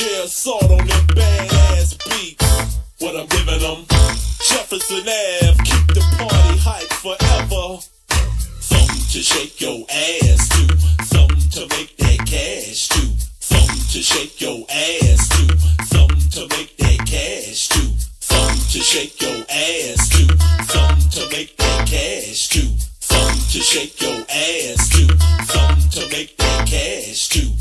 DJ assault on them badass beats. What I'm giving them. Jefferson Ave, keep the party hype forever. Something to shake your ass to. Something to make that cash to. Something to shake your ass to. Something to make that cash to. Something to shake your ass to. Something to make that cash to. Something to shake your ass to. Something to make that cash to.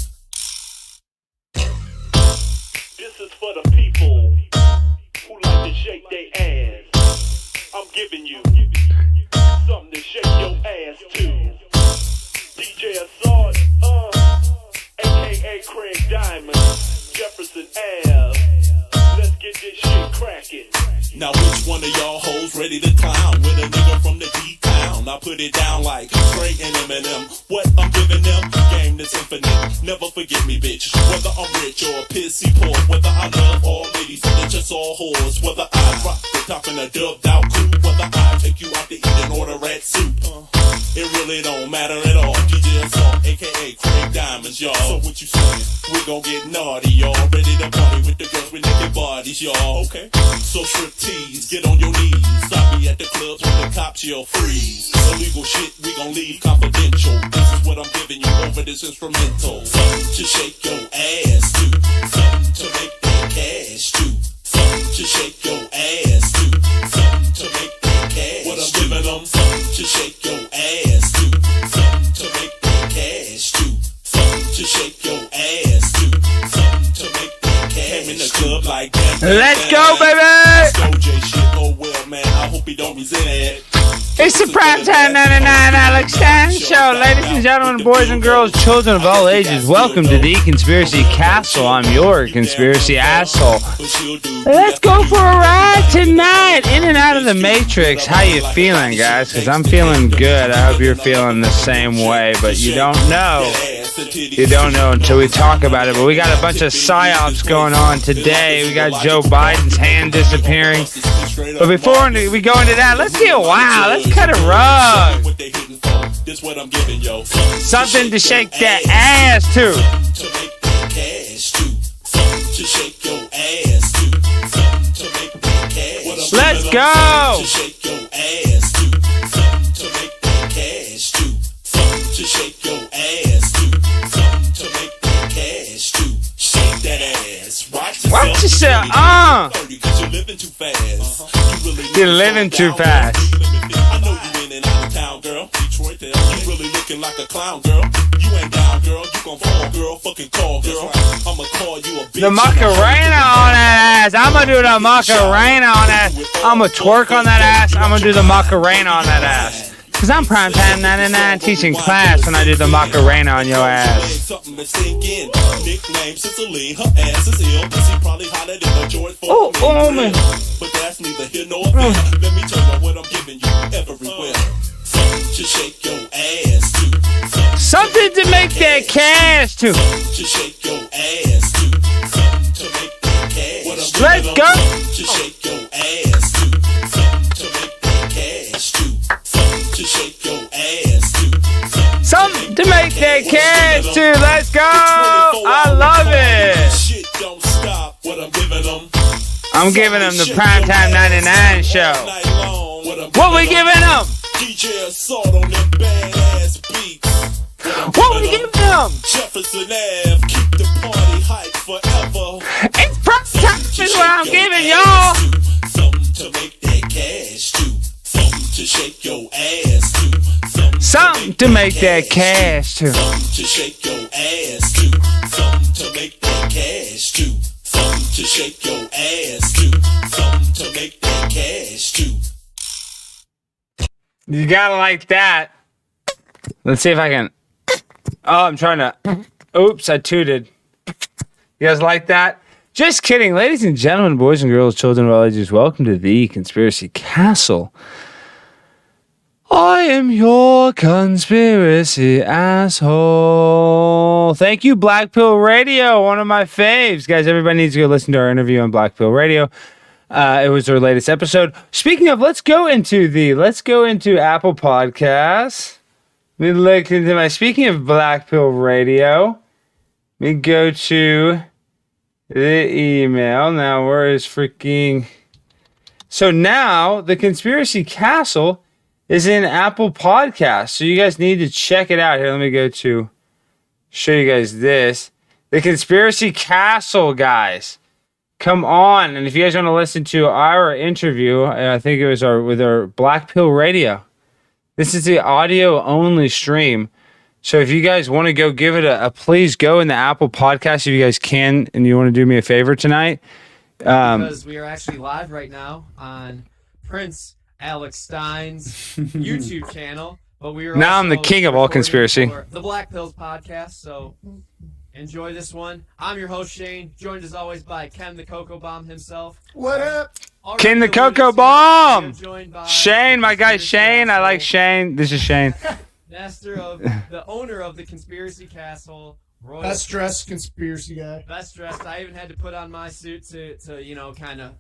This is for the people who like to shake their ass. I'm giving you something to shake your ass to. DJ Assault, aka Craig Diamond, Jefferson Ave. Let's get this shit cracking. Now which one of y'all hoes ready to clown with a nigga from the D-town? I put it down like Craig and Eminem. What I'm giving them, game that's infinite. Never forget me, bitch. Whether I'm rich or a pissy poor, whether I love all ladies or just all whores, whether I rock the top in a dubbed out coupe, whether I take you out to eat and order rat soup. It really don't matter at all. DJ Assault, aka Craig Diamonds, y'all. So what you saying? We gon' get naughty, y'all. Ready to party with the girls with naked bodies, y'all. Okay. So strip tease, get on your knees. Stop me at the clubs when the cops yell freeze. Illegal shit, we gon' leave confidential. This is what I'm giving you over this instrumental. Something to shake your ass to. Something to make that cash to. Something to shake your ass to. Something to make that cash. What I'm giving them. Something to shake your ass to. Something to make that cash to. Something to shake your ass to. Something to make that cash. Came in the club like that. Let's go, baby! Let's go, J shit. Oh well, man. I hope he don't resent it. It's the Primetime 99 Alex Stein Show. Ladies and gentlemen, boys and girls, children of all ages, welcome to the Conspiracy Castle. I'm your conspiracy asshole. Let's go for a ride tonight, in and out of the Matrix. How you feeling, guys? Because I'm feeling good. I hope you're feeling the same way, but you don't know. You don't know until we talk about it, but we got a bunch of psyops going on today. We got Joe Biden's hand disappearing. But before we go into that, let's get wild. Let's cut a rug. Something to shake that ass to. Let's go. Watch yourself, You're living too fast. I know you in and out of town, girl. Detroit, there. You really looking like a clown, girl. You ain't down, girl. You gon' fall, girl. Fucking call, girl. I'ma call you a bitch. The Macarena on that ass. I'ma do the Macarena on that. I'ma twerk on that ass. I'ma do the Macarena on that ass. Cause I'm Primetime 99 teaching class when I do the Macarena on your ass. Oh man. But that's neither here nor there. Let me tell you what I'm giving you everywhere. Something to shake your ass to. Something to make that cash to. Something to shake your ass to. Something to make that cash. Let's go. Something to shake your ass to. Something to make that cash to. Something to shake your ass to. Something to make that cash to. Let's go. I love it. Shit don't stop. What I'm giving them. I'm giving them the Primetime 99 show. What we giving them? DJ Assault on them badass beats. What we giving them? Jefferson Ave, keep the party hype forever. It's Primetime is what I'm giving y'all. Something to make that cash to. Something to shake your ass to. Something to make that cash to. Something to shake your ass to. Something to make that cash to. Something to shake your ass to. Something to make that cash to. You gotta like that. Let's see if I can. Oh, I'm trying to. Oops, I tooted. You guys like that? Just kidding. Ladies and gentlemen, boys and girls, children of all ages, welcome to the Conspiracy Castle. I am your conspiracy asshole. Thank you, Black Pill Radio, one of my faves. Guys, everybody needs to go listen to our interview on Black Pill Radio. It was our latest episode. Speaking of, let's go into Apple Podcasts. Let me look into speaking of Black Pill Radio, let me go to The email. Now, where is freaking... So now, the Conspiracy Castle is in Apple Podcasts. So you guys need to check it out. Here, let me go to show you guys this. The Conspiracy Castle, guys. Come on. And if you guys want to listen to our interview, I think it was with our Black Pill Radio. This is the audio-only stream. So if you guys want to go give it please go in the Apple Podcast if you guys can, and you want to do me a favor tonight. Because we are actually live right now on Prince Alex Stein's YouTube channel. But we are now I'm the king of all conspiracy. The Black Pills Podcast, so enjoy this one. I'm your host, Shane, joined as always by Ken the Cocoa Bomb himself. What up? Ken the Cocoa Bomb! Shane, my guy Shane. I like Shane. This is Shane. The owner of the Conspiracy Castle. Royal Best dressed conspiracy guy. Best dressed. I even had to put on my suit to kind of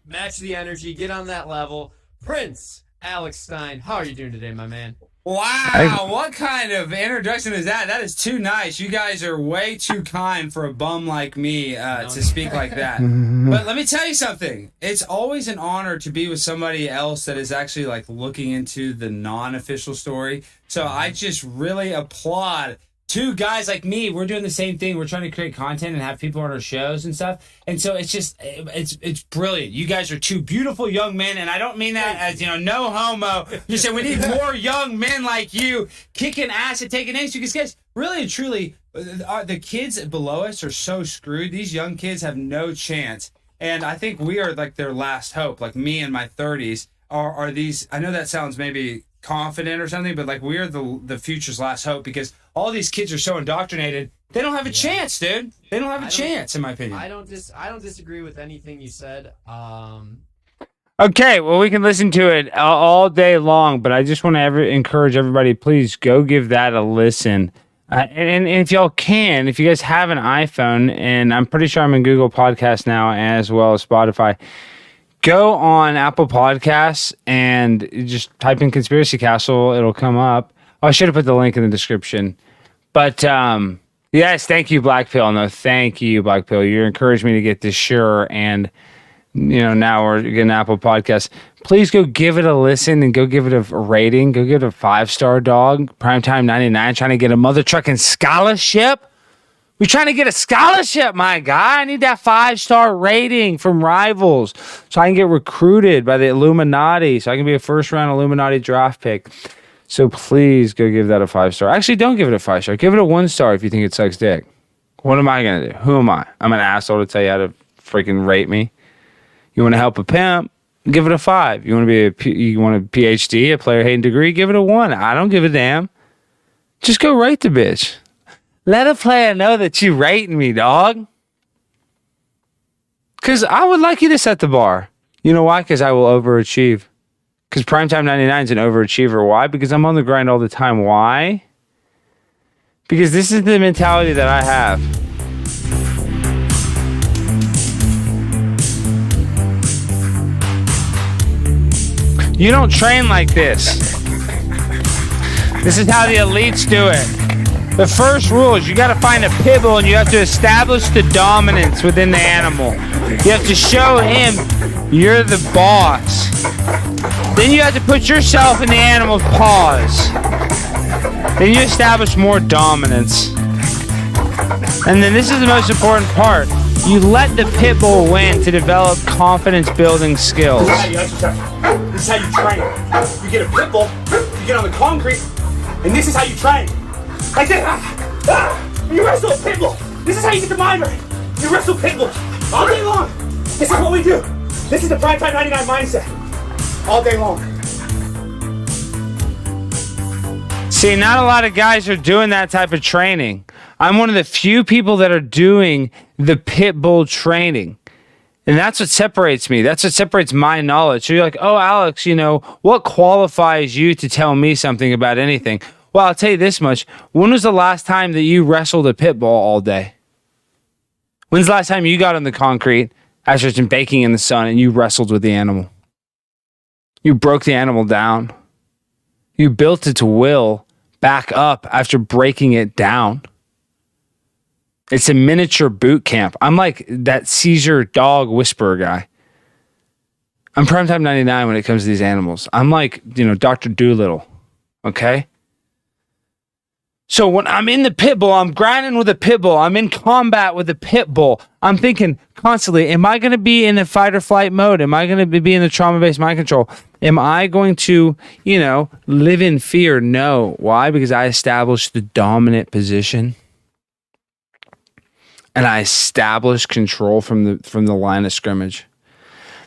match the energy, get on that level. Prince Alex Stein, how are you doing today, my man? Wow, what kind of introduction is that? That is too nice. You guys are way too kind for a bum like me to speak like that. But let me tell you something. It's always an honor to be with somebody else that is actually like looking into the non-official story. So I just really applaud two guys like me. We're doing the same thing. We're trying to create content and have people on our shows and stuff. And so it's brilliant. You guys are two beautiful young men, and I don't mean that as, no homo. You said we need more young men like you kicking ass and taking names, because guys, really and truly, the kids below us are so screwed. These young kids have no chance. And I think we are like their last hope. Like me in my 30s are these, I know that sounds maybe confident or something, but like we're the future's last hope, because all these kids are so indoctrinated. They don't have a chance, dude. They don't have a chance, in my opinion. I don't disagree with anything you said. Okay, well, we can listen to it all day long, but I just want to encourage everybody, please go give that a listen. And if y'all can, if you guys have an iPhone, and I'm pretty sure I'm in Google Podcasts now as well as Spotify, go on Apple Podcasts and just type in Conspiracy Castle. It'll come up. Oh, I should have put the link in the description. But, yes, thank you, Black Pill. No, thank you, Black Pill. You encouraged me to get this sure, and, now we're getting Apple Podcasts. Please go give it a listen and go give it a rating. Go give it a 5-star dog. Primetime 99, trying to get a mother trucking scholarship. We're trying to get a scholarship, my guy. I need that 5-star rating from Rivals so I can get recruited by the Illuminati, so I can be a first-round Illuminati draft pick. So please go give that a 5-star. Actually, don't give it a 5-star. Give it a 1-star if you think it sucks dick. What am I going to do? Who am I? I'm an asshole to tell you how to freaking rate me. You want to help a pimp? Give it a 5. You want a PhD, a player hating degree? Give it a 1. I don't give a damn. Just go rate the bitch. Let a player know that you rating me, dog. Because I would like you to set the bar. You know why? Because I will overachieve. Because Primetime 99 is an overachiever. Why? Because I'm on the grind all the time. Why? Because this is the mentality that I have. You don't train like this. This is how the elites do it. The first rule is you got to find a pit bull and you have to establish the dominance within the animal. You have to show him you're the boss. Then you have to put yourself in the animal's paws. Then you establish more dominance. And then this is the most important part. You let the pit bull win to develop confidence-building skills. This is how you train. You get a pit bull, you get on the concrete, and this is how you train. Like this. You wrestle a pit bull. This is how you get the mind right. You wrestle pit bulls all day long. This is what we do. This is the Primetime 99 mindset. All day long. See, not a lot of guys are doing that type of training. I'm one of the few people that are doing the pit bull training. And that's what separates me. That's what separates my knowledge. So you're like, oh, Alex, what qualifies you to tell me something about anything? Well, I'll tell you this much. When was the last time that you wrestled a pit bull all day? When's the last time you got on the concrete after it's been baking in the sun and you wrestled with the animal? You broke the animal down. You built its will back up after breaking it down. It's a miniature boot camp. I'm like that Caesar dog whisperer guy. I'm primetime 99 when it comes to these animals. I'm like, Dr. Doolittle. Okay? So when I'm in the pit bull, I'm grinding with a pit bull. I'm in combat with a pit bull. I'm thinking constantly, am I going to be in a fight or flight mode? Am I going to be in the trauma-based mind control? Am I going to, live in fear? No. Why? Because I established the dominant position. And I established control from the line of scrimmage.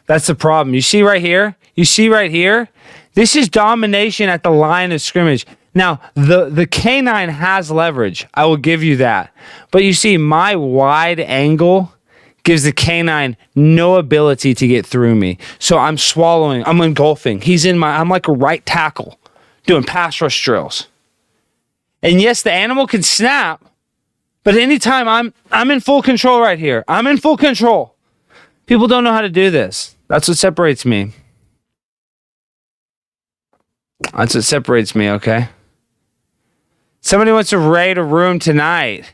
That's the problem. You see right here? This is domination at the line of scrimmage. Now, the canine has leverage. I will give you that. But you see, my wide angle gives the canine no ability to get through me. So I'm swallowing. I'm engulfing. I'm like a right tackle doing pass rush drills. And yes, the animal can snap, but anytime I'm in full control right here. I'm in full control. People don't know how to do this. That's what separates me. That's what separates me, okay? Somebody wants to raid a room tonight.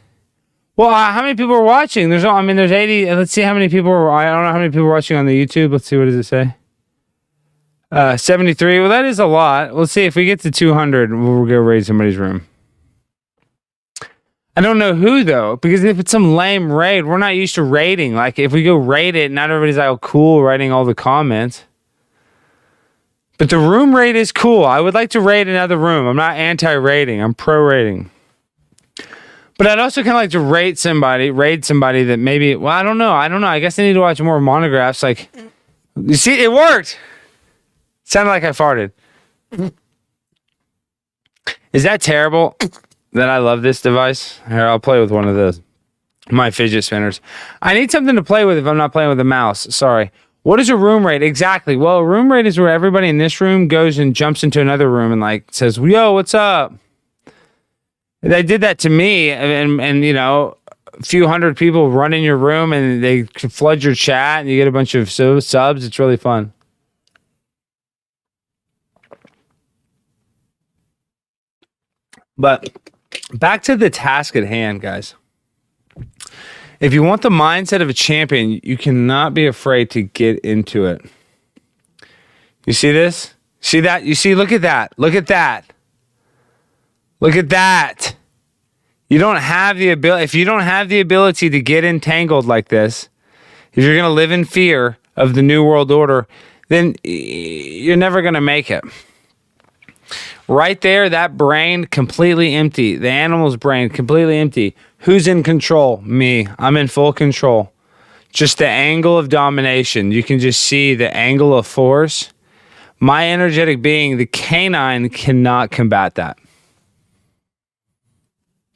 Well, how many people are watching? There's 80. Let's see how many people are. I don't know how many people are watching on the YouTube. Let's see, what does it say? 73. Well, that is a lot. Let's see if we get to 200, we'll go raid somebody's room. I don't know who, though, because if it's some lame raid, we're not used to raiding. Like, if we go raid it, not everybody's like, oh, cool, writing all the comments. But the room raid is cool. I would like to raid another room. I'm not anti-raiding. I'm pro-raiding. But I'd also kind of like to raid somebody that maybe, well, I don't know. I guess I need to watch more monographs. Like, you see, it worked. Sounded like I farted. Is that terrible that I love this device? Here, I'll play with one of those. My fidget spinners. I need something to play with if I'm not playing with a mouse. Sorry. What is a room raid? Exactly. Well, a room raid is where everybody in this room goes and jumps into another room and like says, yo, what's up? They did that to me, and a few hundred people run in your room and they flood your chat and you get a bunch of subs. It's really fun. But back to the task at hand, guys. If you want the mindset of a champion, you cannot be afraid to get into it. You see this? See that? You see, look at that. Look at that. Look at that. You don't have the ability. If you don't have the ability to get entangled like this, if you're going to live in fear of the New World Order, then you're never going to make it. Right there, that brain completely empty. The animal's brain completely empty. Who's in control? Me. I'm in full control. Just the angle of domination. You can just see the angle of force. My energetic being, the canine, cannot combat that.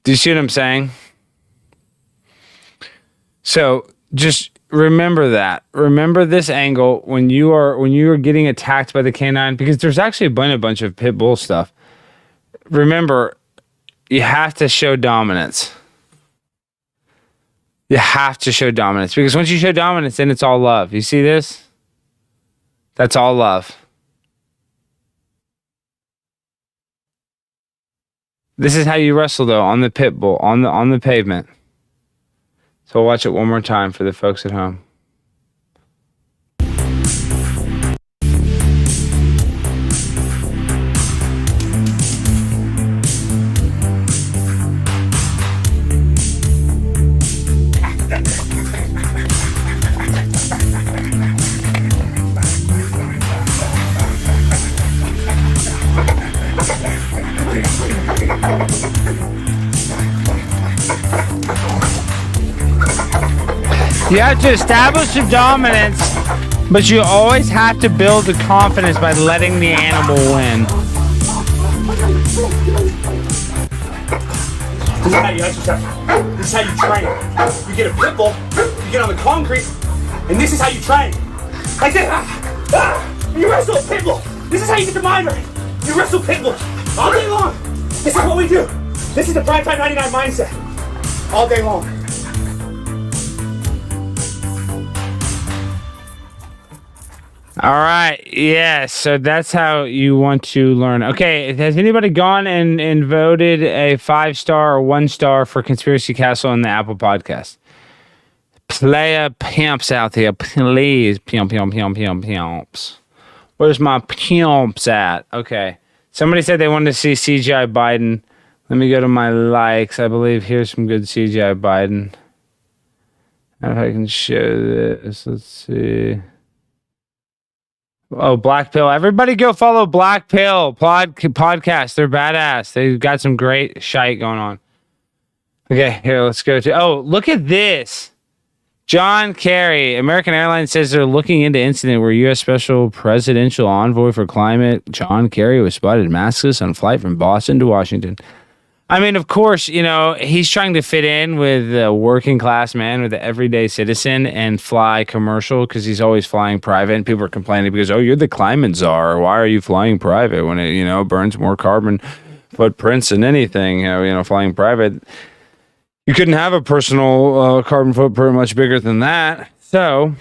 Do you see what I'm saying? So just remember that. Remember this angle when you are getting attacked by the canine, because there's actually been a bunch of pit bull stuff. Remember, you have to show dominance. You have to show dominance, because once you show dominance, then it's all love. You see this? That's all love. This is how you wrestle, though, on the pit bull, on the pavement. So I'll watch it one more time for the folks at home. You have to establish the dominance, but you always have to build the confidence by letting the animal win. This is how you exercise. This is how you train. You get a pit bull, you get on the concrete, and this is how you train. Like this. You wrestle a pit bull. This is how you get the mind right. You wrestle pit bulls all day long. This is what we do. This is the Primetime 99 mindset. All day long. All right. Yeah. So that's how you want to learn. Okay. Has anybody gone and voted a 5-star or 1-star for Conspiracy Castle in the Apple Podcast? Player pimps out here, please. Pimps. Where's my pimps at? Okay. Somebody said they wanted to see CGI Biden. Let me go to my likes. I believe here's some good CGI Biden. If I can show this. Let's see. Oh, Black Pill. Everybody go follow Black Pill podcast. They're badass. They've got some great shite going on. Okay, here, let's go to... Oh, look at this. John Kerry. American Airlines says they're looking into incident where U.S. Special Presidential Envoy for Climate John Kerry was spotted maskless on flight from Boston to Washington. I mean, of course, he's trying to fit in with a working class man, with the everyday citizen, and fly commercial because he's always flying private. And people are complaining because, oh, you're the climate czar. Why are you flying private when it, burns more carbon footprints than anything? Flying private. You couldn't have a personal carbon footprint much bigger than that. So,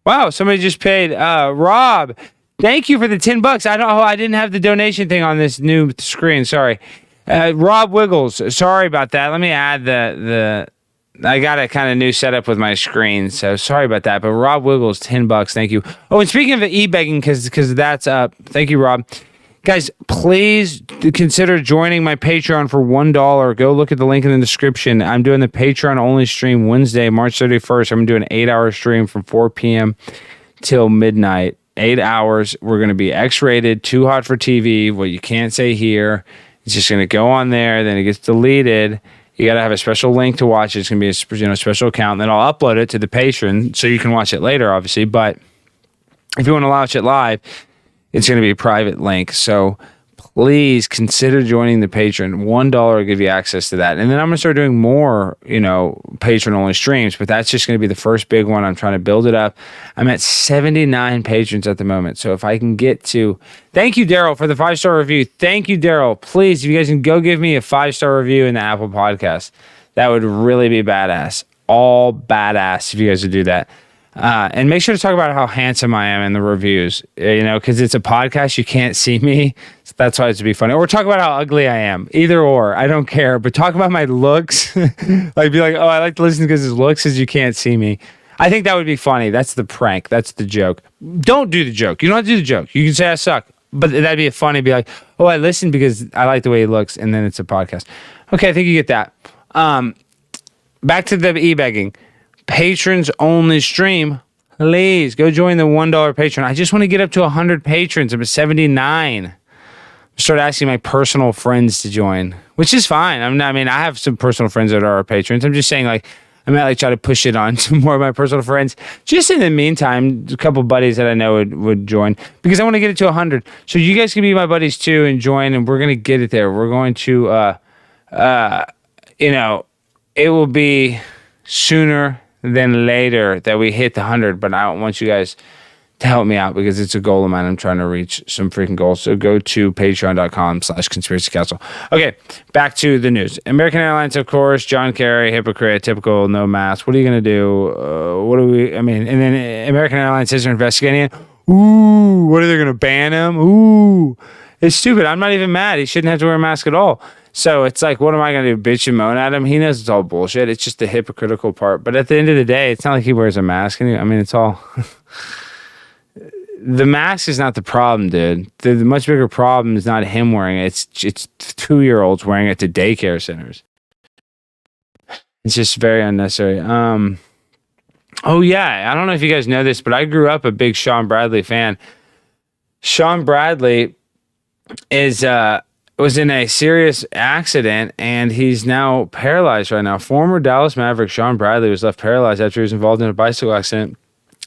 wow, somebody just paid. Rob, thank you for the $10. I didn't have the donation thing on this new screen. Sorry. Rob Wiggles, sorry about that. Let me add I got a kind of new setup with my screen, so sorry about that. But Rob Wiggles, $10, thank you. Oh, and speaking of e-begging, because that's up, thank you, Rob. Guys, please consider joining my Patreon for $1. Go look at the link in the description. I'm doing the Patreon only stream Wednesday, March 31st. I'm doing an 8-hour stream from 4 p.m. till midnight. 8 hours. We're going to be X-rated, too hot for TV, what you can't say here. It's just going to go on there, then it gets deleted. You got to have a special link to watch it. It's going to be a special account, and then I'll upload it to the Patreon so you can watch it later, obviously. But if you want to watch it live, it's going to be a private link. So please consider joining the Patreon. $1 will give you access to that. And then I'm going to start doing more, Patreon-only streams, but that's just going to be the first big one. I'm trying to build it up. I'm at 79 patrons at the moment. So if I can get to... Thank you, Daryl, for the 5-star review. Thank you, Daryl. Please, if you guys can go give me a 5-star review in the Apple Podcast, that would really be badass. All badass if you guys would do that. And make sure to talk about how handsome I am in the reviews, because it's a podcast. You can't see me. So that's why it's to be funny. Or talk about how ugly I am. Either or. I don't care. But talk about my looks. Be like, oh, I like to listen because his looks because you can't see me. I think that would be funny. That's the prank. That's the joke. Don't do the joke. You don't have to do the joke. You can say I suck. But that'd be funny. Be like, oh, I listen because I like the way he looks. And then it's a podcast. Okay, I think you get that. Back to the e-begging. Patrons only stream. Please go join the $1 Patreon. I just want to get up to 100 patrons. I'm at 79. Start asking my personal friends to join, which is fine. I have some personal friends that are our patrons. I'm just saying, I might try to push it on to more of my personal friends. Just in the meantime, a couple buddies that I know would join because I want to get it to 100. So you guys can be my buddies too and join, and we're going to get it there. We're going to, it will be sooner than later that we hit the 100, but I want you guys to help me out because it's a goal of mine. I'm trying to reach some freaking goals. So go to patreon.com/conspiracy castle. Okay, back to the news. American Airlines, of course, John Kerry, hypocrite, typical, no mask. What are you going to do? And then American Airlines says they're investigating it. Ooh, what are they going to ban him? Ooh, it's stupid. I'm not even mad. He shouldn't have to wear a mask at all. So it's like, what am I going to do? Bitch and moan at him? He knows it's all bullshit. It's just the hypocritical part. But at the end of the day, it's not like he wears a mask. It's all... The mask is not the problem, dude. The much bigger problem is not him wearing it. It's 2-year-olds wearing it to daycare centers. It's just very unnecessary. Oh, yeah. I don't know if you guys know this, but I grew up a big Sean Bradley fan. Sean Bradley was in a serious accident, and he's now paralyzed right now. Former Dallas Maverick Sean Bradley was left paralyzed after he was involved in a bicycle accident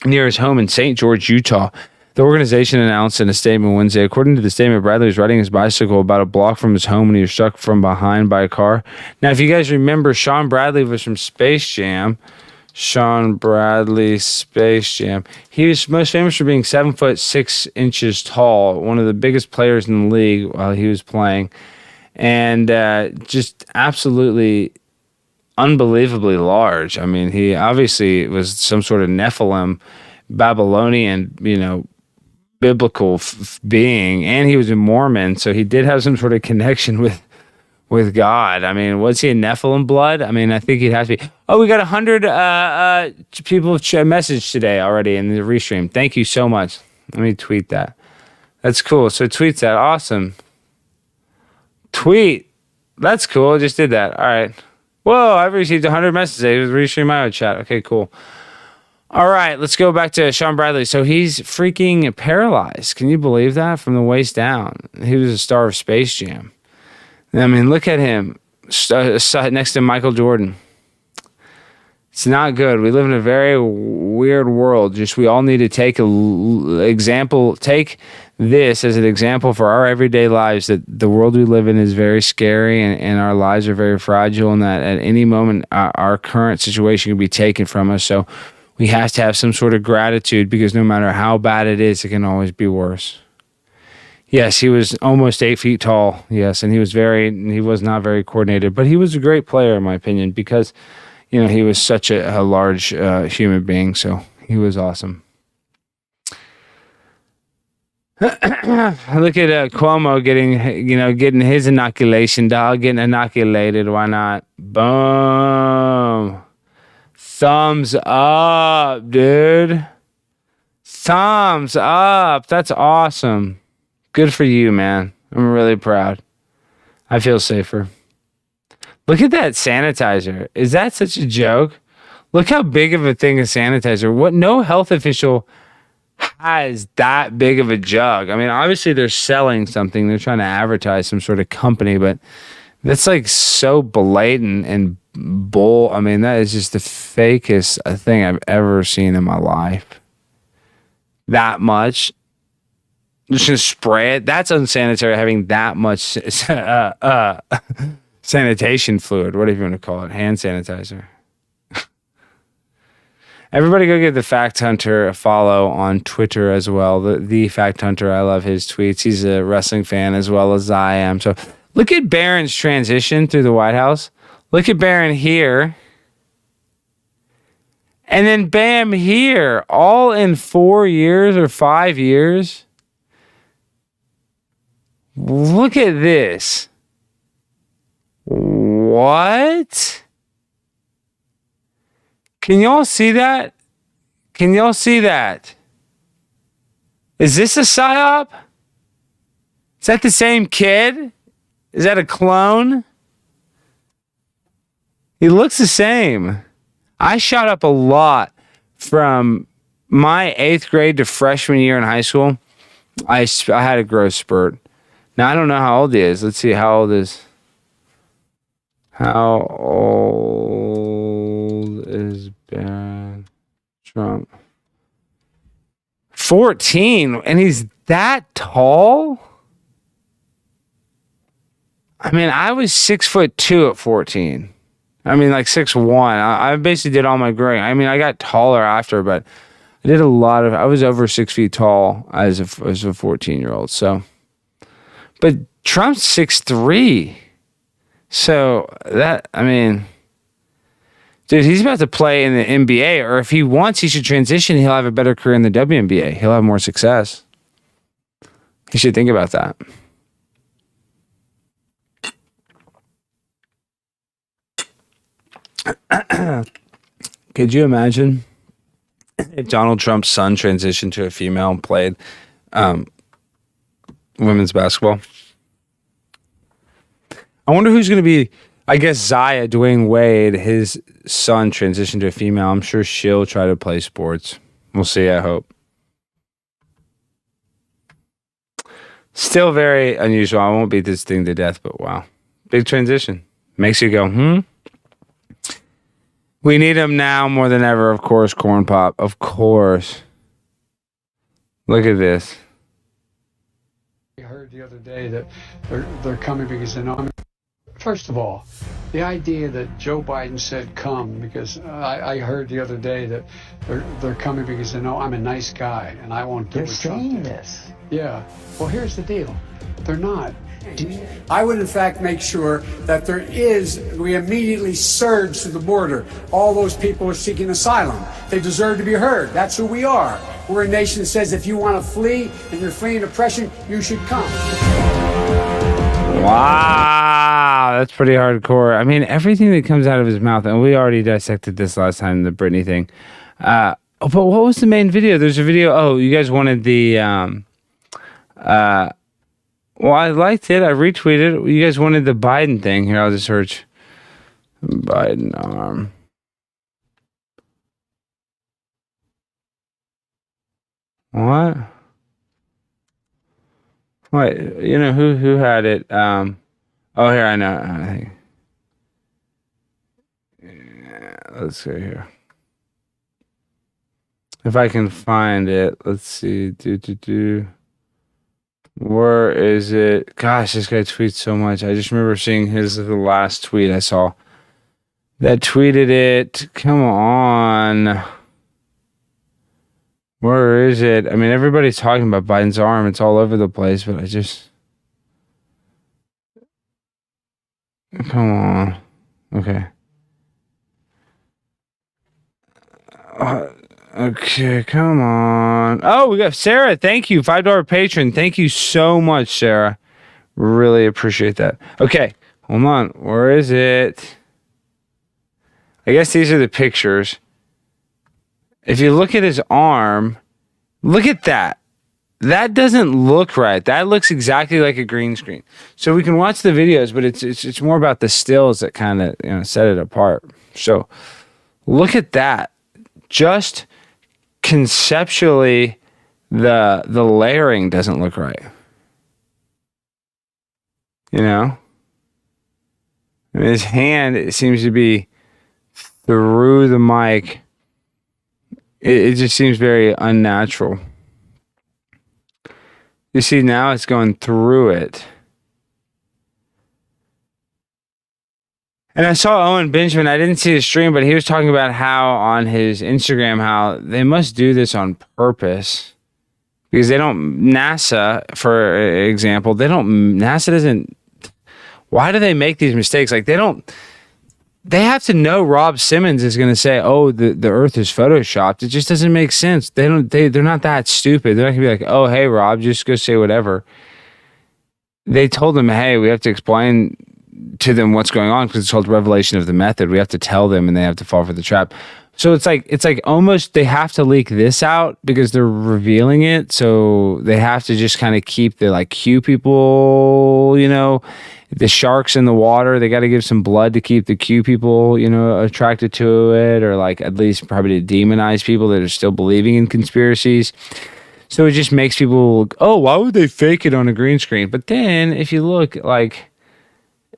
near his home in St. George, Utah. The organization announced in a statement Wednesday, according to the statement, Bradley was riding his bicycle about a block from his home when he was struck from behind by a car. Now, if you guys remember, Sean Bradley was from Space Jam. Sean Bradley, Space Jam. He was most famous for being 7'6" tall, one of the biggest players in the league while he was playing, and just absolutely unbelievably large. He obviously was some sort of Nephilim Babylonian, biblical being, and he was a Mormon, so he did have some sort of connection with God. I mean, was he a Nephilim blood? I mean, I think he'd have to be. Oh, we got 100 people messaged today already in the restream. Thank you so much. Let me tweet that. That's cool. So tweets that. Awesome. Tweet. That's cool. I just did that. All right. Whoa, I've received 100 messages. It was restream my own chat. Okay, cool. All right, let's go back to Sean Bradley. So he's freaking paralyzed. Can you believe that? From the waist down. He was a star of Space Jam. I mean, look at him next to Michael Jordan. It's not good. We live in a very weird world. Just we all need to take take this as an example for our everyday lives, that the world we live in is very scary and our lives are very fragile, and that at any moment our current situation can be taken from us. So we have to have some sort of gratitude, because no matter how bad it is, it can always be worse. Yes, he was almost 8 feet tall. Yes, and he was not very coordinated, but he was a great player in my opinion, because he was such a large human being. So he was awesome. Look at Cuomo getting his inoculation, dog, getting inoculated. Why not? Boom. Thumbs up, dude. Thumbs up. That's awesome. Good for you, man. I'm really proud. I feel safer. Look at that sanitizer. Is that such a joke? Look how big of a thing is sanitizer. No health official has that big of a jug. I mean, obviously they're selling something. They're trying to advertise some sort of company, but that's like so blatant and bull. I mean, that is just the fakest thing I've ever seen in my life. That much. Just gonna spray it. That's unsanitary, having that much sanitation fluid, whatever you want to call it, hand sanitizer. Everybody go give the Fact Hunter a follow on Twitter as well. The Fact Hunter, I love his tweets. He's a wrestling fan as well as I am. So look at Barron's transition through the White House. Look at Barron here. And then bam, here. All in 4 years or 5 years. Look at this. What? Can y'all see that? Can y'all see that? Is this a psyop? Is that the same kid? Is that a clone? He looks the same. I shot up a lot from my 8th grade to freshman year in high school. I had a growth spurt. Now, I don't know how old he is. Let's see, how old is Barron Trump? 14, and he's that tall? I mean, I was 6'2" at 14. I mean, like 6'1". I basically did all my growing. I mean, I got taller after, but I did I was over 6 feet tall as a 14-year-old, so. But Trump's 6'3". So that, I mean, dude, he's about to play in the NBA, or if he wants, he should transition. He'll have a better career in the WNBA. He'll have more success. He should think about that. Could you imagine if Donald Trump's son transitioned to a female and played women's basketball? I wonder who's going to be, I guess Zaya, Dwayne Wade, his son transitioned to a female. I'm sure she'll try to play sports. We'll see, I hope. Still very unusual. I won't beat this thing to death, but wow. Big transition. Makes you go, We need him now more than ever, of course, Corn Pop. Of course. Look at this. I heard the other day that they're coming because they know. First of all, the idea that Joe Biden said come, because I heard the other day that they're coming because they know I'm a nice guy and I won't do what Trump did. This. Yeah. Well, here's the deal. They're not. I would, in fact, make sure that we immediately surge to the border. All those people are seeking asylum. They deserve to be heard. That's who we are. We're a nation that says if you want to flee and you're fleeing oppression, you should come. Wow, that's pretty hardcore. I mean, everything that comes out of his mouth, and we already dissected this last time, the Britney thing. But what was the main video? There's a video. Oh, you guys wanted the. Well, I liked it. I retweeted it. You guys wanted the Biden thing. Here, I'll just search Biden arm. What? Wait, you know who had it? Oh, here I know. I think. Yeah, let's see here. If I can find it, let's see. Where is it? Gosh, this guy tweets so much. I just remember seeing the last tweet I saw. That tweeted it. Come on. Where is it? I mean, everybody's talking about Biden's arm. It's all over the place, but I just... Come on. Okay. Okay, come on. Oh, we got Sarah. Thank you. $5 patron. Thank you so much, Sarah. Really appreciate that. Okay, hold on. Where is it? I guess these are the pictures. If you look at his arm, look at that. That doesn't look right. That looks exactly like a green screen. So we can watch the videos, but it's more about the stills that kind of set it apart. So look at that. Just conceptually, the layering doesn't look right. You know? I mean, his hand, it seems to be through the mic. It just seems very unnatural. You see, now it's going through it. And I saw Owen Benjamin. I didn't see his stream, but he was talking about how on his Instagram, how they must do this on purpose. Because they don't, NASA, for example, NASA doesn't, why do they make these mistakes? Like, they have to know Rob Simmons is going to say, oh, the earth is photoshopped. It just doesn't make sense. They're not that stupid. They're not going to be like, oh, hey, Rob, just go say whatever. They told them, hey, we have to explain to them what's going on because it's called revelation of the method. We have to tell them and they have to fall for the trap. So it's like almost they have to leak this out because they're revealing it. So they have to just kind of keep the like Q people, the sharks in the water. They got to give some blood to keep the Q people, attracted to it, or like at least probably to demonize people that are still believing in conspiracies. So it just makes people look, oh, why would they fake it on a green screen? But then if you look, like,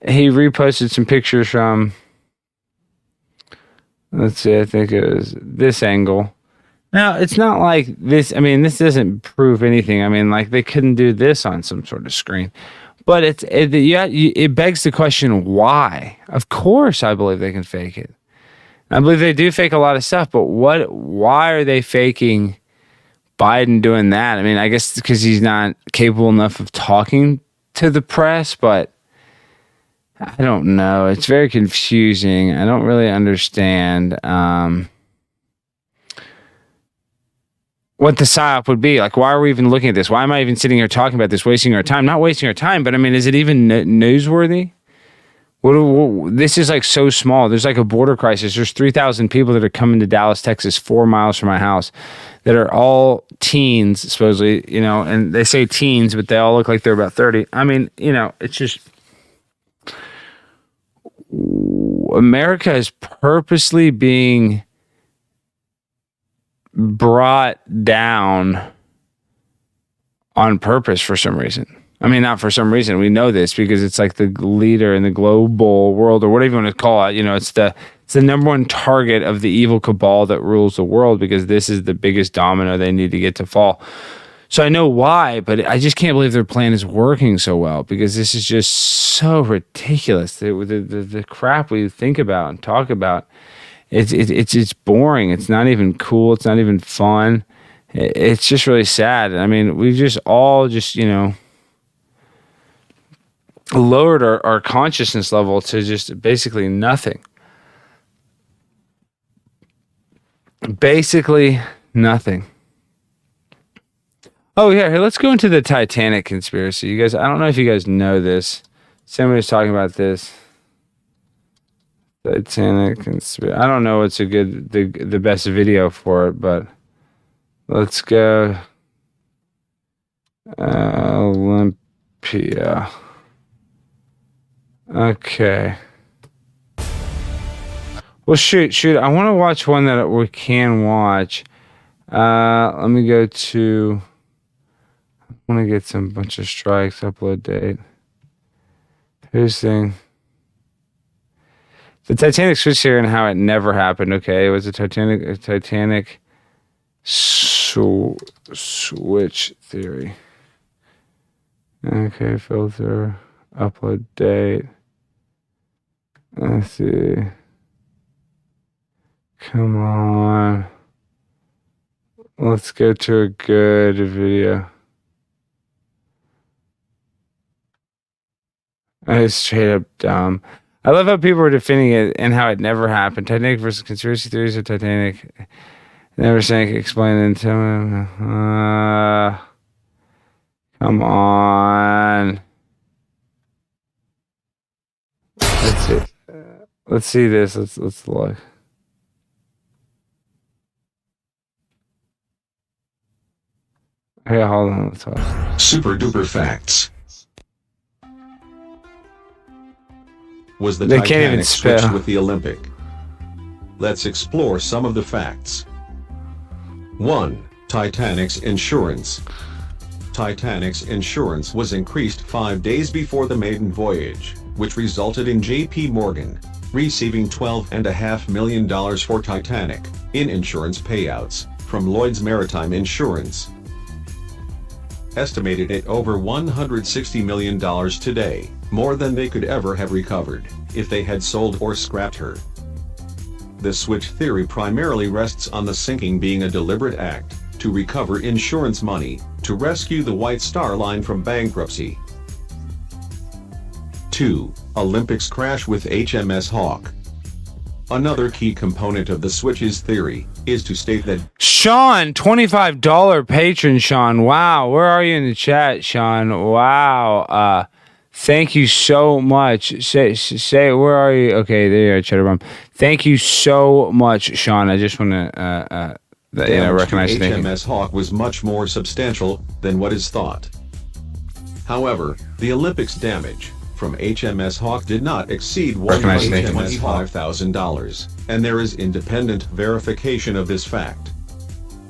he reposted some pictures from, let's see, I think it was this angle. Now, it's not like this. I mean, this doesn't prove anything. I mean, like, they couldn't do this on some sort of screen. But it begs the question, why? Of course, I believe they can fake it. I believe they do fake a lot of stuff, but why are they faking Biden doing that? I mean, I guess because he's not capable enough of talking to the press, but I don't know. It's very confusing. I don't really understand what the psyop would be. Like, why are we even looking at this? Why am I even sitting here talking about this, wasting our time? Not wasting our time, but I mean, is it even newsworthy? This is like so small. There's like a border crisis. There's 3,000 people that are coming to Dallas, Texas, 4 miles from my house that are all teens, supposedly, and they say teens, but they all look like they're about 30. I mean, it's just... America is purposely being brought down on purpose for some reason. I mean, not for some reason. We know this because it's like the leader in the global world, or whatever you want to call it. It's the number one target of the evil cabal that rules the world, because this is the biggest domino they need to get to fall. So I know why, but I just can't believe their plan is working so well, because this is just so ridiculous. The crap we think about and talk about, it's boring. It's not even cool. It's not even fun. It's just really sad. I mean, we've just all lowered our consciousness level to just basically nothing. Basically nothing. Oh yeah, here, let's go into the Titanic conspiracy. You guys, I don't know if you guys know this. Somebody's talking about this. Titanic conspiracy. I don't know what's the best video for it, but let's go. Olympia. Okay. Well, shoot. I want to watch one that we can watch. Let me go to. I want to get some bunch of strikes. Upload date. Here's the thing. The Titanic switch theory and how it never happened. Okay, it was a Titanic switch theory. Okay, filter, upload date. Let's see. Come on. Let's go to a good video. It's straight up dumb. I love how people are defending it and how it never happened. Titanic versus conspiracy theories of Titanic. Never sank. Explain it to him. Come on. Let's see. Let's see this. Let's look. Okay, hold on. Let's watch. Super duper facts. Was the They can't even Titanic switched spell. with the Olympic? Let's explore some of the facts. 1. Titanic's insurance. Titanic's insurance was increased 5 days before the maiden voyage, which resulted in J.P. Morgan receiving $12.5 million for Titanic in insurance payouts from Lloyd's Maritime Insurance. Estimated at over $160 million today, more than they could ever have recovered if they had sold or scrapped her. The switch theory primarily rests on the sinking being a deliberate act to recover insurance money to rescue the White Star Line from bankruptcy. 2. Olympics crash with HMS Hawk. Another key component of the switches theory is to state that Sean, $25 patron, Sean. Wow, where are you in the chat, Sean? Wow. Thank you so much. Say, where are you? Okay, there you are, Cheddar Bomb. Thank you so much, Sean. I just want to, recognize the name. HMS Hawk was much more substantial than what is thought. However, the Olympics damage from HMS Hawk did not exceed $125,000, and there is independent verification of this fact.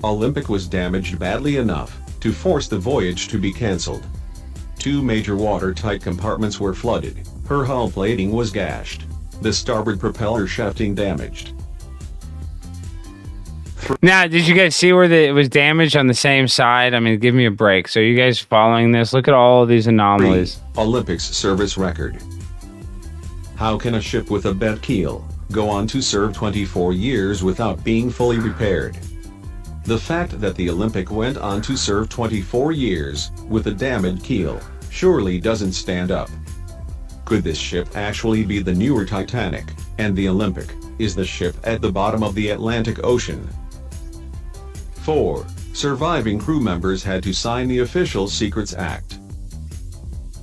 Olympic was damaged badly enough to force the voyage to be cancelled. 2 major watertight compartments were flooded, her hull plating was gashed, the starboard propeller shafting damaged. Now, did you guys see where it was damaged on the same side? I mean, give me a break. So, you guys following this? Look at all of these anomalies. 3. Olympics service record. How can a ship with a bent keel go on to serve 24 years without being fully repaired? The fact that the Olympic went on to serve 24 years with a damaged keel surely doesn't stand up. Could this ship actually be the newer Titanic, and the Olympic is the ship at the bottom of the Atlantic Ocean? 4. Surviving crew members had to sign the Official Secrets Act.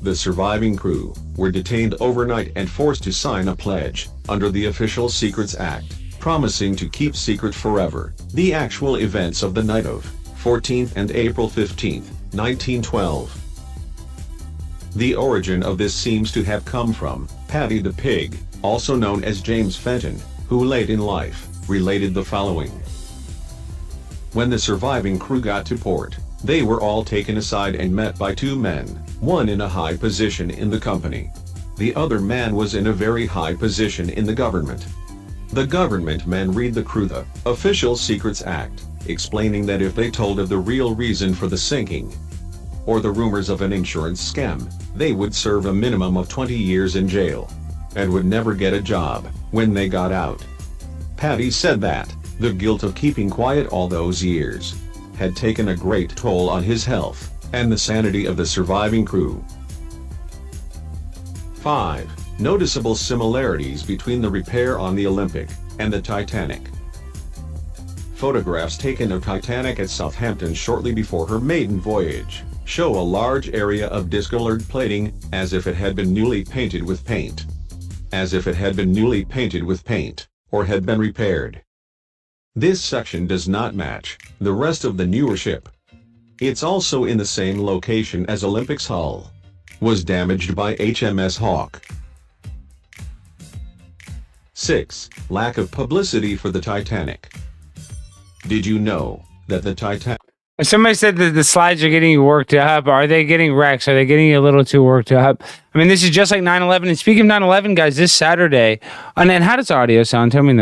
The surviving crew were detained overnight and forced to sign a pledge under the Official Secrets Act, promising to keep secret forever the actual events of the night of 14th and April 15th, 1912. The origin of this seems to have come from Paddy the Pig, also known as James Fenton, who late in life related the following. When the surviving crew got to port, they were all taken aside and met by 2 men, one in a high position in the company. The other man was in a very high position in the government. The government men read the crew the Official Secrets Act, explaining that if they told of the real reason for the sinking, or the rumors of an insurance scam, they would serve a minimum of 20 years in jail, and would never get a job when they got out. Paddy said that the guilt of keeping quiet all those years had taken a great toll on his health and the sanity of the surviving crew. 5. Noticeable similarities between the repair on the Olympic and the Titanic. Photographs taken of Titanic at Southampton shortly before her maiden voyage show a large area of discolored plating, as if it had been newly painted with paint. As if it had been newly painted with paint, or had been repaired. This section does not match the rest of the newer ship. It's also in the same location as Olympic's hull. Was damaged by HMS Hawke. 6. Lack of publicity for the Titanic. Did you know that the Titanic... Somebody said that the slides are getting you worked up. Are they getting Rex? Are they getting you a little too worked up? I mean, this is just like 9/11. And speaking of 9/11, guys, this Saturday, and then how does audio sound? Tell me in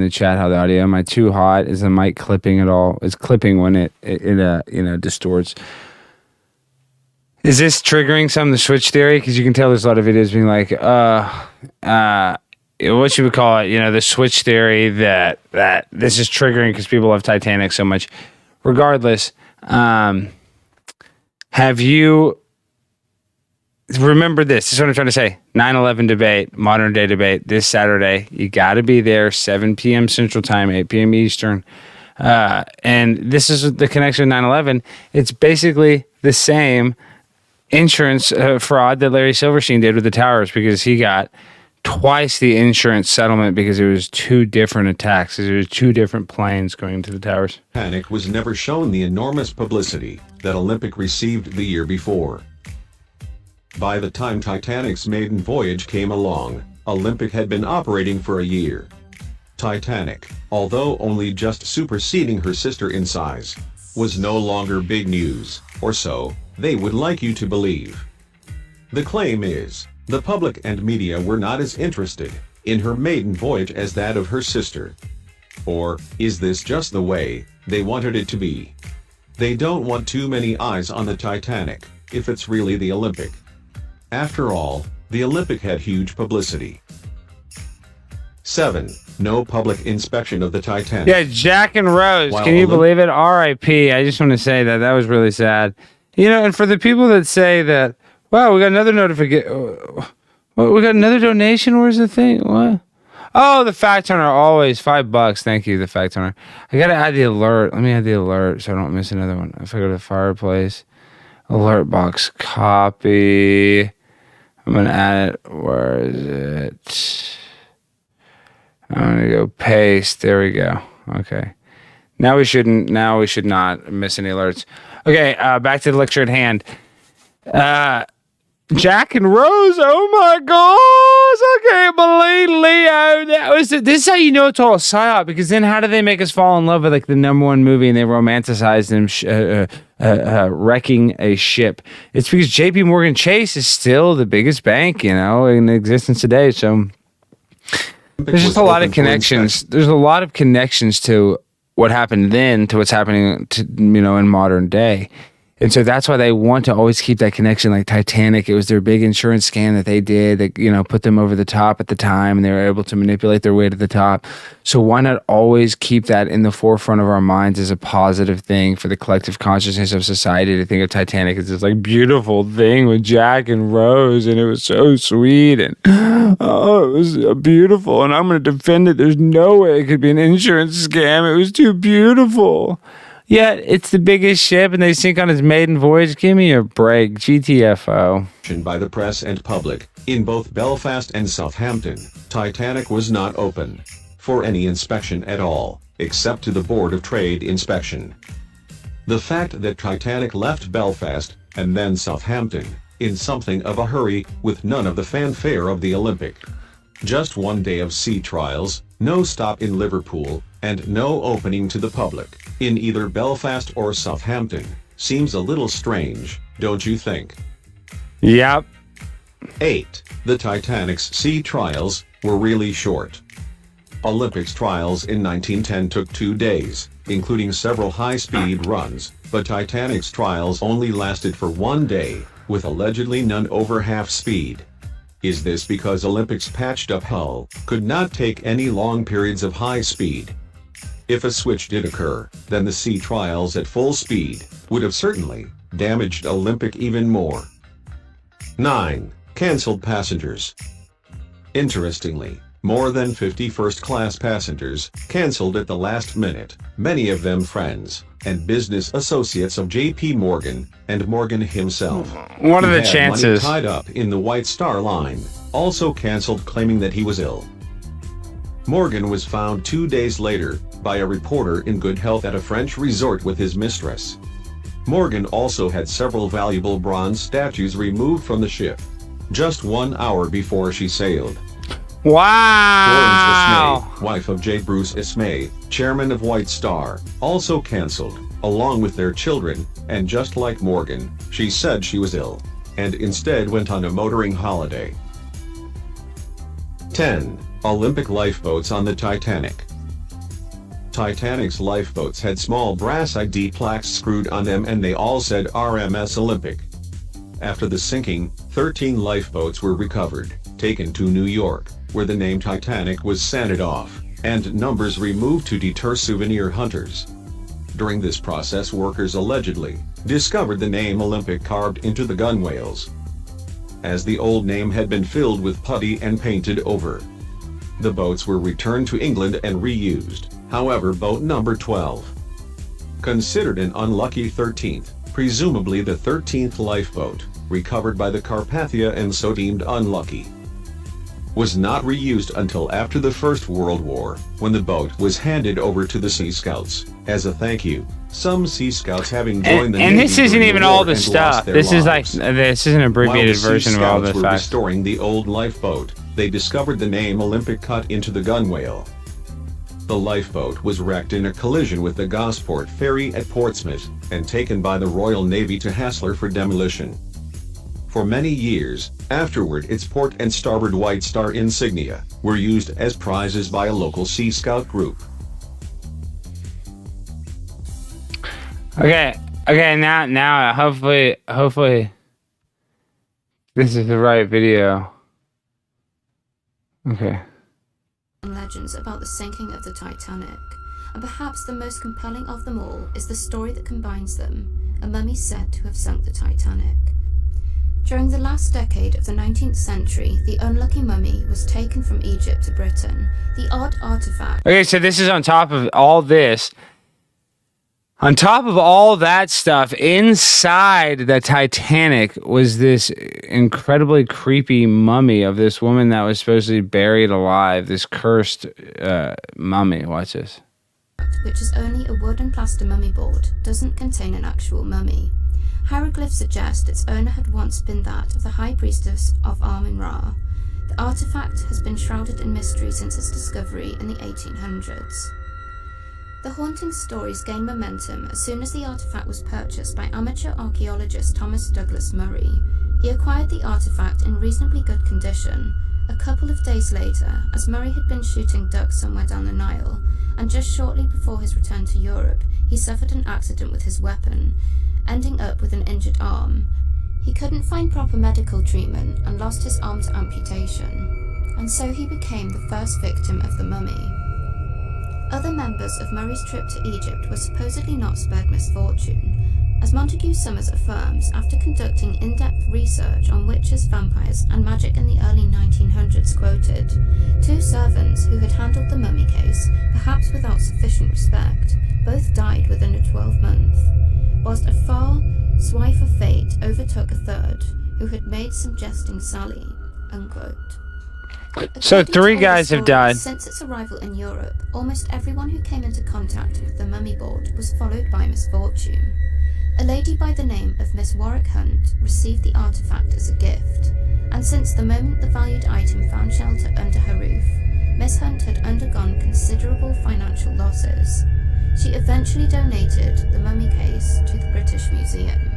the chat how the audio. Am I too hot? Is the mic clipping at all? It's clipping when it distorts. Is this triggering some of the switch theory? Because you can tell there's a lot of videos being like, what you would call it, the switch theory that this is triggering because people love Titanic so much. Regardless, have you remember this? This is what I'm trying to say. 9/11 debate, modern day debate this Saturday. You got to be there, 7 p.m. Central Time, 8 p.m. Eastern. And this is the connection to 9/11. It's basically the same insurance fraud that Larry Silverstein did with the towers, because he got twice the insurance settlement because it was two different attacks. There was two different planes going into the towers. Titanic was never shown the enormous publicity that Olympic received the year before. By the time Titanic's maiden voyage came along, Olympic had been operating for a year. Titanic, although only just superseding her sister in size, was no longer big news, or so they would like you to believe. The claim is, the public and media were not as interested in her maiden voyage as that of her sister. Or, is this just the way they wanted it to be? They don't want too many eyes on the Titanic, if it's really the Olympic. After all, the Olympic had huge publicity. 7. No public inspection of the Titanic. Yeah, Jack and Rose. While Can you believe it? R.I.P. I just want to say that was really sad. And for the people that say that, wow, we got another notification. We got another donation. Where's the thing? What? Oh, the fact turner. Always $5. Thank you, the fact turner. I gotta add the alert. Let me add the alert so I don't miss another one. If I go to the fireplace, alert box, copy. I'm gonna add it. Where is it? I'm gonna go paste. There we go. Okay. Now we should not miss any alerts. Okay. Back to the lecture at hand. Jack and Rose, oh my gosh, I can't believe Leo. This is how you know it's all a psyop, because then how do they make us fall in love with like the #1 movie and they romanticize them wrecking a ship? It's because JP Morgan Chase is still the biggest bank, in existence today. So there's just a lot of connections. There's a lot of connections to what happened then to what's happening in modern day. And so that's why they want to always keep that connection. Like Titanic, it was their big insurance scam that they did that, put them over the top at the time, and they were able to manipulate their way to the top. So why not always keep that in the forefront of our minds as a positive thing for the collective consciousness of society, to think of Titanic as this like beautiful thing with Jack and Rose, and it was so sweet, and it was beautiful, and I'm going to defend it. There's no way it could be an insurance scam. It was too beautiful. Yeah, it's the biggest ship, and they sink on its maiden voyage. Give me a break, GTFO. By the press and public, in both Belfast and Southampton, Titanic was not open for any inspection at all, except to the Board of Trade inspection. The fact that Titanic left Belfast, and then Southampton, in something of a hurry, with none of the fanfare of the Olympic. Just one day of sea trials, no stop in Liverpool, and no opening to the public, in either Belfast or Southampton, seems a little strange, don't you think? Yep. 8. The Titanic's sea trials were really short. Olympics trials in 1910 took 2 days, including several high-speed runs, but Titanic's trials only lasted for 1 day, with allegedly none over half speed. Is this because Olympic's patched-up hull could not take any long periods of high speed? If a switch did occur, then the sea trials at full speed would have certainly damaged Olympic even more. 9. canceled passengers. Interestingly, more than 50 first-class passengers canceled at the last minute, many of them friends and business associates of J.P. Morgan and Morgan himself. What are the Who had chances? money tied up in the White Star Line, also canceled, claiming that he was ill. Morgan was found 2 days later by a reporter in good health at a French resort with his mistress. Morgan also had several valuable bronze statues removed from the ship, just 1 hour before she sailed. Wow. Florence Ismay, wife of J. Bruce Ismay, chairman of White Star, also canceled, along with their children, and just like Morgan, she said she was ill, and instead went on a motoring holiday. 10. Olympic lifeboats on the Titanic. Titanic's lifeboats had small brass ID plaques screwed on them, and they all said RMS Olympic. After the sinking, 13 lifeboats were recovered, taken to New York, where the name Titanic was sanded off, and numbers removed to deter souvenir hunters. During this process, workers allegedly discovered the name Olympic carved into the gunwales, as the old name had been filled with putty and painted over. The boats were returned to England and reused. However, boat number 12, considered an unlucky 13th, presumably the 13th lifeboat, recovered by the Carpathia and so deemed unlucky, was not reused until after the First World War, when the boat was handed over to the Sea Scouts as a thank you. Some Sea Scouts having joined the Navy And this isn't during even war all the and stuff. lost their This is like lives. this is an abbreviated While the version Sea of all Scouts the were facts. restoring the old lifeboat, they discovered the name Olympic cut into the gunwale. The lifeboat was wrecked in a collision with the Gosport ferry at Portsmouth, and taken by the Royal Navy to Hassler for demolition. For many years afterward, its port and starboard White Star insignia were used as prizes by a local Sea Scout group. Okay, now, hopefully, this is the right video. Okay. Legends about the sinking of the Titanic, and perhaps the most compelling of them all is the story that combines them, a mummy said to have sunk the Titanic. During the last decade of the 19th century, the unlucky mummy was taken from Egypt to Britain. The odd artifact... Okay, so this is on top of all this. On top of all that stuff, inside the Titanic was this incredibly creepy mummy of this woman that was supposedly buried alive. This cursed mummy. Watch this. which is only a wood and plaster mummy board, doesn't contain an actual mummy. Hieroglyphs suggest its owner had once been that of the High Priestess of Amun-Ra. The artifact has been shrouded in mystery since its discovery in the 1800s. The haunting stories gained momentum as soon as the artifact was purchased by amateur archaeologist Thomas Douglas Murray. He acquired the artifact in reasonably good condition. A couple of days later, as Murray had been shooting ducks somewhere down the Nile, and just shortly before his return to Europe, he suffered an accident with his weapon, ending up with an injured arm. He couldn't find proper medical treatment and lost his arm to amputation, and so he became the first victim of the mummy. Other members of Murray's trip to Egypt were supposedly not spared misfortune. As Montague Summers affirms, after conducting in-depth research on witches, vampires, and magic in the early 1900s, quoted, 2 servants who had handled the mummy case, perhaps without sufficient respect, both died within a 12-month, whilst a far swipe of fate overtook a third, who had made some jesting sally, unquote. So According 3 to guys have stories, died. Since its arrival in Europe, almost everyone who came into contact with the mummy board was followed by misfortune. A lady by the name of Miss Warwick Hunt received the artifact as a gift, and since the moment the valued item found shelter under her roof, Miss Hunt had undergone considerable financial losses. She eventually donated the mummy case to the British Museum.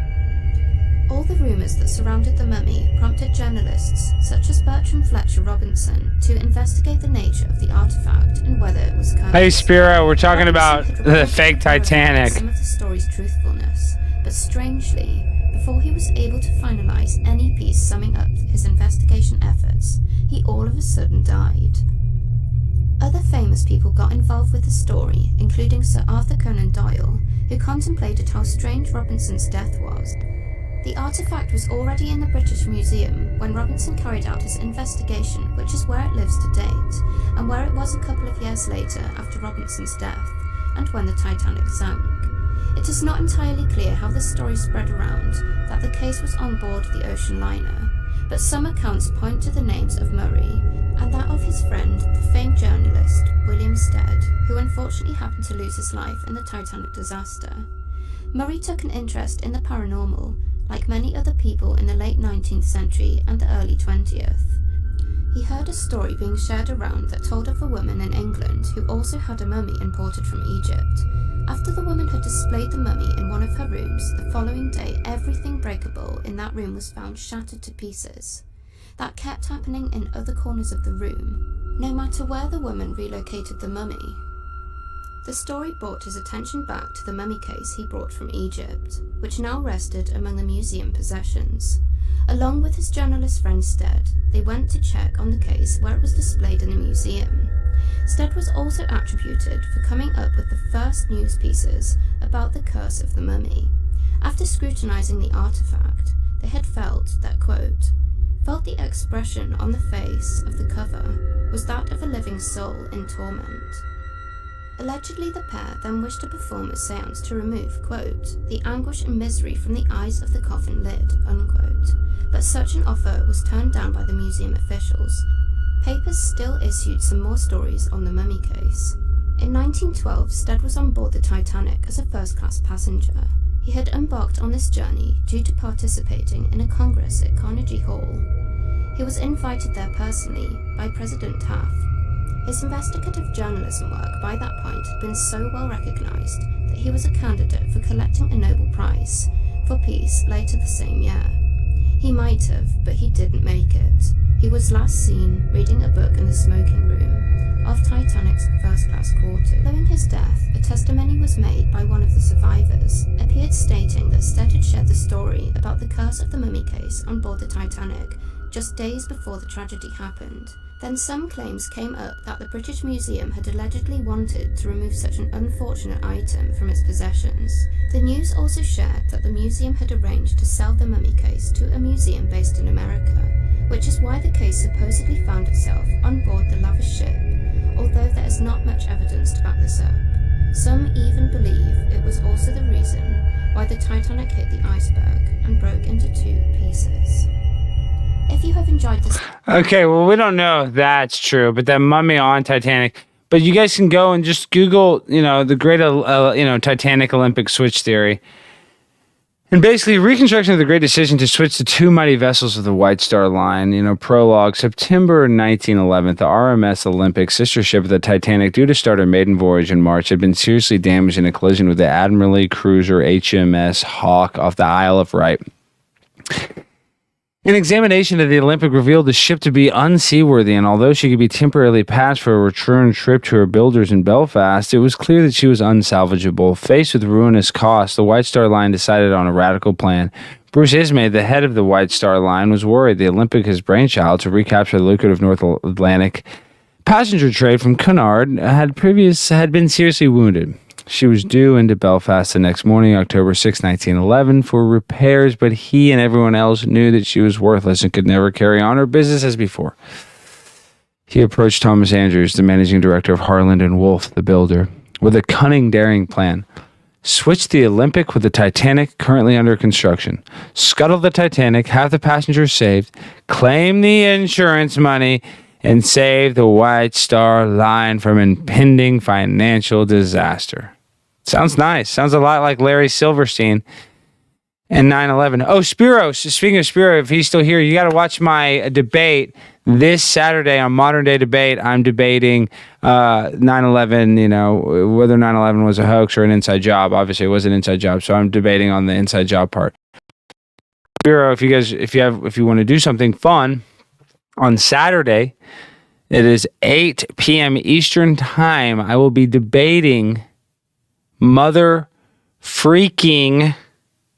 All the rumours that surrounded the mummy prompted journalists such as Bertram Fletcher Robinson to investigate the nature of the artifact and whether it was cursed. Hey Spiro, we're talking about Robinson had the reported fake Titanic. some of the story's truthfulness, but strangely, before he was able to finalise any piece summing up his investigation efforts, he all of a sudden died. Other famous people got involved with the story, including Sir Arthur Conan Doyle, who contemplated how strange Robinson's death was. The artifact was already in the British Museum when Robinson carried out his investigation, which is where it lives to date, and where it was a couple of years later after Robinson's death, and when the Titanic sank. It is not entirely clear how the story spread around that the case was on board the ocean liner, but some accounts point to the names of Murray and that of his friend, the famed journalist William Stead, who unfortunately happened to lose his life in the Titanic disaster. Murray took an interest in the paranormal, like many other people in the late 19th century and the early 20th. He heard a story being shared around that told of a woman in England who also had a mummy imported from Egypt. After the woman had displayed the mummy in one of her rooms, the following day everything breakable in that room was found shattered to pieces. That kept happening in other corners of the room, no matter where the woman relocated the mummy. The story brought his attention back to the mummy case he brought from Egypt, which now rested among the museum possessions. Along with his journalist friend Stead, they went to check on the case where it was displayed in the museum. Stead was also attributed for coming up with the first news pieces about the curse of the mummy. After scrutinizing the artifact, they had felt that, quote, felt the expression on the face of the cover was that of a living soul in torment. Allegedly, the pair then wished to perform a seance to remove, quote, the anguish and misery from the eyes of the coffin lid, unquote. But such an offer was turned down by the museum officials. Papers still issued some more stories on the mummy case. In 1912, Stead was on board the Titanic as a first-class passenger. He had embarked on this journey due to participating in a congress at Carnegie Hall. He was invited there personally by President Taft. His investigative journalism work by that point had been so well recognized that he was a candidate for collecting a Nobel Prize for Peace later the same year. He might have, but he didn't make it. He was last seen reading a book in the smoking room of Titanic's first-class quarters. Following his death, a testimony was made by one of the survivors, appeared stating that Stead had shared the story about the curse of the mummy case on board the Titanic just days before the tragedy happened. Then some claims came up that the British Museum had allegedly wanted to remove such an unfortunate item from its possessions. The news also shared that the museum had arranged to sell the mummy case to a museum based in America, which is why the case supposedly found itself on board the lavish ship, although there is not much evidence to back this up. Some even believe it was also the reason why the Titanic hit the iceberg and broke into two pieces. If you have enjoyed this... Okay, well, we don't know if that's true, but that mummy on Titanic... But you guys can go and just Google, the great, Titanic Olympic switch theory. And basically, reconstruction of the great decision to switch the two mighty vessels of the White Star Line. Prologue, September 1911, the RMS Olympic, sister ship of the Titanic, due to start her maiden voyage in March, had been seriously damaged in a collision with the Admiralty cruiser HMS Hawke off the Isle of Wight. An examination of the Olympic revealed the ship to be unseaworthy, and although she could be temporarily passed for a return trip to her builders in Belfast, it was clear that she was unsalvageable. Faced with ruinous costs, the White Star Line decided on a radical plan. Bruce Ismay, the head of the White Star Line, was worried the Olympic, his brainchild, to recapture the lucrative North Atlantic passenger trade from Cunard, had been seriously wounded. She was due into Belfast the next morning, October 6, 1911, for repairs, but he and everyone else knew that she was worthless and could never carry on her business as before. He approached Thomas Andrews, the managing director of Harland and Wolff, the builder, with a cunning, daring plan. Switch the Olympic with the Titanic currently under construction. Scuttle the Titanic, have the passengers saved, claim the insurance money, and save the White Star Line from impending financial disaster. Sounds nice. Sounds a lot like Larry Silverstein and 9/11. Oh, Spiro. Speaking of Spiro, if he's still here, you got to watch my debate this Saturday on Modern Day Debate. I'm debating 9/11. Whether 9/11 was a hoax or an inside job. Obviously, it was an inside job, so I'm debating on the inside job part. Spiro, if you want to do something fun on Saturday, it is 8 p.m. Eastern Time. I will be debating mother freaking...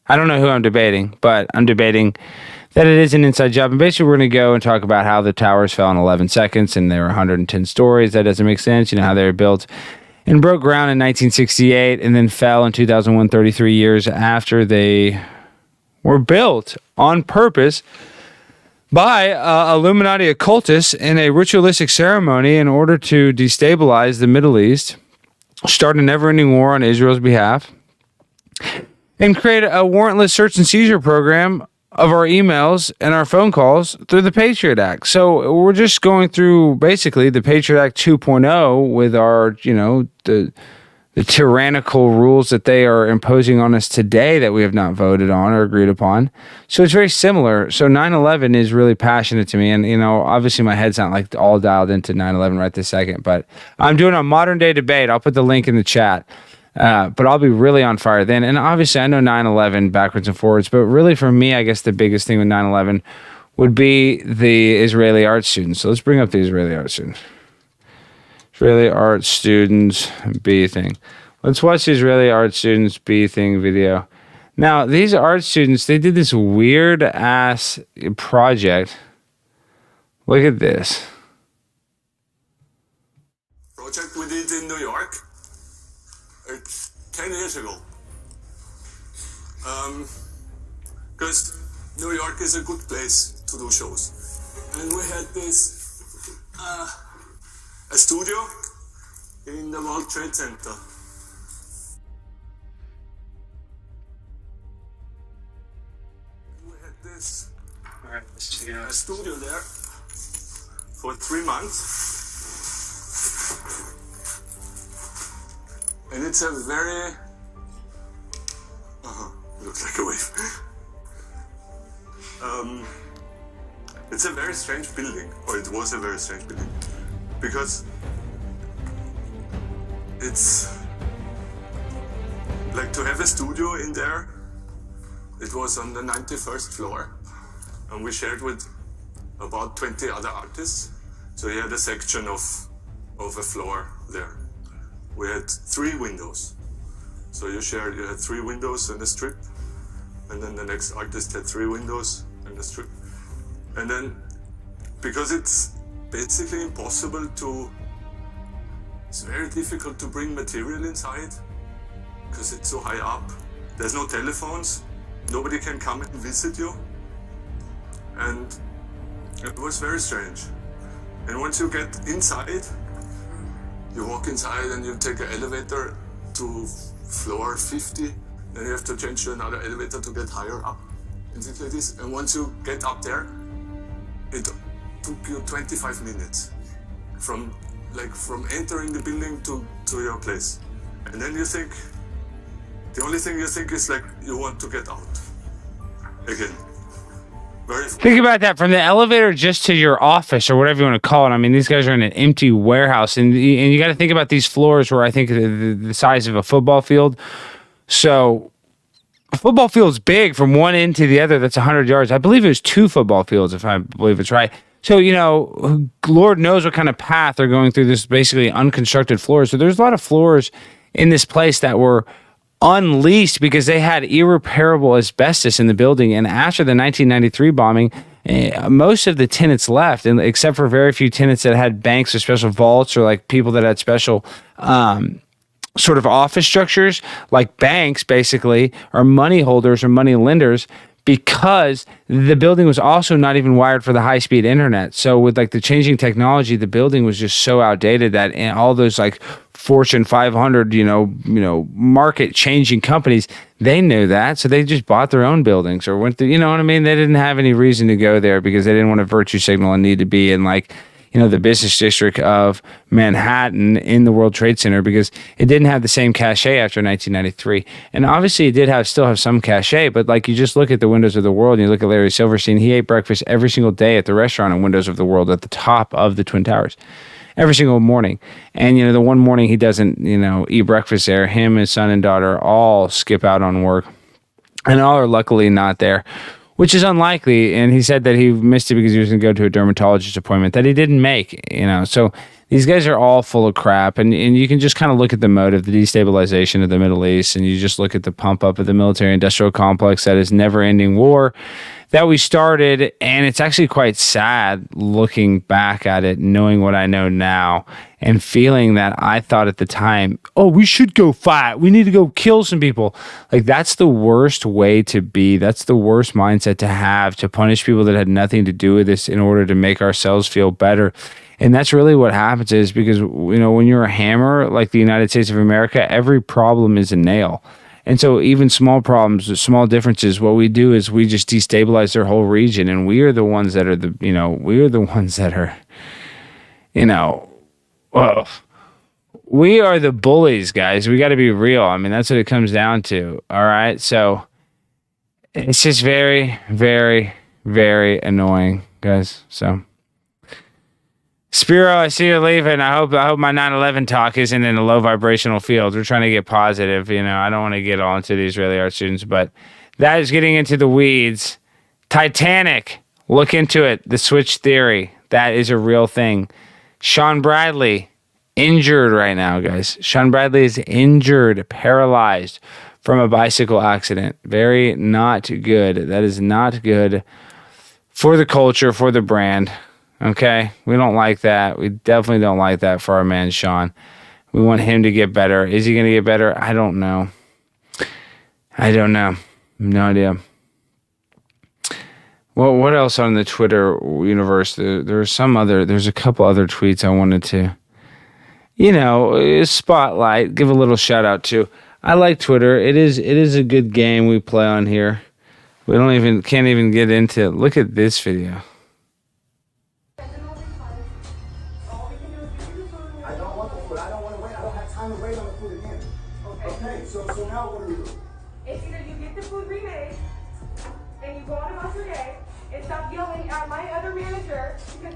I don't know who I'm debating, but I'm debating that it is an inside job. And basically, we're going to go and talk about how the towers fell in 11 seconds and there were 110 stories. That doesn't make sense. How they were built and broke ground in 1968 and then fell in 2001, 33 years after they were built on purpose by Illuminati occultists in a ritualistic ceremony in order to destabilize the Middle East, start a never-ending war on Israel's behalf, and create a warrantless search and seizure program of our emails and our phone calls through the Patriot Act. So we're just going through basically the Patriot Act 2.0 with our, the tyrannical rules that they are imposing on us today that we have not voted on or agreed upon. So it's very similar. So 9/11 is really passionate to me. And, obviously my head's not like all dialed into 9/11 right this second, but I'm doing a modern day debate. I'll put the link in the chat. But I'll be really on fire then. And obviously I know 9/11 backwards and forwards, but really for me, I guess the biggest thing with 9/11 would be the Israeli art students. So let's bring up the Israeli art students. Israeli art students B thing. Let's watch the Israeli art students B thing video. Now, these art students, they did this weird ass project. Look at this. Project we did in New York. It's 10 years ago. Because New York is a good place to do shows. And we had this, a studio in the World Trade Center. We had this, a studio there for 3 months. And it's a very, looks like a wave. It's a very strange building, or it was a very strange building, because it's like to have a studio in there. It was on the 91st floor, and we shared with about 20 other artists. So you had a section of a floor there. We had 3 windows. So you had 3 windows and a strip. And then the next artist had 3 windows and a strip. And then, because it's basically impossible it's very difficult to bring material inside, because it's so high up. There's no telephones. Nobody can come and visit you. And it was very strange. And once you get inside, you walk inside and you take an elevator to floor 50, then you have to change to another elevator to get higher up, and things like this. And once you get up there, it took you 25 minutes from entering the building to your place. And then the only thing you think is like you want to get out again. Think about that, from the elevator just to your office or whatever you want to call it. I mean, these guys are in an empty warehouse, and you got to think about these floors where I think the size of a football field. So a football field's big from one end to the other. That's 100 yards. I believe it was 2 football fields, if I believe it's right. So, Lord knows what kind of path they're going through this basically unconstructed floor. So there's a lot of floors in this place that were unleashed because they had irreparable asbestos in the building. And after the 1993 bombing, most of the tenants left, and except for very few tenants that had banks or special vaults, or like people that had special sort of office structures, like banks basically, or money holders or money lenders, because the building was also not even wired for the high-speed internet. So with like the changing technology, the building was just so outdated that all those like Fortune 500, market-changing companies, they knew that, so they just bought their own buildings or went through, you know what I mean? They didn't have any reason to go there because they didn't want a virtue signal and need to be in like, the business district of Manhattan in the World Trade Center, because it didn't have the same cachet after 1993. And obviously it did still have some cachet, but like you just look at the Windows of the World and you look at Larry Silverstein, he ate breakfast every single day at the restaurant in Windows of the World at the top of the Twin Towers. Every single morning. And, the one morning he doesn't, eat breakfast there, him, his son, and daughter all skip out on work. And all are luckily not there, which is unlikely. And he said that he missed it because he was going to go to a dermatologist appointment that he didn't make, So These guys are all full of crap, and you can just kind of look at the motive, the destabilization of the Middle East, and you just look at the pump up of the military-industrial complex that is never-ending war that we started, and it's actually quite sad looking back at it, knowing what I know now, and feeling that I thought at the time, oh, we should go fight. We need to go kill some people. Like, that's the worst way to be. That's the worst mindset to have, to punish people that had nothing to do with this in order to make ourselves feel better. And that's really what happens is because, when you're a hammer, like the United States of America, every problem is a nail. And so even small problems, small differences, what we do is we just destabilize their whole region. And we are the ones that are we are the bullies, guys. We got to be real. I mean, that's what it comes down to. All right. So it's just very, very, very annoying, guys. So. Spiro, I see you're leaving. I hope my 9/11 talk isn't in a low vibrational field. We're trying to get positive. I don't want to get all into the Israeli art students, but that is getting into the weeds. Titanic, look into it. The switch theory, that is a real thing. Sean Bradley, injured right now, guys. Sean Bradley is injured, paralyzed from a bicycle accident. Very not good. That is not good for the culture, for the brand. Okay, we don't like that. We definitely don't like that for our man Sean. We want him to get better. Is he going to get better? I don't know. No idea. Well, what else on the Twitter universe? There's a couple other tweets I wanted to, spotlight, give a little shout out to. I like Twitter. It is a good game we play on here. We can't even get into. Look at this video.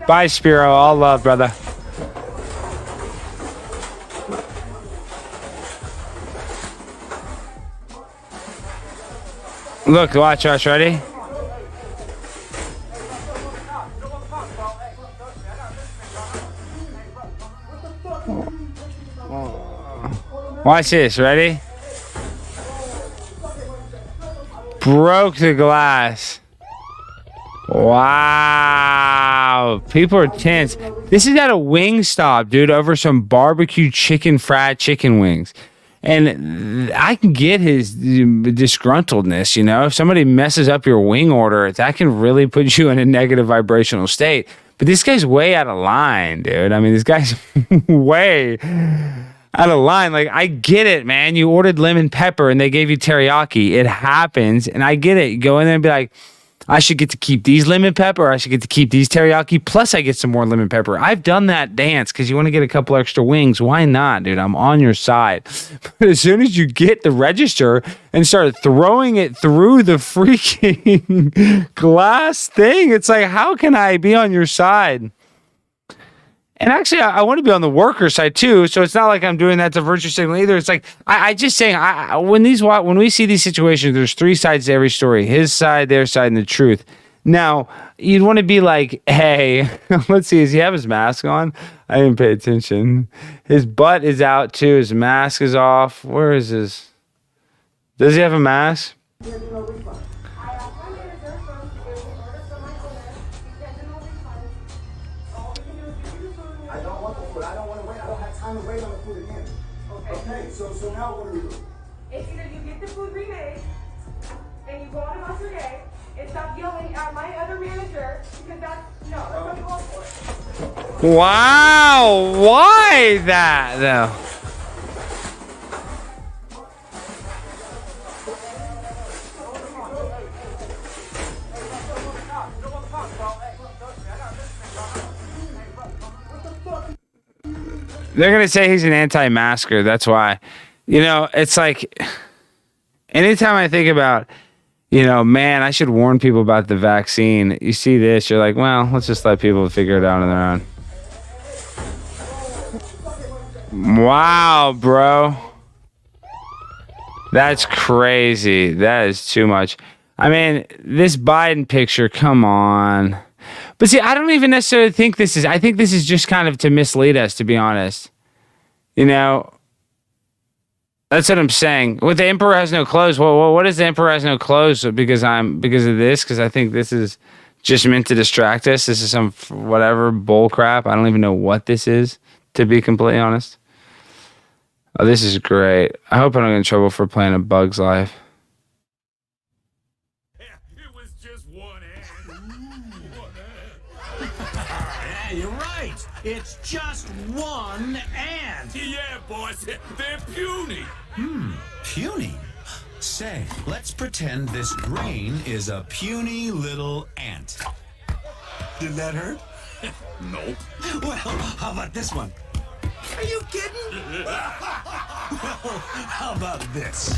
Bye, Spiro. All love, brother. Look, watch us. Ready? Watch this. Ready? Broke the glass. Wow. People are tense. This is at a wing stop, dude, over some barbecue fried chicken wings. And I can get his disgruntledness, If somebody messes up your wing order, that can really put you in a negative vibrational state. But this guy's way out of line, dude. I mean, this guy's way out of line. Like, I get it, man. You ordered lemon pepper and they gave you teriyaki. It happens. And I get it. You go in there and be like, I should get to keep these lemon pepper. I should get to keep these teriyaki. Plus, I get some more lemon pepper. I've done that dance because you want to get a couple extra wings. Why not, dude? I'm on your side. But as soon as you get the register and start throwing it through the freaking glass thing, it's like, how can I be on your side? And actually, I want to be on the worker side too. So it's not like I'm doing that to virtue signal either. It's like I just saying when we see these situations, there's three sides to every story: his side, their side, and the truth. Now you'd want to be like, hey, let's see, does he have his mask on? I didn't pay attention. His butt is out too. His mask is off. Where is his? Does he have a mask? Wow, why that though? They're gonna say he's an anti-masker. That's why. It's like anytime I think about, man, I should warn people about the vaccine. You see this, you're like, well, let's just let people figure it out on their own. Wow, bro. That's crazy. That is too much. I mean, this Biden picture, come on. But see, I don't even necessarily think this is. I think this is just kind of to mislead us, to be honest. You know, that's what I'm saying. With the Emperor has no clothes. Well, what is the Emperor has no clothes? Because of this. Because I think this is just meant to distract us. This is some whatever bull crap. I don't even know what this is, to be completely honest. Oh, this is great. I hope I don't get in trouble for playing A Bug's Life. It was just one ant. Yeah, you're right. It's just one ant. Yeah, boys, they're puny. Puny. Say, let's pretend this grain is a puny little ant. Did that hurt? Nope. Well, how about this one? Are you kidding? Well, how about this?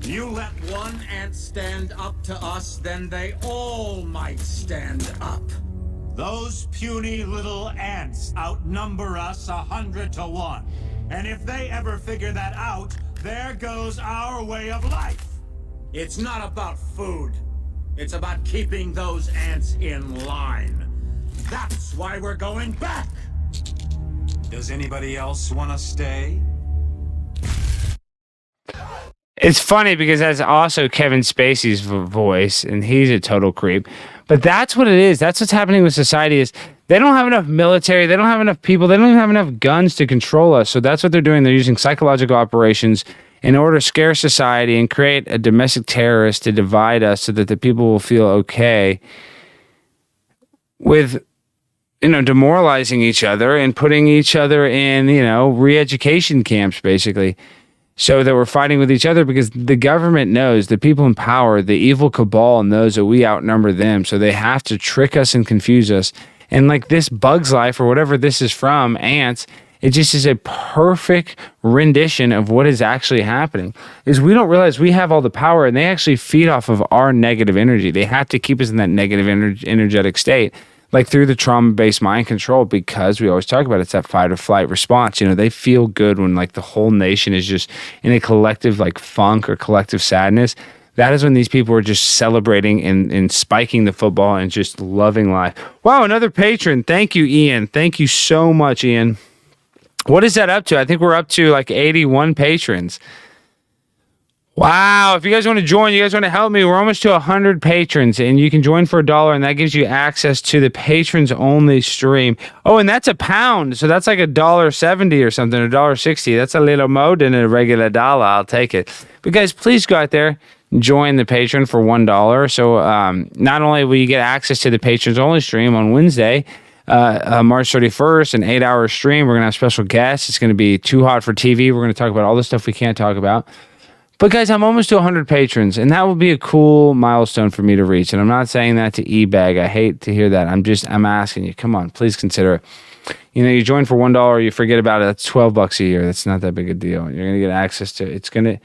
You let one ant stand up to us, then they all might stand up. Those puny little ants outnumber us 100 to 1. And if they ever figure that out, there goes our way of life. It's not about food. It's about keeping those ants in line. That's why we're going back. Does anybody else want to stay? It's funny because that's also Kevin Spacey's voice, and he's a total creep. But that's what it is. That's what's happening with society is they don't have enough military. They don't have enough people. They don't even have enough guns to control us. So that's what they're doing. They're using psychological operations in order to scare society and create a domestic terrorist to divide us so that the people will feel okay with, demoralizing each other and putting each other in, re-education camps, basically. So that we're fighting with each other because the government knows, the people in power, the evil cabal knows that we outnumber them. So they have to trick us and confuse us. And like this Bug's Life or whatever this is from, ants, it just is a perfect rendition of what is actually happening. Is we don't realize we have all the power and they actually feed off of our negative energy. They have to keep us in that negative energetic state. Like through the trauma-based mind control, because we always talk about it's that fight or flight response. They feel good when like the whole nation is just in a collective like funk or collective sadness. That is when these people are just celebrating and spiking the football and just loving life. Wow, another patron. Thank you, Ian. Thank you so much, Ian. What is that up to? I think we're up to like 81 patrons. Wow, if you guys want to join, you guys want to help me, we're almost to 100 patrons, and you can join for $1, and that gives you access to the patrons-only stream. Oh, and that's £1, so that's like $1.70 or something, $1.60. That's a little more than a regular dollar. I'll take it. But guys, please go out there, join the Patreon for $1. So not only will you get access to the patrons-only stream on Wednesday, March 31st, an 8-hour stream. We're going to have special guests. It's going to be too hot for TV. We're going to talk about all the stuff we can't talk about. But guys, I'm almost to 100 patrons, and that will be a cool milestone for me to reach. And I'm not saying that to e-bag. I hate to hear that. I'm asking you. Come on, please consider it. You join for $1, you forget about it. That's $12 a year. That's not that big a deal. You're going to get access to it. It's going to...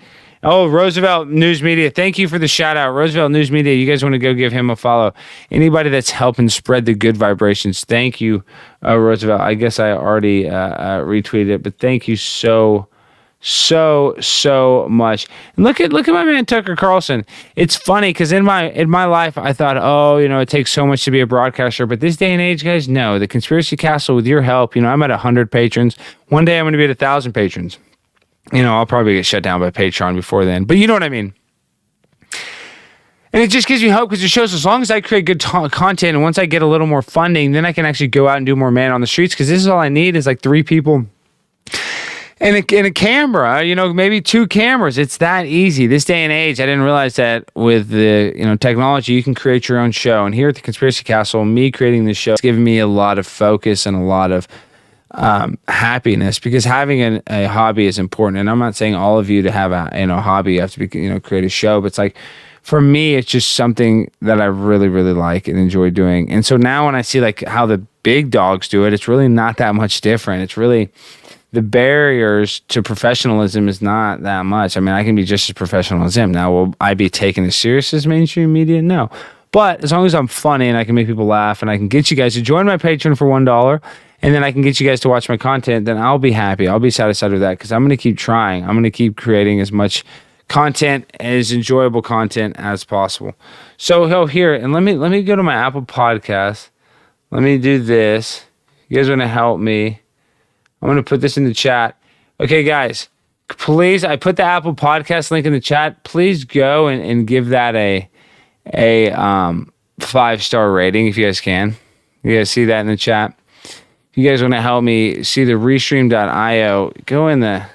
Oh, Roosevelt News Media. Thank you for the shout out. Roosevelt News Media, you guys want to go give him a follow. Anybody that's helping spread the good vibrations, thank you, Roosevelt. I guess I already retweeted it, but thank you so much. And look at my man Tucker Carlson. It's funny because in my life I thought, it takes so much to be a broadcaster, but this day and age, guys, no. The Conspiracy Castle, with your help, I'm at 100 patrons. One day I'm going to be at 1,000 patrons. I'll probably get shut down by Patreon before then, but you know what I mean. And it just gives me hope because it shows as long as I create good content and once I get a little more funding, then I can actually go out and do more man on the streets, because this is all I need is like 3 people and a camera, maybe 2 cameras. It's that easy. This day and age, I didn't realize that with the technology, you can create your own show. And here at the Conspiracy Castle, me creating this show, it's given me a lot of focus and a lot of happiness, because having a hobby is important. And I'm not saying all of you to have a hobby, you have to be create a show, but it's like, for me, it's just something that I really, really like and enjoy doing. And so now when I see like how the big dogs do it, it's really not that much different. It's really, the barriers to professionalism is not that much. I mean, I can be just as professional as him. Now, will I be taken as serious as mainstream media? No. But as long as I'm funny and I can make people laugh and I can get you guys to join my Patreon for $1, and then I can get you guys to watch my content, then I'll be happy. I'll be satisfied with that because I'm going to keep trying. I'm going to keep creating as much content, as enjoyable content as possible. So here, and let me go to my Apple Podcast. Let me do this. You guys want to help me? I'm going to put this in the chat. Okay, guys, please, I put the Apple Podcast link in the chat. Please go and give that a 5-star rating if you guys can. You guys see that in the chat? If you guys want to help me see the restream.io, go in there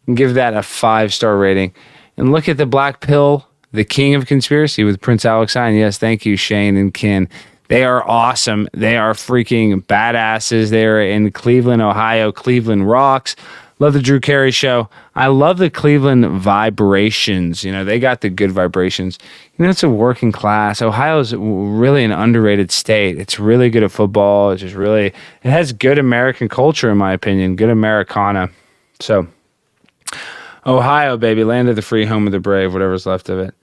and give that a 5-star rating. And look at the Black Pill, the King of Conspiracy with Prince Alex Stein. Yes, thank you, Shane and Ken. They are awesome. They are freaking badasses. They're in Cleveland, Ohio. Cleveland rocks. Love the Drew Carey Show. I love the Cleveland vibrations. You know, they got the good vibrations. You know, it's a working class. Ohio is really an underrated state. It's really good at football. It's just really, it has good American culture, in my opinion. Good Americana. So, Ohio, baby, land of the free, home of the brave, whatever's left of it.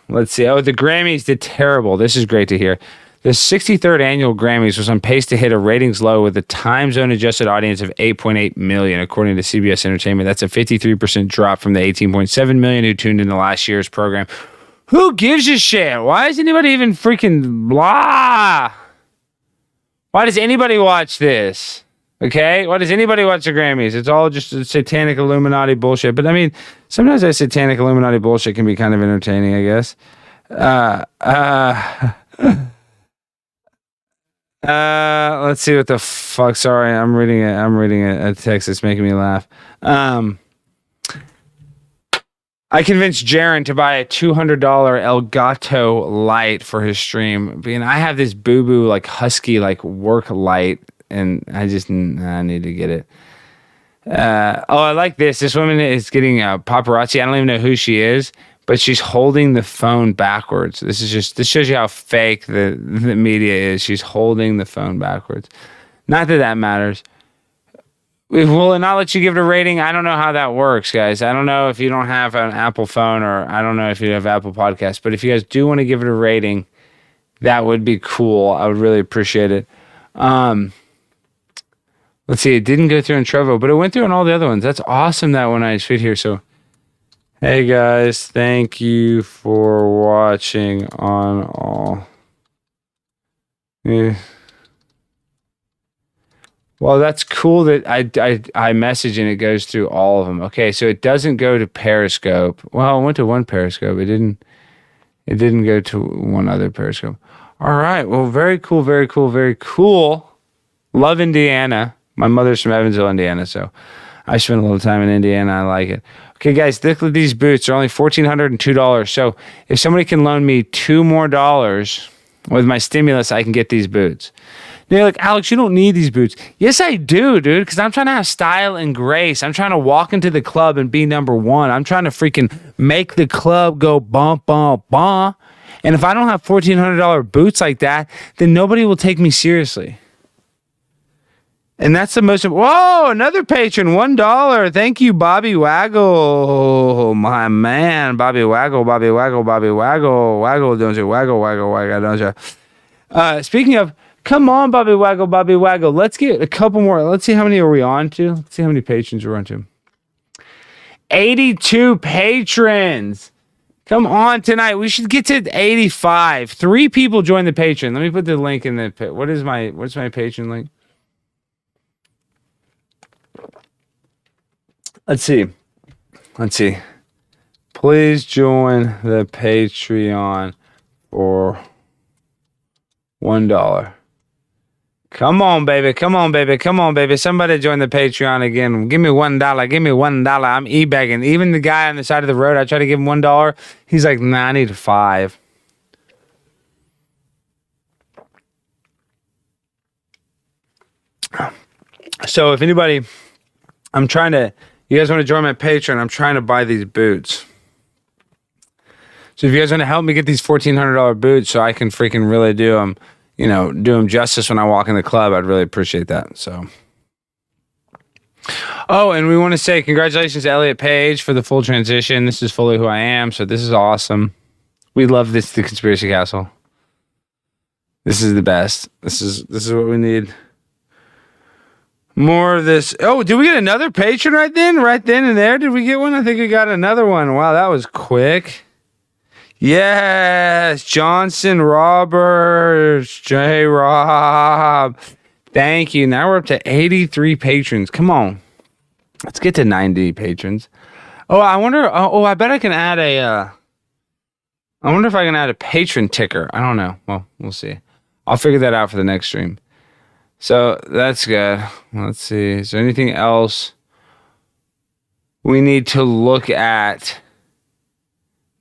Let's see. Oh, the Grammys did terrible. This is great to hear. The 63rd annual Grammys was on pace to hit a ratings low with a time zone adjusted audience of 8.8 million, according to CBS Entertainment. That's a 53% drop from the 18.7 million who tuned into last year's program. Who gives a shit? Why is anybody even freaking blah? Why does anybody watch this? Okay? Why does anybody watch the Grammys? It's all just satanic Illuminati bullshit. But I mean, sometimes that satanic Illuminati bullshit can be kind of entertaining, I guess. Let's see what the fuck. Sorry, I'm reading a text that's making me laugh. I convinced Jaron to buy a $200 Elgato light for his stream. And I have this boo-boo, like, husky, like, work light, and I need to get it. I like this. This woman is getting paparazzi. I don't even know who she is, but she's holding the phone backwards. This shows you how fake the media is. She's holding the phone backwards. Not that matters. Will it not let you give it a rating? I don't know how that works, guys. I don't know if you don't have an Apple phone, or I don't know if you have Apple Podcasts, but if you guys do want to give it a rating, that would be cool. I would really appreciate it. Let's see. It didn't go through in Trevo, but it went through on all the other ones. That's awesome that when I fit here. So, hey guys, thank you for watching on all. Yeah. Well, that's cool that I message and it goes through all of them. Okay, so it doesn't go to Periscope. Well, it went to one Periscope. It didn't go to one other Periscope. All right. Well, very cool, very cool, very cool. Love Indiana. My mother's from Evansville, Indiana, so I spent a little time in Indiana. I like it. Okay, guys, look at these boots. They're only $1,402. So if somebody can loan me $2 more with my stimulus, I can get these boots. Now you're like, Alex, you don't need these boots. Yes, I do, dude, because I'm trying to have style and grace. I'm trying to walk into the club and be number one. I'm trying to freaking make the club go bump, bump, bump. And if I don't have $1,400 boots like that, then nobody will take me seriously. And that's the most. Whoa, another patron, $1. Thank you, Bobby Waggle, my man, Bobby Waggle, Bobby Waggle, Bobby Waggle, Waggle, don't you? Waggle, waggle, waggle, don't you? Speaking of, come on, Bobby Waggle, Bobby Waggle. Let's get a couple more. Let's see how many are we on to. Let's see how many patrons we're on to. 82 patrons. Come on tonight. We should get to 85. 3 people join the patron. Let me put the link in the pit. What's my patron link? Let's see. Please join the Patreon for $1. Come on, baby. Come on, baby. Come on, baby. Somebody join the Patreon again. Give me $1. Give me $1. I'm e-begging. Even the guy on the side of the road, I try to give him $1. He's like, nah, I need 5. So if anybody, you guys want to join my Patreon, I'm trying to buy these boots. So if you guys want to help me get these $1,400 boots so I can freaking really do them justice when I walk in the club, I'd really appreciate that. So, oh, and we want to say congratulations to Elliot Page for the full transition. This is fully who I am, so this is awesome. We love this, the Conspiracy Castle. This is the best. This is what we need. More of this. Oh, did we get another patron right then? Right then and there? Did we get one? I think we got another one. Wow, that was quick. Yes, Johnson Roberts, J. Rob. Thank you. Now we're up to 83 patrons. Come on. Let's get to 90 patrons. Oh, I wonder. Oh, I bet I can add a. I wonder if I can add a patron ticker. I don't know. Well, we'll see. I'll figure that out for the next stream. So that's good. Let's see. Is there anything else we need to look at?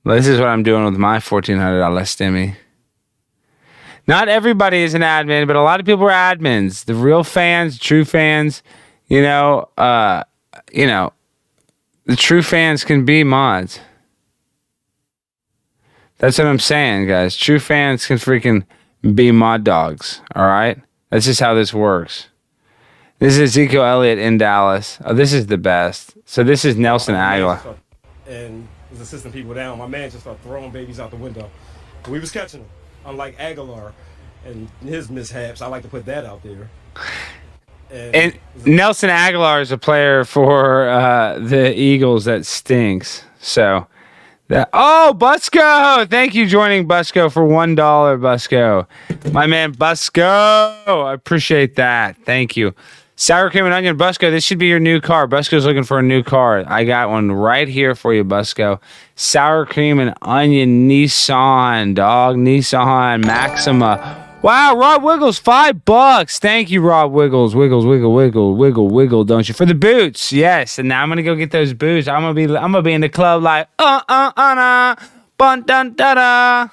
This is what I'm doing with my $1,400 stimmy. Not everybody is an admin, but a lot of people are admins. The real fans, true fans, the true fans can be mods. That's what I'm saying, guys. True fans can freaking be mod dogs. All right? That's just how this works. This is Ezekiel Elliott in Dallas. Oh, this is the best. So this is Nelson Aguilar. And was assisting people down. My man just started throwing babies out the window. We was catching them. Unlike Aguilar and his mishaps, I like to put that out there. And Nelson Aguilar is a player for the Eagles that stinks. So Busco! Thank you joining Busco for $1, Busco. My man Busco. I appreciate that. Thank you. Sour cream and onion, Busco. This should be your new car. Busco's looking for a new car. I got one right here for you, Busco. Sour cream and onion Nissan, dog. Nissan Maxima. Wow, Rob Wiggles, $5. Thank you, Rob Wiggles. Wiggle, don't you? For the boots, yes. And now I'm gonna go get those boots. I'm gonna be in the club like bun dun da da.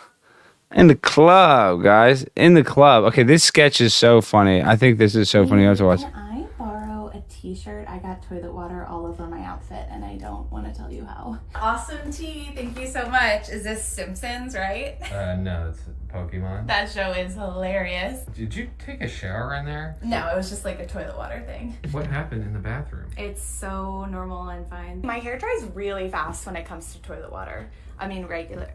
In the club, guys. In the club. Okay, this sketch is so funny. I think this is so funny. I have to watch. Can I borrow a t-shirt? I got toilet water all over my outfit and I don't want to tell you how. Awesome tea. Thank you so much. Is this Simpsons, right? No, it's Pokemon. That show is hilarious. Did you take a shower in there? No, it was just like a toilet water thing. What happened in the bathroom? It's so normal and fine. My hair dries really fast when it comes to toilet water. I mean regular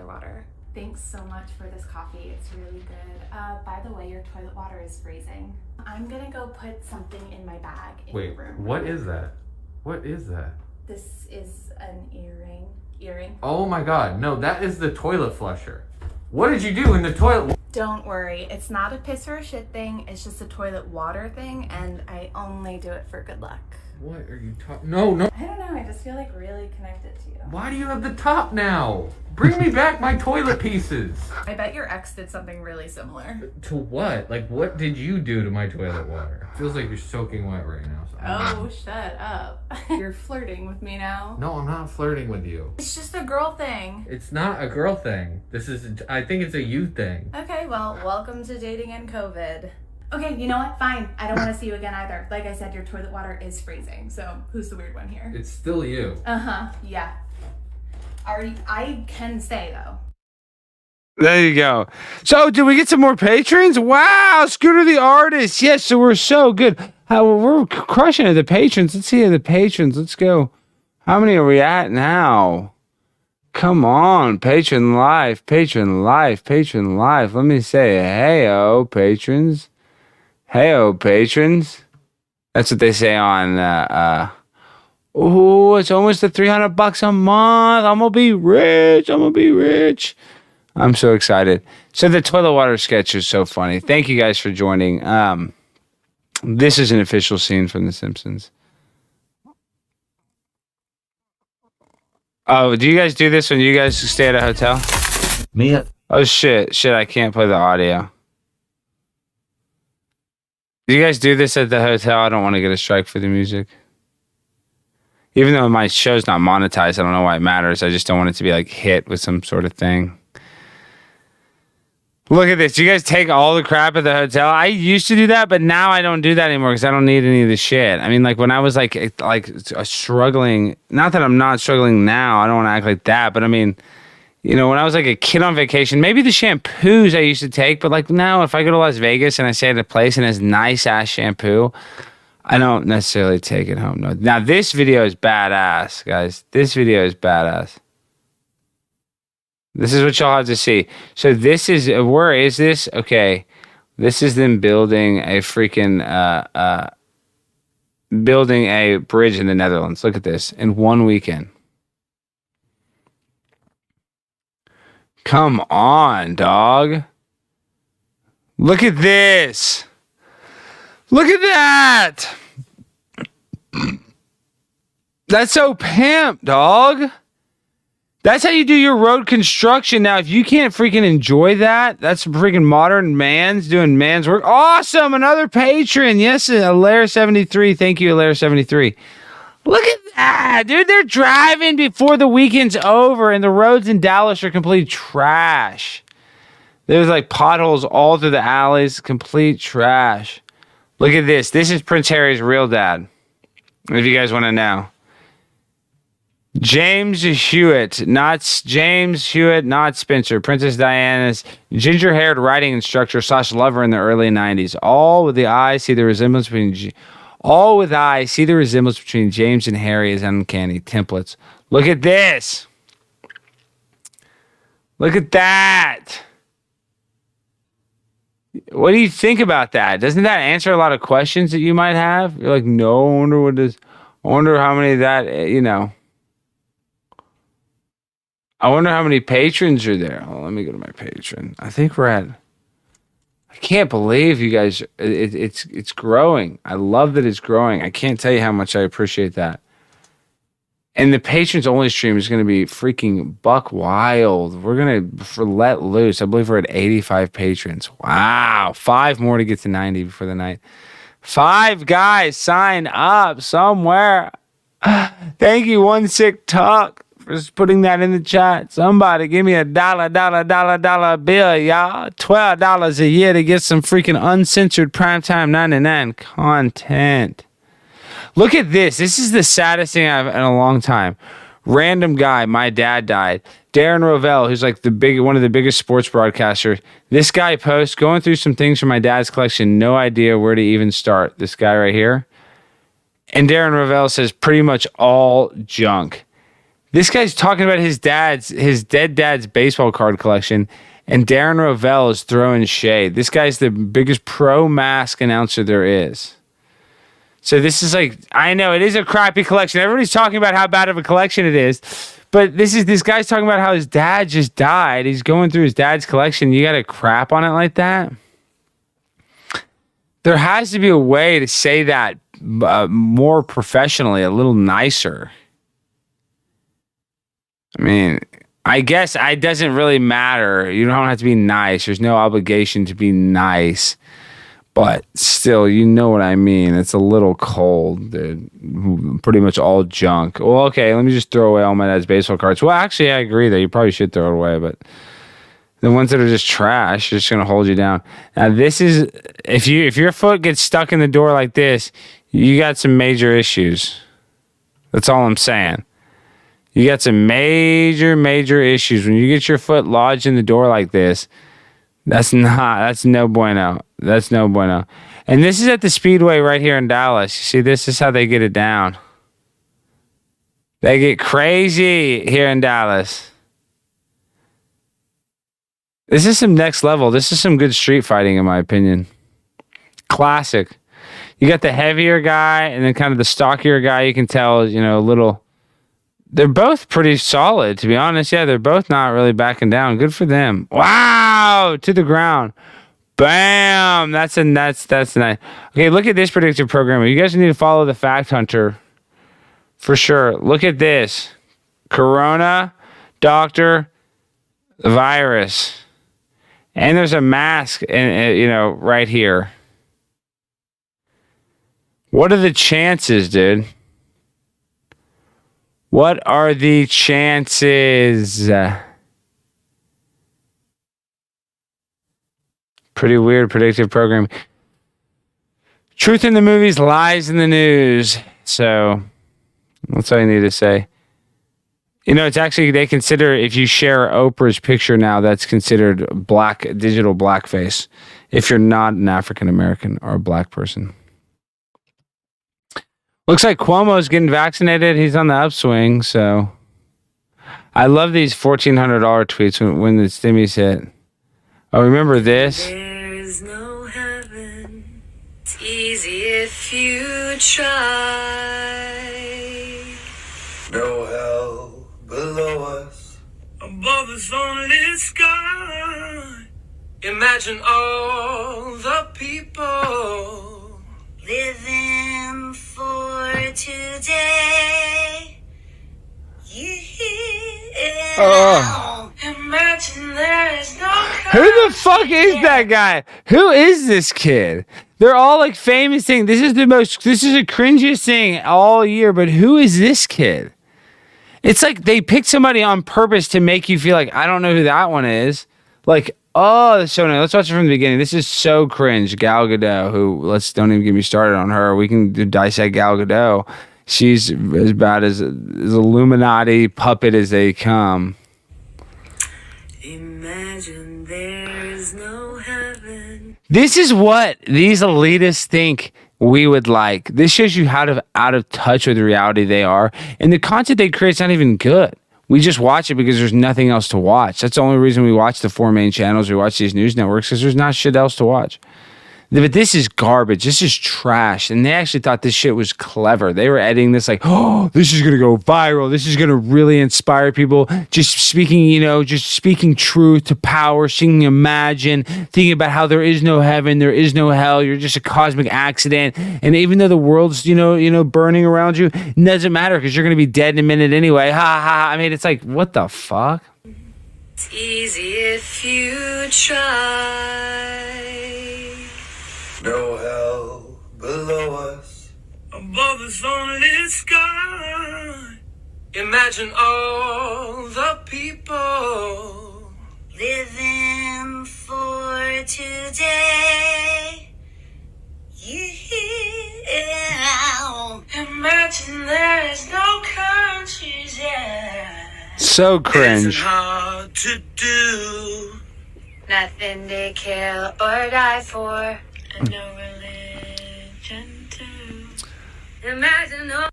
water. Thanks so much for this coffee. It's really good. By the way, your toilet water is freezing. I'm gonna go put something in my bag in your room. What is that? What is that? This is an earring. Oh my god, no, that is the toilet flusher. What did you do in the toilet? Don't worry, it's not a piss or a shit thing. It's just a toilet water thing, and I only do it for good luck. What are you talking? No. I don't know, I just feel like really connected to you. Why do you have the top now? Bring me back my toilet pieces. I bet your ex did something really similar. To what? Like, what did you do to my toilet water? Feels like you're soaking wet right now. So oh, shut up. You're flirting with me now. No, I'm not flirting with you. It's just a girl thing. It's not a girl thing. I think it's a you thing. Okay, well, welcome to dating and COVID. Okay, you know what? Fine. I don't want to see you again either. Like I said, your toilet water is freezing. So who's the weird one here? It's still you. Uh-huh. Yeah. I can say, though. There you go. So, did we get some more patrons? Wow, Scooter the Artist. Yes, so we're so good. We're crushing it, the patrons. Let's see the patrons. Let's go. How many are we at now? Come on, patron life. Let me say, hey-o, patrons. Hey-o, patrons. That's what they say on, oh, it's almost to $300 a month. I'm gonna be rich. I'm so excited. So the toilet water sketch is so funny. Thank you guys for joining. This is an official scene from The Simpsons. Oh, do you guys do this when you guys stay at a hotel? Me? Oh, shit, I can't play the audio. Do you guys do this at the hotel? I don't want to get a strike for the music. Even though my show's not monetized, I don't know why it matters. I just don't want it to be like hit with some sort of thing. Look at this. You guys take all the crap at the hotel. I used to do that, but now I don't do that anymore because I don't need any of the shit. I mean, like when I was like struggling, not that I'm not struggling now. I don't want to act like that, but I mean, you know, when I was like a kid on vacation, maybe the shampoos I used to take, but like now if I go to Las Vegas and I stay at a place and has nice ass shampoo, I don't necessarily take it home. No. Now this video is badass, guys. This video is badass. This is what y'all have to see. So this is, where is this? Okay. This is them building a freaking, building a bridge in the Netherlands. Look at this. In one weekend. Come on, dog. Look at this. Look at that. That's so pimp, dog. That's how you do your road construction. Now, if you can't freaking enjoy that, that's freaking modern man's doing man's work. Awesome. Another patron. Yes, Alair73. Thank you, Alair73. Look at that, dude. They're driving before the weekend's over, and the roads in Dallas are complete trash. There's like potholes all through the alleys. Complete trash. Look at this. This is Prince Harry's real dad. If you guys want to know. James Hewitt, not Spencer. Princess Diana's ginger-haired riding instructor / lover in the early 90s. All with eyes see the resemblance between James and Harry is uncanny. Templates. Look at this. Look at that. What do you think about that? Doesn't that answer a lot of questions that you might have? You're like, no, I wonder how many of that, I wonder how many patrons are there. Oh, let me go to my patron. I think we're at, I can't believe you guys, it's growing. I love that it's growing. I can't tell you how much I appreciate that. And the patrons only stream is going to be freaking buck wild. We're going to let loose. I believe we're at 85 patrons. Wow. 5 more to get to 90 before the night. 5 guys sign up somewhere. Thank you, One Sick Talk, for just putting that in the chat. Somebody give me a dollar bill, y'all. $12 a year to get some freaking uncensored primetime 99 content. Look at this. This is the saddest thing I've in a long time. Random guy. My dad died. Darren Rovell, who's like one of the biggest sports broadcasters. This guy posts going through some things from my dad's collection. No idea where to even start. This guy right here. And Darren Rovell says pretty much all junk. This guy's talking about his dead dad's baseball card collection, and Darren Rovell is throwing shade. This guy's the biggest pro mask announcer there is. So this is like, I know it is a crappy collection. Everybody's talking about how bad of a collection it is, but this guy's talking about how his dad just died. He's going through his dad's collection. You got to crap on it like that. There has to be a way to say that more professionally, a little nicer. I mean, I guess it doesn't really matter. You don't have to be nice. There's no obligation to be nice. But still, you know what I mean. It's a little cold, dude. Pretty much all junk. Well, okay, let me just throw away all my dad's baseball cards. Well, actually, I agree that you probably should throw it away, but the ones that are just trash are just gonna hold you down. Now, this is if your foot gets stuck in the door like this, you got some major issues. That's all I'm saying. You got some major issues when you get your foot lodged in the door like this. That's no bueno. That's no bueno. And this is at the Speedway right here in Dallas. You see, this is how they get it down. They get crazy here in Dallas. This is some next level. This is some good street fighting, in my opinion. Classic. You got the heavier guy and then kind of the stockier guy. You can tell, a little. They're both pretty solid, to be honest. Yeah, they're both not really backing down. Good for them. Wow, to the ground. Bam. That's nice. Okay, look at this predictive programming. You guys need to follow the Fact Hunter for sure. Look at this. Corona, doctor, virus. And there's a mask, right here. What are the chances, dude? What are the chances? Pretty weird predictive programming. Truth in the movies, lies in the news. So that's all you need to say. It's actually, they consider if you share Oprah's picture now, that's considered digital blackface if you're not an African American or a black person. Looks like Cuomo's getting vaccinated. He's on the upswing, so I love these $1,400 tweets when the stimmies hit. Oh, remember this? There's no heaven. It's easy if you try. No hell below us. Above us only sky. Imagine all the people living for today. Oh. Imagine there's no Who the fuck is that guy? Who is this kid? They're all like famous thing. This is the cringiest thing all year, but who is this kid? It's like they picked somebody on purpose to make you feel like, I don't know who that one is. Like, oh, that's so nice. Let's watch it from the beginning. This is so cringe. Gal Gadot, don't even get me started on her. We can dissect Gal Gadot. She's as bad as Illuminati puppet as they come. Imagine there's no heaven. This is what these elitists think we would like. This shows you how out of touch with reality they are. And the content they create is not even good. We just watch it because there's nothing else to watch. That's the only reason we watch the 4 main channels. We watch these news networks because there's not shit else to watch. But this is garbage. This is trash. And they actually thought this shit was clever. They were editing this like, oh, this is going to go viral. This is going to really inspire people. Just speaking truth to power, singing Imagine, thinking about how there is no heaven, there is no hell. You're just a cosmic accident. And even though the world's, burning around you, it doesn't matter because you're going to be dead in a minute anyway. Ha ha. I mean, it's like, what the fuck? It's easy if you try. No hell below us. Above us only sky. Imagine all the people living for today. Imagine there's no countries, So cringe. It's hard to do. Nothing to kill or die for. And no religion too. Imagine all.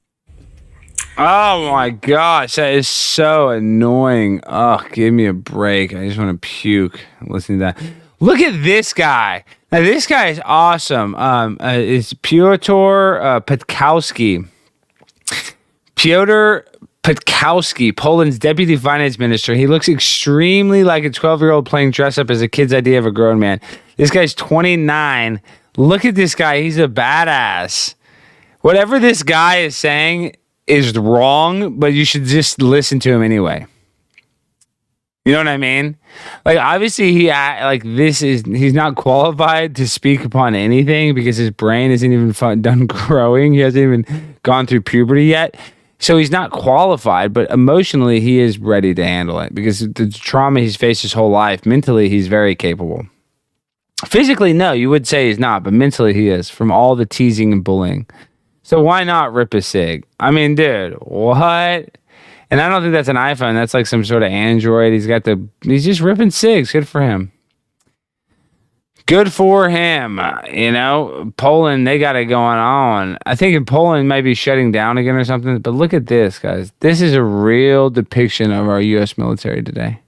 Oh my gosh, that is so annoying. Oh, give me a break. I just want to puke listening to that. Look at this guy. Now, this guy is awesome. It's Piotr Petkowski. Piotr Petkowski, Poland's deputy finance minister. He looks extremely like a 12-year-old playing dress up as a kid's idea of a grown man. This guy's 29. Look at this guy. He's a badass. Whatever this guy is saying is wrong, but you should just listen to him anyway. You know what I mean? Like, obviously, he's not qualified to speak upon anything because his brain isn't even done growing. He hasn't even gone through puberty yet. So he's not qualified, but emotionally, he is ready to handle it because the trauma he's faced his whole life, mentally, he's very capable. Physically, no, you would say he's not, but mentally he is from all the teasing and bullying. So why not rip a cig? I mean, dude, what? And I don't think that's an iPhone. That's like some sort of Android. He's just ripping cigs. Good for him. Good for him. Poland, they got it going on. I think in Poland might be shutting down again or something. But look at this, guys. This is a real depiction of our U.S. military today.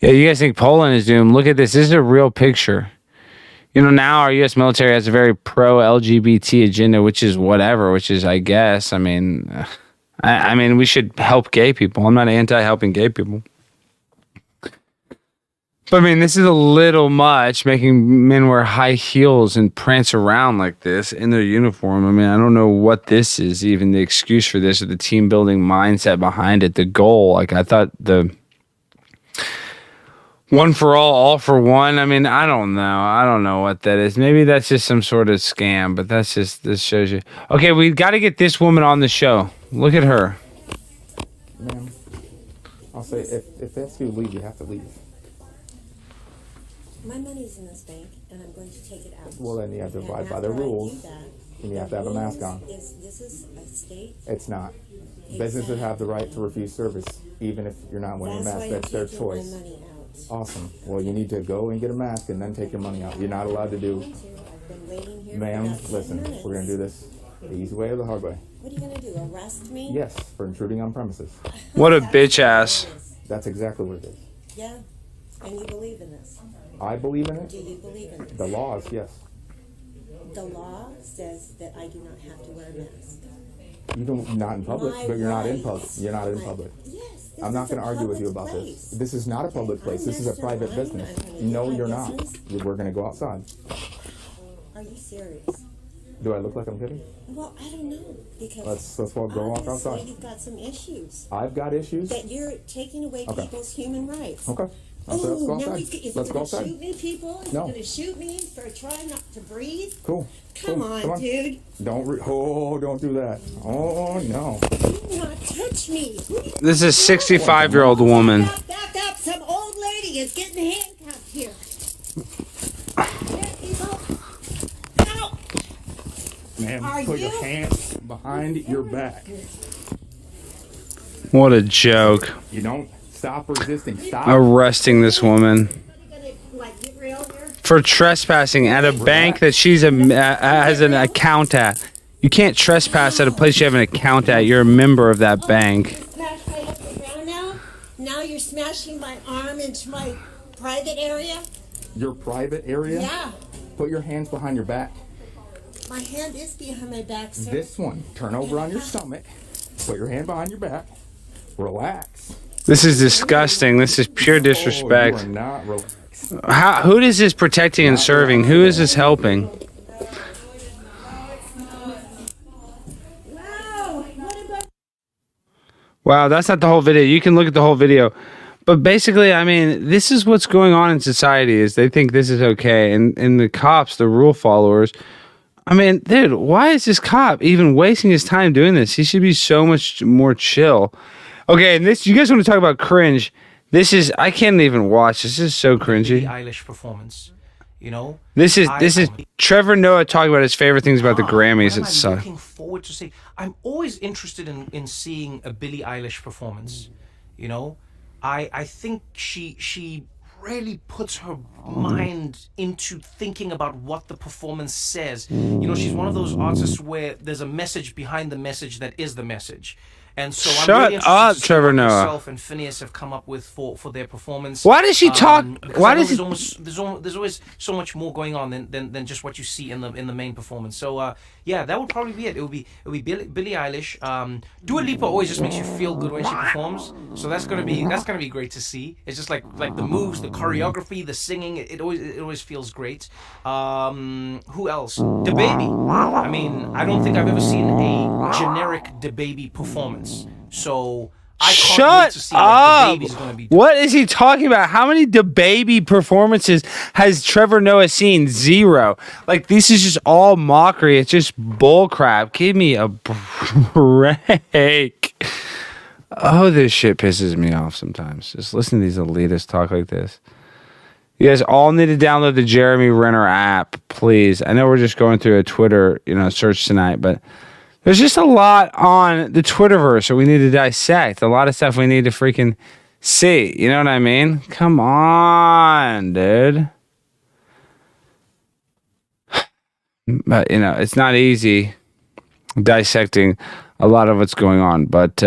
Yeah, you guys think Poland is doomed? Look at this. This is a real picture. Now our U.S. military has a very pro-LGBT agenda, which is, I guess. I mean, we should help gay people. I'm not anti-helping gay people. But, I mean, this is a little much, making men wear high heels and prance around like this in their uniform. I mean, I don't know what this is, even the excuse for this, or the team-building mindset behind it, the goal. Like, I thought the one for all for one. I mean, I don't know. I don't know what that is. Maybe that's just some sort of scam, but this shows you. Okay, we got to get this woman on the show. Look at her. Ma'am, I'll say, if that's you leave, you have to leave. My money's in this bank, and I'm going to take it out. Well, then you have to abide by the rules, and you have to have a mask on. This is a state. It's not. Businesses have the right to refuse service, even if you're not wearing a mask. That's their choice. Awesome. Well, you need to go and get a mask and then take your money out. You're not allowed to do. Ma'am, listen, we're going to do this the easy way or the hard way. What are you gonna do? Arrest me? Yes, for intruding on premises. What a bitch ass. That's exactly what it is. Yeah. And you believe in this? I believe in it. Do you believe in it? The laws, yes. The law says that I do not have to wear a mask. You don't, not in public, My but you're not in rights. public. You're not in public. Yes. This I'm not is going a to argue with you public about place. this. This is not a public place. This is a private business. No, you're not. We're going to go outside. Are you serious? Do I look like I'm kidding? Well, I don't know because Let's go walk obviously outside. you've got some issues. I've got issues. That you're taking away Okay. people's human rights. Okay. Let's Oh, go now outside. is Let's he go going to outside. shoot me, people? Is No. he going to shoot me for trying not to breathe? Cool. Come Cool. on, dude. Don't do that. Oh no. Do not touch me. This is a 65-year-old woman. Back up. Some old lady is getting handcuffed here. There, people. Ow. Ma'am, Are put you? your hands behind your back. What a joke. You don't stop resisting. Stop. Arresting this woman for trespassing at a bank that she's has an account at. You can't trespass at a place you have an account at. You're a member of that bank. Smash right up the ground now. Now you're smashing my arm into my private area. Your private area? Yeah. Put your hands behind your back. My hand is behind my back, sir. This one. Turn over on your stomach. Put your hand behind your back. Relax. This is disgusting. This is pure Oh, you disrespect. are not relaxed. Who is this protecting and serving? Who is this helping? Wow, that's not the whole video. You can look at the whole video. But basically, I mean, this is what's going on in society is they think this is okay. And the cops, the rule followers, I mean, dude, why is this cop even wasting his time doing this? He should be so much more chill. Okay, and this, you guys want to talk about cringe? This is, I can't even watch. This is so cringy. The Eilish performance, you know. This is Trevor Noah talking about his favorite things about the Grammys. I'm It's looking forward to see. I'm always interested in seeing a Billie Eilish performance. You know, I think she really puts her mind into thinking about what the performance says. You know, she's one of those artists where there's a message behind the message that is the message. And so I'm really Shut up, interested to see Trevor what Noah. yourself and Phineas have come up with for their performance. Why does she talk? Because Why I know does he? there's always so much more going on than just what you see in the main performance. So yeah, that would probably be it. It would be Billie Eilish. Dua Lipa always just makes you feel good when she performs. So that's gonna be great to see. It's just like the moves, the choreography, the singing. It always feels great. Who else? DaBaby. I mean, I don't think I've ever seen a generic DaBaby performance. So I can't wait to see what up! DaBaby's gonna be. What is he talking about? How many DaBaby performances has Trevor Noah seen? 0. Like, this is just all mockery. It's just bull crap. Give me a break. Oh, this shit pisses me off sometimes. Just listen to these elitists talk like this. You guys all need to download the Jeremy Renner app, please. I know we're just going through a Twitter, search tonight, but there's just a lot on the Twitterverse that we need to dissect. A lot of stuff we need to freaking see. You know what I mean? Come on, dude. But, it's not easy dissecting a lot of what's going on. But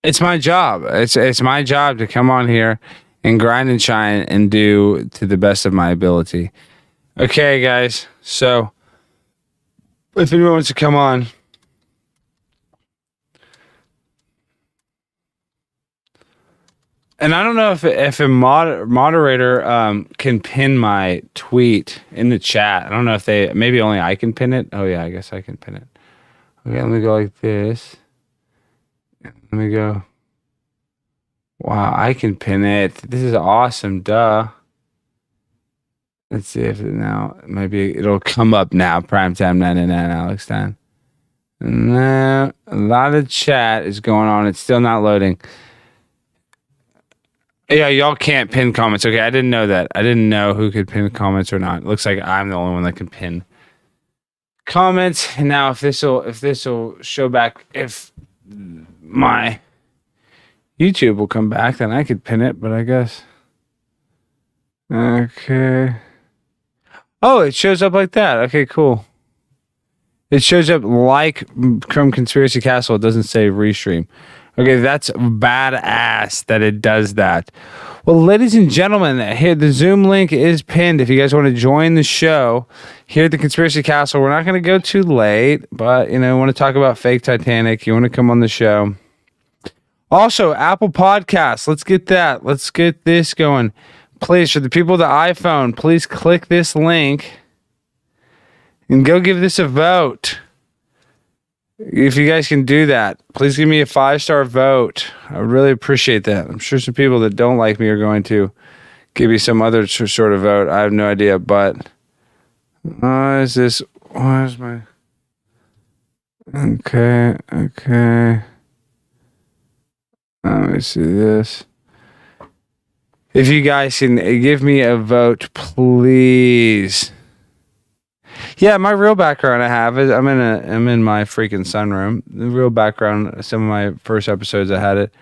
it's my job. It's my job to come on here and grind and shine and do to the best of my ability. Okay, guys. So if anyone wants to come on, and I don't know if a moderator can pin my tweet in the chat. I don't know if maybe only I can pin it. Oh yeah, I guess I can pin it. Okay, let me go like this. Let me go. Wow, I can pin it. This is awesome. Duh. Let's see if now maybe it'll come up now. Primetime 99 Alex Stein. No, a lot of chat is going on. It's still not loading. Yeah, y'all can't pin comments. Okay, I didn't know that. I didn't know who could pin comments or not. It looks like I'm the only one that can pin comments. Now, if this will show back, if my YouTube will come back, then I could pin it. But I guess. Okay. Oh, it shows up like that. Okay, cool. It shows up like Chrome Conspiracy Castle. It doesn't say restream. Okay, that's badass that it does that. Well, ladies and gentlemen, here the Zoom link is pinned. If you guys want to join the show here at the Conspiracy Castle, we're not going to go too late, but you want to talk about fake Titanic. You want to come on the show. Also, Apple Podcasts. Let's get that. Let's get this going. Please, for the people with the iPhone, please click this link and go give this a vote. If you guys can do that, please give me a 5-star vote. I would really appreciate that. I'm sure some people that don't like me are going to give me some other sort of vote. I have no idea, but why is my... Okay. Let me see this. If you guys can give me a vote, please. Yeah, my real background I have is I'm in my freaking sunroom. The real background, some of my first episodes I had it.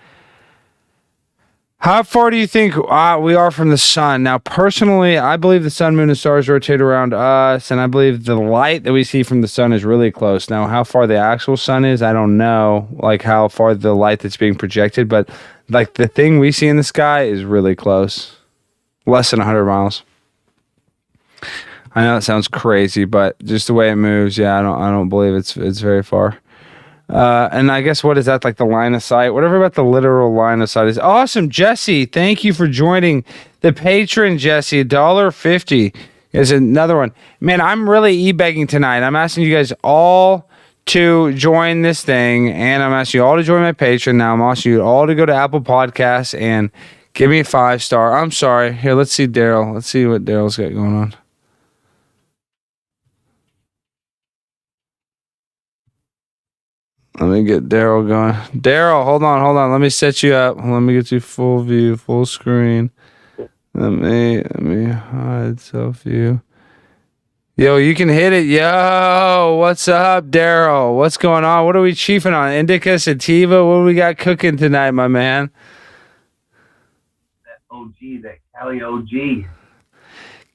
How far do you think we are from the sun? Now, personally, I believe the sun, moon, and stars rotate around us, and I believe the light that we see from the sun is really close. Now, how far the actual sun is, I don't know, like how far the light that's being projected, but like the thing we see in the sky is really close. Less than 100 miles. I know that sounds crazy, but just the way it moves, yeah, I don't believe it's very far. And I guess what is that, like the line of sight? Whatever about the literal line of sight is awesome. Jesse, thank you for joining the patron. Jesse, $1.50 is another one. Man, I'm really e-begging tonight. I'm asking you guys all to join this thing, and I'm asking you all to join my patron. Now I'm asking you all to go to Apple Podcasts and give me a 5-star. I'm sorry. Here, let's see Daryl. Let's see what Daryl's got going on. Let me get Daryl going. Daryl, hold on. Let me set you up. Let me get you full view, full screen. Let me hide self view. Yo, you can hit it. Yo, what's up, Daryl? What's going on? What are we chiefing on? Indica, sativa? What do we got cooking tonight, my man? That OG, that Cali OG.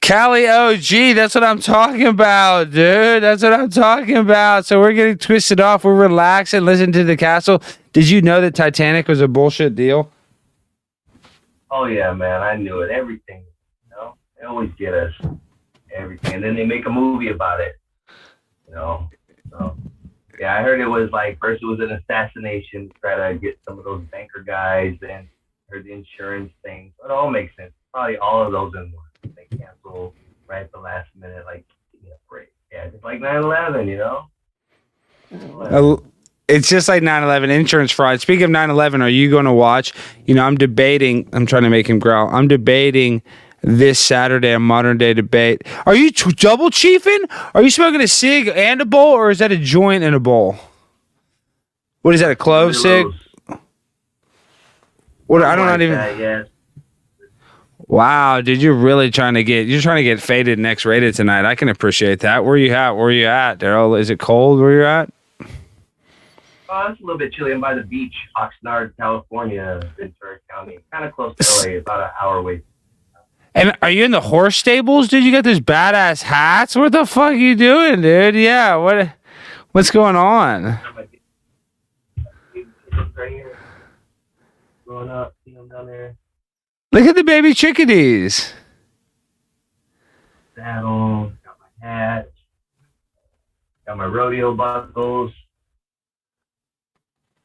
Cali OG, that's what I'm talking about, dude. That's what I'm talking about. So we're getting twisted off. We're relaxing, listening to the castle. Did you know that Titanic was a bullshit deal? Oh, yeah, man. I knew it. Everything. They always get us. Everything. And then they make a movie about it. So, yeah, I heard it was like, first it was an assassination to try to get some of those banker guys. Then I heard the insurance thing. So it all makes sense. Probably all of those in one. They cancel right at the last minute, like, give me a break. Yeah, just like 9/11, It's just like 9/11 insurance fraud. Speaking of 9/11, are you going to watch? I'm debating. I'm trying to make him growl. I'm debating this Saturday, a modern day debate. Are you double chiefing? Are you smoking a cig and a bowl, or is that a joint and a bowl? What is that, a clove cig? What? I don't know even. Yeah. Wow, dude, you're trying to get faded and X-rated tonight. I can appreciate that. Where you at, Daryl? Is it cold where you're at? Oh, it's a little bit chilly. I'm by the beach, Oxnard, California, Ventura County. Kind of close to LA, about an hour away. And are you in the horse stables, dude? You got those badass hats? What the fuck are you doing, dude? Yeah, what's going on? Right here. Growing up, see them down there. Look at the baby chickadees. Saddle, got my hat, got my rodeo buckles.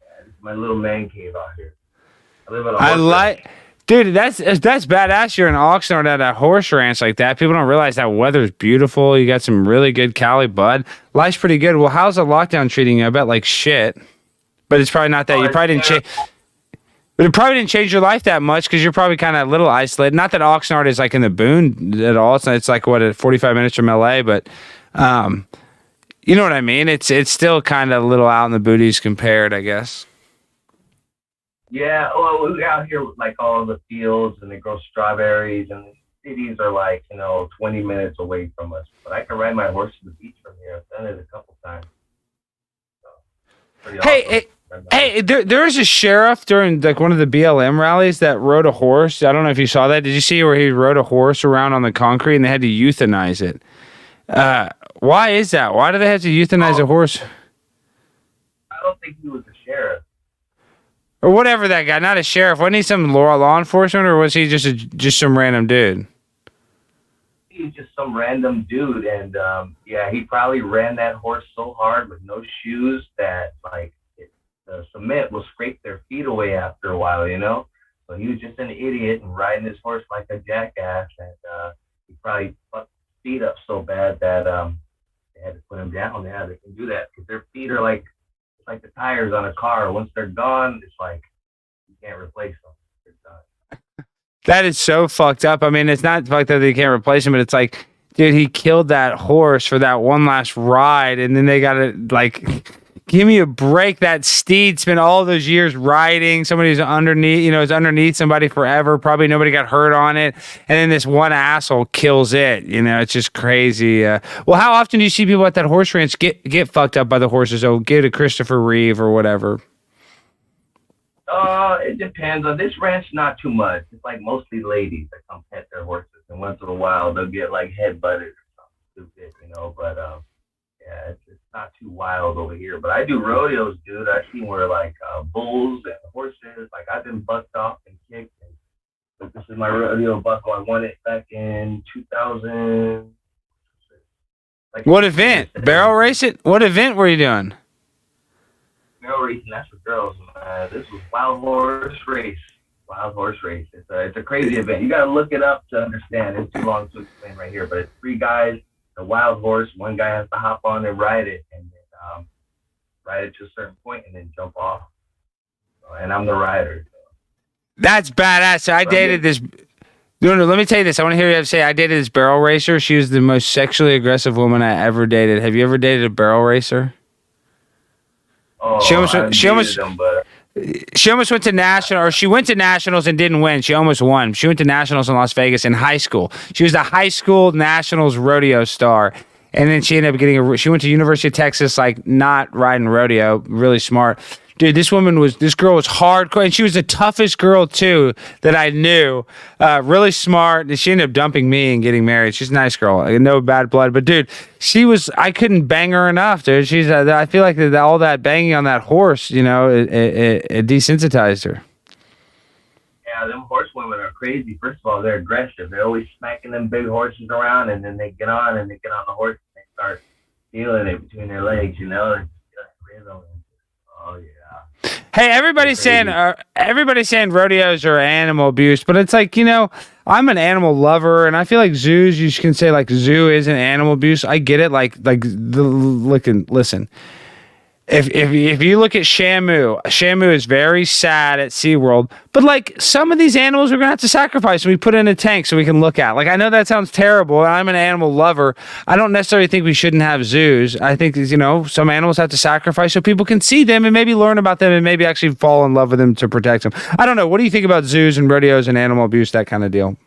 Yeah, this is my little man cave out here. I live at a dude, that's badass. You're in Oxnard at a horse ranch like that. People don't realize that weather's beautiful. You got some really good Cali bud. Life's pretty good. Well, how's the lockdown treating you? I bet like shit. But it's probably not that. You probably didn't change. But it probably didn't change your life that much because you're probably kind of a little isolated. Not that Oxnard is like in the boon at all. It's like 45 minutes from LA, but you know what I mean. It's still kind of a little out in the booties compared, I guess. Yeah, well, we out here with like all the fields and they grow strawberries, and the cities are like 20 minutes away from us. But I can ride my horse to the beach from here. I've done it a couple times. So, Hey, there's a sheriff during like one of the BLM rallies that rode a horse. I don't know if you saw that. Did you see where he rode a horse around on the concrete and they had to euthanize it? Why is that? Why do they have to euthanize a horse? I don't think he was a sheriff. Or whatever that guy, not a sheriff. Wasn't he some law enforcement, or was he just some random dude? He's just some random dude, and yeah, he probably ran that horse so hard with no shoes that the cement will scrape their feet away after a while, you know. So he was just an idiot and riding his horse like a jackass, and he probably fucked his feet up so bad that they had to put him down. Yeah, they can do that because their feet are like the tires on a car. Once they're gone, it's like you can't replace them. They're done. That is so fucked up. I mean, it's not fucked up that they can't replace him, but it's like, dude, he killed that horse for that one last ride, and then they gotta give me a break. That steed spent all those years riding. Somebody's underneath, is underneath somebody forever. Probably nobody got hurt on it. And then this one asshole kills it. It's just crazy. Well, how often do you see people at that horse ranch get fucked up by the horses? Oh, get a Christopher Reeve or whatever. It depends. On this ranch, not too much. It's like mostly ladies that come pet their horses. And once in a while, they'll get head butted or something stupid, But yeah, it's not too wild over here. But I do rodeos, dude. I've seen where bulls and horses, I've been bucked off and kicked. But this is my rodeo buckle. I won it back in 2000. What event? Barrel racing? What event were you doing? Barrel racing, that's for girls. This was Wild Horse Race. Wild Horse Race. It's a crazy event. You got to look it up to understand. It's too long to explain right here. But it's 3 guys. The wild horse, one guy has to hop on and ride it, and then ride it to a certain point, and then jump off. And I'm the rider. That's badass. So I dated this. No, let me tell you this. I want to hear you have to say I dated this barrel racer. She was the most sexually aggressive woman I ever dated. Have you ever dated a barrel racer? Oh, she almost went to she went to nationals and didn't win. She almost won. She went to nationals in Las Vegas in high school. She was the high school nationals rodeo star. And then she ended up she went to University of Texas, not riding rodeo, really smart. Dude, this girl was hardcore, and she was the toughest girl too that I knew. Really smart. And she ended up dumping me and getting married. She's a nice girl, no bad blood. But dude, I couldn't bang her enough, dude. I feel like all that banging on that horse, it desensitized her. Yeah, them horsewomen are crazy. First of all, they're aggressive. They're always smacking them big horses around, and then they get on the horse and they start feeling it between their legs, Oh yeah. Hey, everybody's saying rodeos are animal abuse, but it's I'm an animal lover, and I feel like zoos, you can say zoo isn't animal abuse. I get it. Listen. If you look at Shamu is very sad at SeaWorld, but some of these animals we're gonna have to sacrifice and we put in a tank so we can look at. I know that sounds terrible, and I'm an animal lover. I don't necessarily think we shouldn't have zoos. I think some animals have to sacrifice so people can see them and maybe learn about them and maybe actually fall in love with them to protect them. I don't know. What do you think about zoos and rodeos and animal abuse, that kind of deal?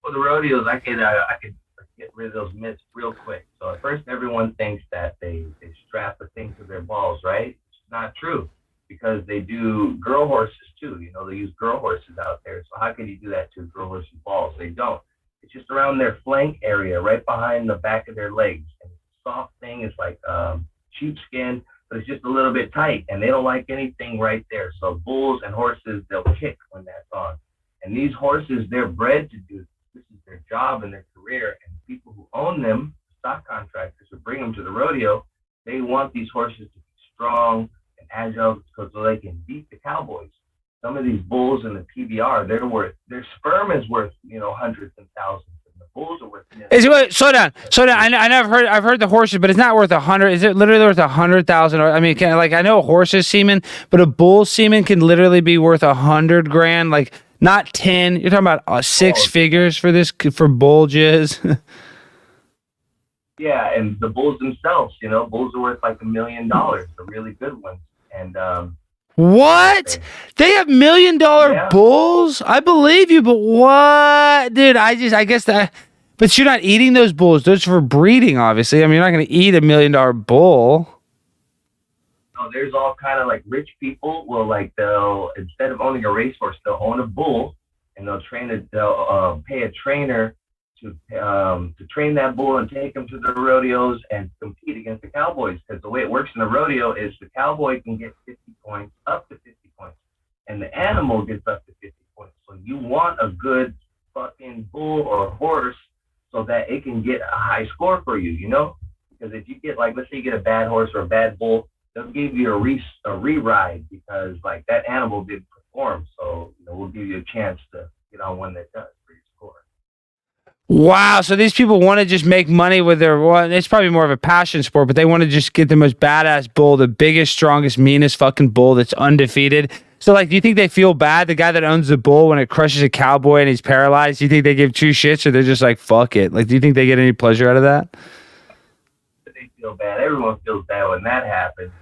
Well, the rodeos, I could get rid of those myths real quick. So at first, everyone thinks that they strap a thing to their balls, right? It's not true, because they do girl horses too. They use girl horses out there. So how can you do that to a girl horse's balls? They don't. It's just around their flank area, right behind the back of their legs. And it's a soft thing. It's like sheepskin, but it's just a little bit tight, and they don't like anything right there. So bulls and horses, they'll kick when that's on. And these horses, they're bred to do this. This is their job and their career. And people who own them, stock contractors who bring them to the rodeo, they want these horses to be strong and agile so they can beat the cowboys. Some of these bulls in the PBR, their sperm is worth, hundreds and thousands. And the bulls are worth millions. Slow down. I've heard the horses, but it's not worth 100. Is it literally worth 100,000? I mean, I know a horse's semen, but a bull's semen can literally be worth $100,000. Not 10. You're talking about 6 figures for bull jizz. Yeah, and the bulls themselves, bulls are worth $1 million, the really good ones. And what? They have $1 million bulls? I believe you, but what, dude? I guess that. But you're not eating those bulls. Those are for breeding, obviously. I mean, you're not going to eat $1 million bull. No, there's all kind of rich people will they'll, instead of owning a racehorse, they'll own a bull, and they'll pay a trainer to train that bull and take him to the rodeos and compete against the cowboys. Because the way it works in the rodeo is the cowboy can get 50 points, up to 50 points, and the animal gets up to 50 points. So you want a good fucking bull or horse so that it can get a high score for you, you know? Because if you get, like, let's say you get a bad horse or a bad bull, they'll give you a re-ride because, like, that animal did perform. So, you know, we'll give you a chance to get on one that does for your score. Wow, so these people want to just make money with their, well, it's probably more of a passion sport, but they want to just get the most badass bull, the biggest, strongest, meanest fucking bull that's undefeated. So, like, do you think they feel bad, the guy that owns the bull, when it crushes a cowboy and he's paralyzed? Do you think they give two shits, or they're just like, fuck it? Like, do you think they get any pleasure out of that? They feel bad. Everyone feels bad when that happens,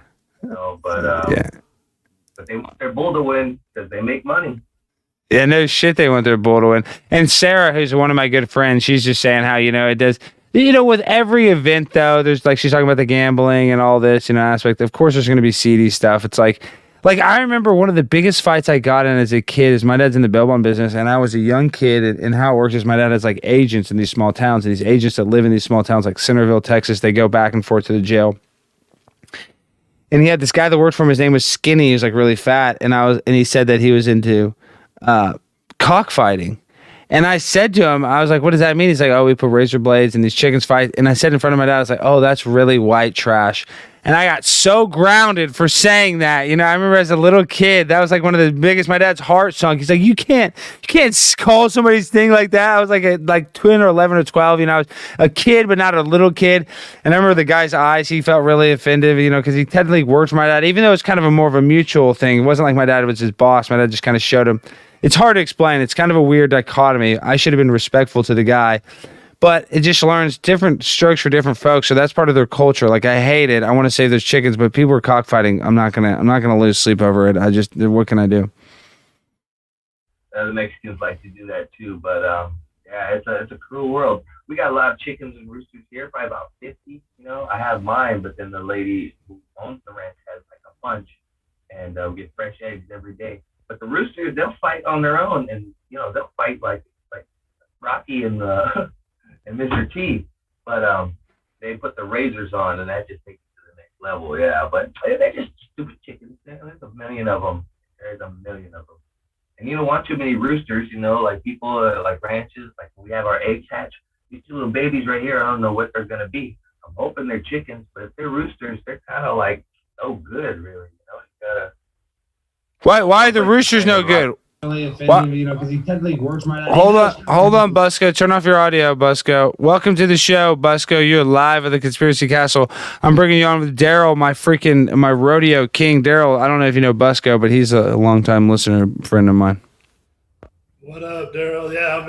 you know, but they want their bull to win because they make money. Yeah, no shit, they want their bull to win. And Sarah, who's one of my good friends, she's just saying how, you know, it does, you know, with every event, though, there's, like, she's talking about the gambling and all this, you know, aspect. Of course, there's going to be seedy stuff. It's like, I remember one of the biggest fights I got in as a kid is my dad's in the bail bond business, and I was a young kid, and how it works is my dad has, like, agents in these small towns, and these agents that live in these small towns, like Centerville, Texas, they go back and forth to the jail. And he had this guy that worked for him, his name was Skinny, he was, like, really fat, and he said that he was into cockfighting. And I said to him, I was like, what does that mean? He's like, oh, we put razor blades and these chickens fight. And I said in front of my dad, I was like, oh, that's really white trash. And I got so grounded for saying that. You know, I remember as a little kid, that was like one of the biggest, my dad's heart sunk. He's like, you can't call somebody's thing like that. I was like 10 or 11 or 12, you know, I was a kid, but not a little kid. And I remember the guy's eyes, he felt really offended, you know, because he technically worked for my dad, even though it's kind of a more of a mutual thing. It wasn't like my dad was his boss. My dad just kind of showed him. It's hard to explain. It's kind of a weird dichotomy. I should have been respectful to the guy, but it just learns different strokes for different folks. So that's part of their culture. Like, I hate it. I want to save those chickens, but people are cockfighting. I'm not gonna lose sleep over it. What can I do? The Mexicans like to do that too, but yeah, it's a cruel world. We got a lot of chickens and roosters here, probably about 50. You know, I have mine, but then the lady who owns the ranch has like a bunch, and we get fresh eggs every day. But the roosters, they'll fight on their own, and you know, they'll fight like Rocky and and Mr. T. But they put the razors on, and that just takes it to the next level. Yeah, but they're just stupid chickens. There's a million of them. There's a million of them. And you don't want too many roosters, you know, like people like ranches, like when we have our eggs hatch. These two little babies right here, I don't know what they're gonna be. I'm hoping they're chickens, but if they're roosters, they're kind of like no good, really. You know, you gotta. Why are the roosters no good? Offended, you know, because he technically works my dad. Hold on, Busco. Turn off your audio, Busco. Welcome to the show, Busco. You're live at the Conspiracy Castle. I'm bringing you on with Daryl, my rodeo king. Daryl, I don't know if you know Busco, but he's a longtime listener, friend of mine. What up, Daryl? Yeah,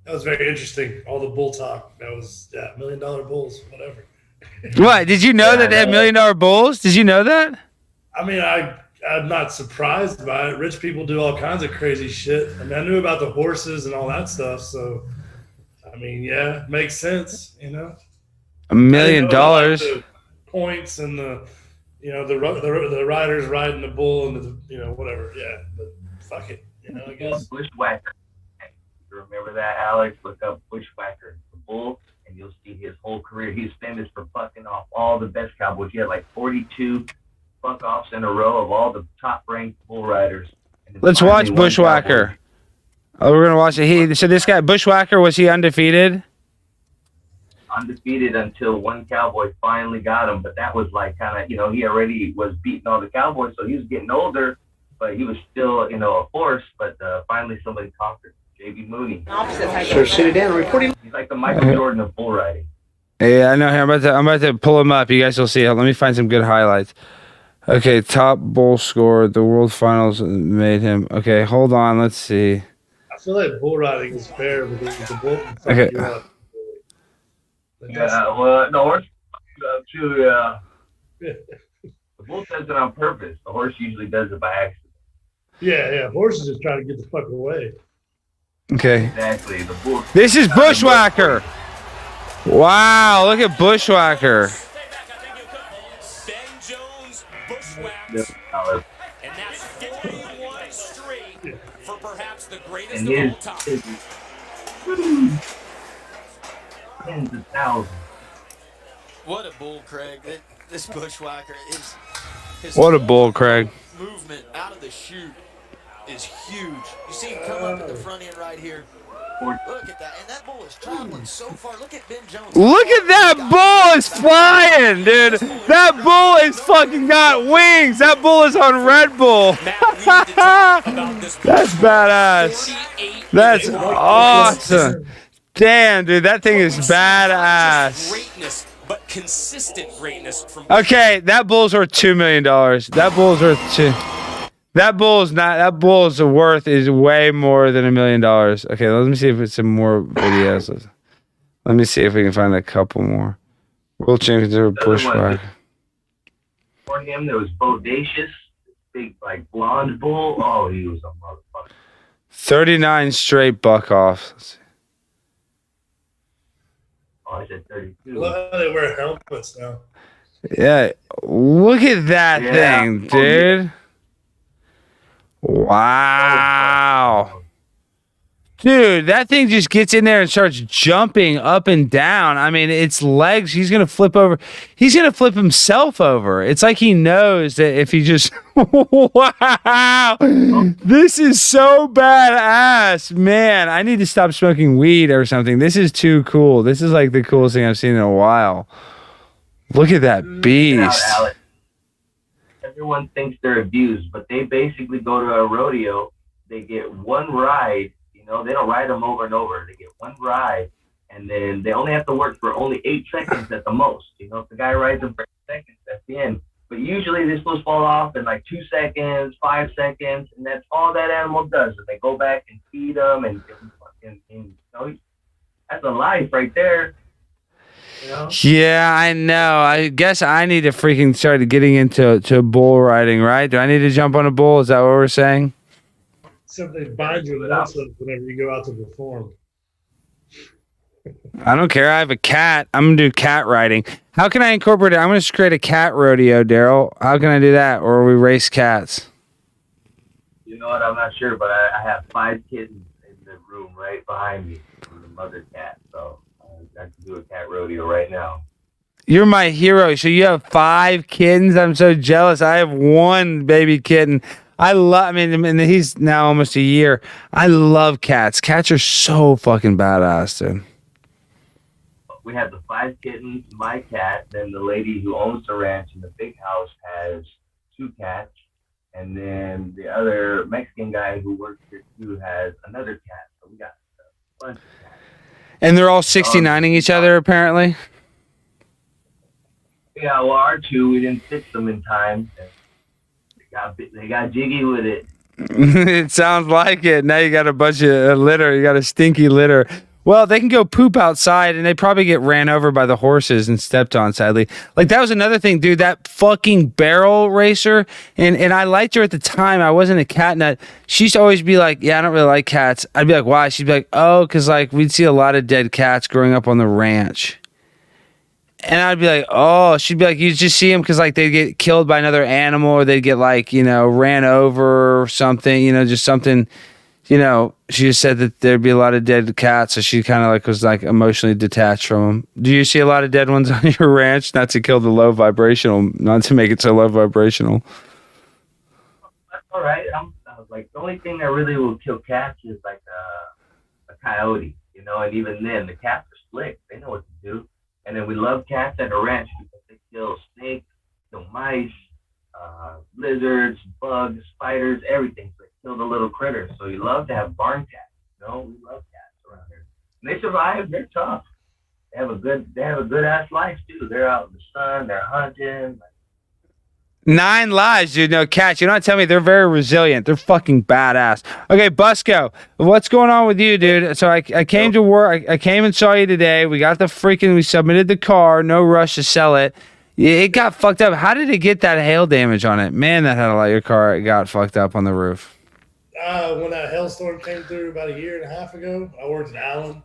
that was very interesting. All the bull talk. That was, $1 million bulls, whatever. What? Did you know that they had $1 million bulls? Did you know that? I mean, I'm not surprised by it. Rich people do all kinds of crazy shit. I mean, I knew about the horses and all that stuff. So, I mean, yeah, makes sense, you know. $1 million. Like the points and the riders riding the bull and whatever. Yeah, but fuck it, I guess. Bushwhacker. You remember that, Alex? Look up Bushwhacker, the bull, and you'll see his whole career. He's famous for fucking off all the best cowboys. He had like 42 fuck-offs in a row of all the top-ranked bull riders. Let's watch Bushwhacker. Oh, we're gonna watch it. So this guy Bushwhacker, was he undefeated? Undefeated until one cowboy finally got him, but that was like kind of, he already was beating all the cowboys, so he was getting older, but he was still, a force. But finally somebody conquered J.B. Mooney. Sure, sit it down. Reporting. He's like the Michael Jordan of bull riding. Yeah, I know him. I'm about to pull him up. You guys will see. Let me find some good highlights. Okay, top bull score. The World Finals made him. Okay, hold on. Let's see. I feel like bull riding is fair because the bull can fuck okay. you up. Yeah, well, the horse, the bull does it on purpose. The horse usually does it by accident. Yeah. Horses just trying to get the fuck away. Okay. Exactly. The bull. This is Bushwhacker. Wow, look at Bushwhacker. And that's 41 straight for perhaps the greatest and of all time. tens of thousands. What a bull, Craig. This bushwhacker is. What a bull, Craig. Movement out of the chute is huge. You see him come up at the front end right here. Look at that. And that bull is traveling so far. Look at Ben Jones. Look at that bull is flying, dude. That bull is fucking got wings. That bull is on Red Bull. That's badass. That's awesome. Damn, dude, that thing is badass. Greatness, but consistent greatness from. Okay, that bull's worth $2 million. That bull's worth two. That bull's not. That bull's worth is way more than $1 million. Okay, let me see if it's some more videos. Let me see if we can find a couple more. World Champions of Bushwhack. For him, there was Bodacious, big like blonde bull. Oh, he was a motherfucker. 39 straight buck offs. Let's see. Oh, I said 32. Well, they wear helmets now. Yeah, look at that thing, dude. Wow. Dude, that thing just gets in there and starts jumping up and down. I mean, its legs, he's going to flip over. He's going to flip himself over. It's like he knows that if he just... Wow. This is so badass. Man, I need to stop smoking weed or something. This is too cool. This is like the coolest thing I've seen in a while. Look at that beast. Everyone thinks they're abused, but they basically go to a rodeo. They get one ride. You know, they don't ride them over and over. They get one ride, and then they only have to work for only 8 seconds at the most. You know, if the guy rides them for 8 seconds, that's the end. But usually they're supposed to fall off in like 2 seconds, 5 seconds, and that's all that animal does. And they go back and feed them, and you know, that's a life right there. You know? Yeah, I know. I guess I need to freaking start getting into bull riding, right? Do I need to jump on a bull? Is that what we're saying? Except they bind your nuts up whenever you go out to perform. I don't care. I have a cat. I'm going to do cat riding. How can I incorporate it? I'm going to create a cat rodeo, Daryl. How can I do that? Or we race cats? You know what? I'm not sure, but I have 5 kittens in the room right behind me from the mother cat. So I can do a cat rodeo right now. You're my hero. So you have 5 kittens? I'm so jealous. I have 1 baby kitten. I mean, and he's now almost a year. I love cats. Cats are so fucking badass, dude. We have the 5 kittens, my cat, then the lady who owns the ranch in the big house has 2 cats, and then the other Mexican guy who works here too has another cat. So we got a bunch of cats. And they're all 69ing each other, apparently? Yeah, well, our 2, we didn't fix them in time. They got jiggy with it. It sounds like it. Now you got a bunch of litter. You got a stinky litter. Well, they can go poop outside, and they probably get ran over by the horses and stepped on, sadly. Like, that was another thing, dude. That fucking barrel racer, and I liked her at the time. I wasn't a cat nut. She used to always be like, yeah, I don't really like cats. I'd be like, why? She'd be like, oh, because, like, we'd see a lot of dead cats growing up on the ranch. And I'd be like, oh, she'd be like, you just see them because, like, they'd get killed by another animal or they'd get, like, you know, ran over or something, you know, just something, you know. She just said that there'd be a lot of dead cats, so she kind of, like, was, like, emotionally detached from them. Do you see a lot of dead ones on your ranch? Not to kill the low vibrational, not to make it so low vibrational. That's all right. Like, the only thing that really will kill cats is, like, a coyote, you know, and even then, the cats are slick. They know what to do. And then we love cats at the ranch because they kill snakes, kill mice, lizards, bugs, spiders, everything. So they kill the little critters. So you love to have barn cats. You know, we love cats around here. And they survive. They're tough. They have a good ass life too. They're out in the sun. They're hunting. 9 lives, dude. No cats. You don't tell me they're very resilient. They're fucking badass. Okay, Busco, what's going on with you, dude? So I came to work. I came and saw you today. We got we submitted the car. No rush to sell it. It got fucked up. How did it get that hail damage on it? Man, that had a lot. Your car got fucked up on the roof. When that hailstorm came through about 1.5 years ago, I worked in Allen,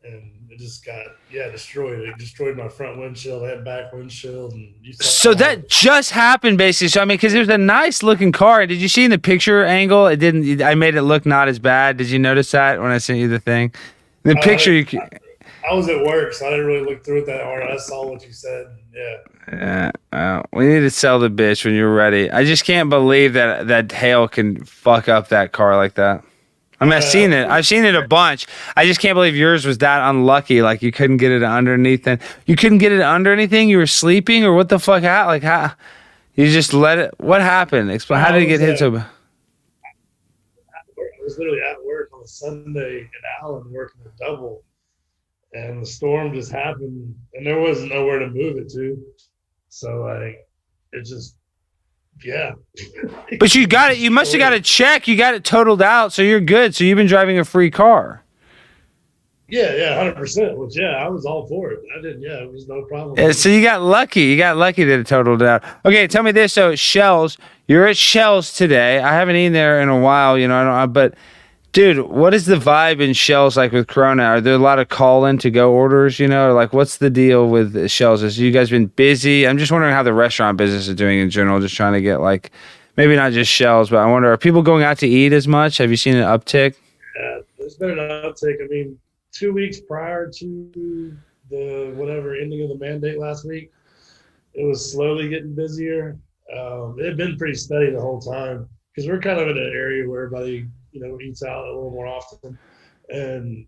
and it just got destroyed. It destroyed my front windshield. I had back windshield, and so that just happened basically. So I mean, because it was a nice looking car. Did you see in the picture angle? It didn't. I made it look not as bad. Did you notice that when I sent you the thing? The picture you. I was at work, so I didn't really look through it that hard. I saw what you said. Yeah. Yeah, we need to sell the bitch when you're ready. I just can't believe that hail can fuck up that car like that. I mean, I've seen it. I've seen it a bunch. I just can't believe yours was that unlucky. Like you couldn't get it underneath. And you couldn't get it under anything. You were sleeping, or what the fuck? How? You just let it. What happened? Explain. How did it get hit so bad? I was literally at work on a Sunday in Allen working a double, and the storm just happened, and there was nowhere to move it to. So like, it just, yeah. But you got it. You must have got a check. You got it totaled out, so you're good. So you've been driving a free car. Yeah, 100%. Which I was all for it. I didn't. Yeah, it was no problem. Yeah, so you got lucky. You got lucky that it totaled out. Okay, tell me this. So Shells, you're at Shells today. I haven't eaten there in a while. You know, I don't. But dude, what is the vibe in Shells like with Corona? Are there a lot of call-in to-go orders? You know, like what's the deal with Shells? Has you guys been busy? I'm just wondering how the restaurant business is doing in general. Just trying to get like, maybe not just Shells, but I wonder, are people going out to eat as much? Have you seen an uptick? Yeah, there's been an uptick. I mean, 2 weeks prior to the whatever ending of the mandate last week, it was slowly getting busier. It had been pretty steady the whole time because we're kind of in an area where everybody, eats out a little more often. And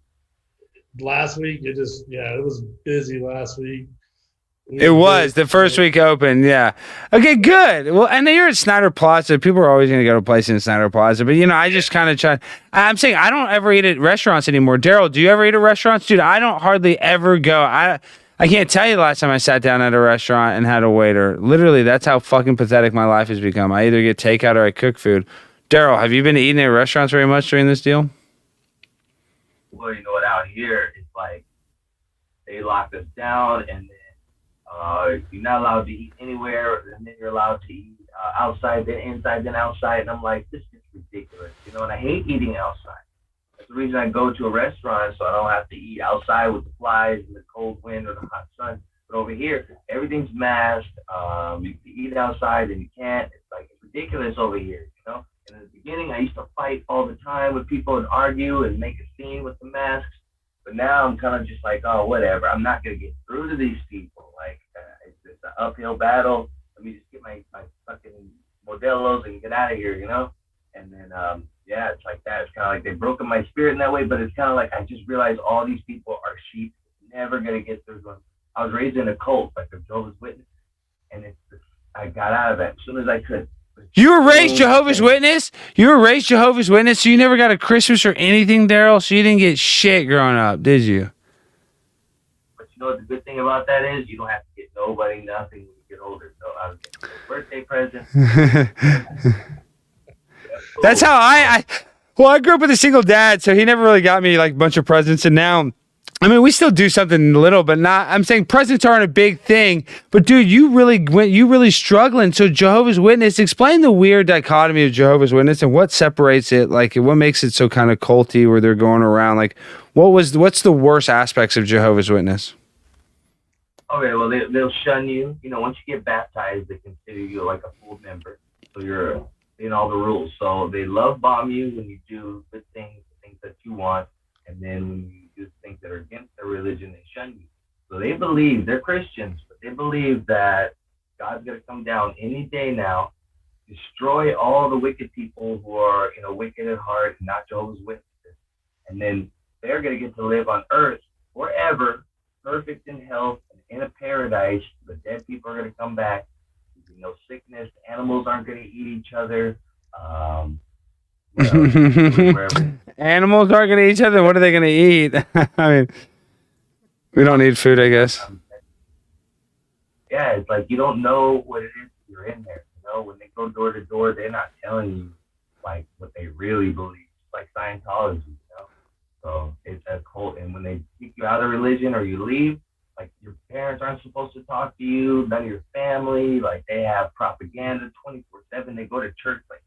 last week, it was busy last week. It was the first week open, yeah. Okay, good. Well, I know you're at Snyder Plaza. People are always going to go to a place in Snyder Plaza, but I just kind of try. I'm saying I don't ever eat at restaurants anymore. Daryl, do you ever eat at restaurants, dude? I don't hardly ever go. I can't tell you the last time I sat down at a restaurant and had a waiter. Literally, that's how fucking pathetic my life has become. I either get takeout or I cook food. Daryl, have you been eating at restaurants very much during this deal? Well, you know what? Out here, it's like they locked us down, and you're not allowed to eat anywhere, and then you're allowed to eat outside, then inside, then outside. And I'm like, this is ridiculous, and I hate eating outside. That's the reason I go to a restaurant, so I don't have to eat outside with the flies and the cold wind or the hot sun. But over here, everything's masked. You can eat outside and you can't. It's ridiculous over here, And in the beginning, I used to fight all the time with people and argue and make a scene with the masks. But now I'm kind of just like, oh, whatever. I'm not going to get through to these people. It's just an uphill battle. Let me just get my fucking Modelos and get out of here, And then, it's like that. It's kind of like they've broken my spirit in that way. But it's kind of like I just realized all these people are sheep. Never going to get through them. I was raised in a cult, like a Jehovah's Witness. And I got out of that as soon as I could. You were raised Jehovah's Witness? You were raised Jehovah's Witness, so you never got a Christmas or anything, Daryl? So you didn't get shit growing up, did you? But you know what the good thing about that is? You don't have to get nobody nothing when you get older. So I was getting a birthday present. That's how I grew up with a single dad, so he never really got me like a bunch of presents, and now we still do something little, but not. I'm saying presents aren't a big thing. But dude, you really struggling. So Jehovah's Witness, explain the weird dichotomy of Jehovah's Witness and what separates it. Like, what makes it so kind of culty, where they're going around. Like, what's the worst aspects of Jehovah's Witness? Okay, well they'll shun you. Once you get baptized, they consider you like a full member. So you're in all the rules. So they love bomb you when you do good things, the things that you want, and then when you do things that are against their religion, they shun you. So they believe, they're Christians, but they believe that God's going to come down any day now, destroy all the wicked people who are, wicked at heart, not Jehovah's Witnesses. And then they're going to get to live on earth forever, perfect in health, and in a paradise. The dead people are going to come back. There'll be no sickness. Animals aren't going to eat each other. Animals aren't going to eat each other. What are they going to eat? I mean, we don't need food, I guess. Yeah, it's like you don't know what it is you're in there. When they go door to door, they're not telling you like what they really believe. It's like Scientology, So it's a cult, and when they kick you out of religion or you leave, like your parents aren't supposed to talk to you, none of your family. Like they have propaganda 24/7. They go to church like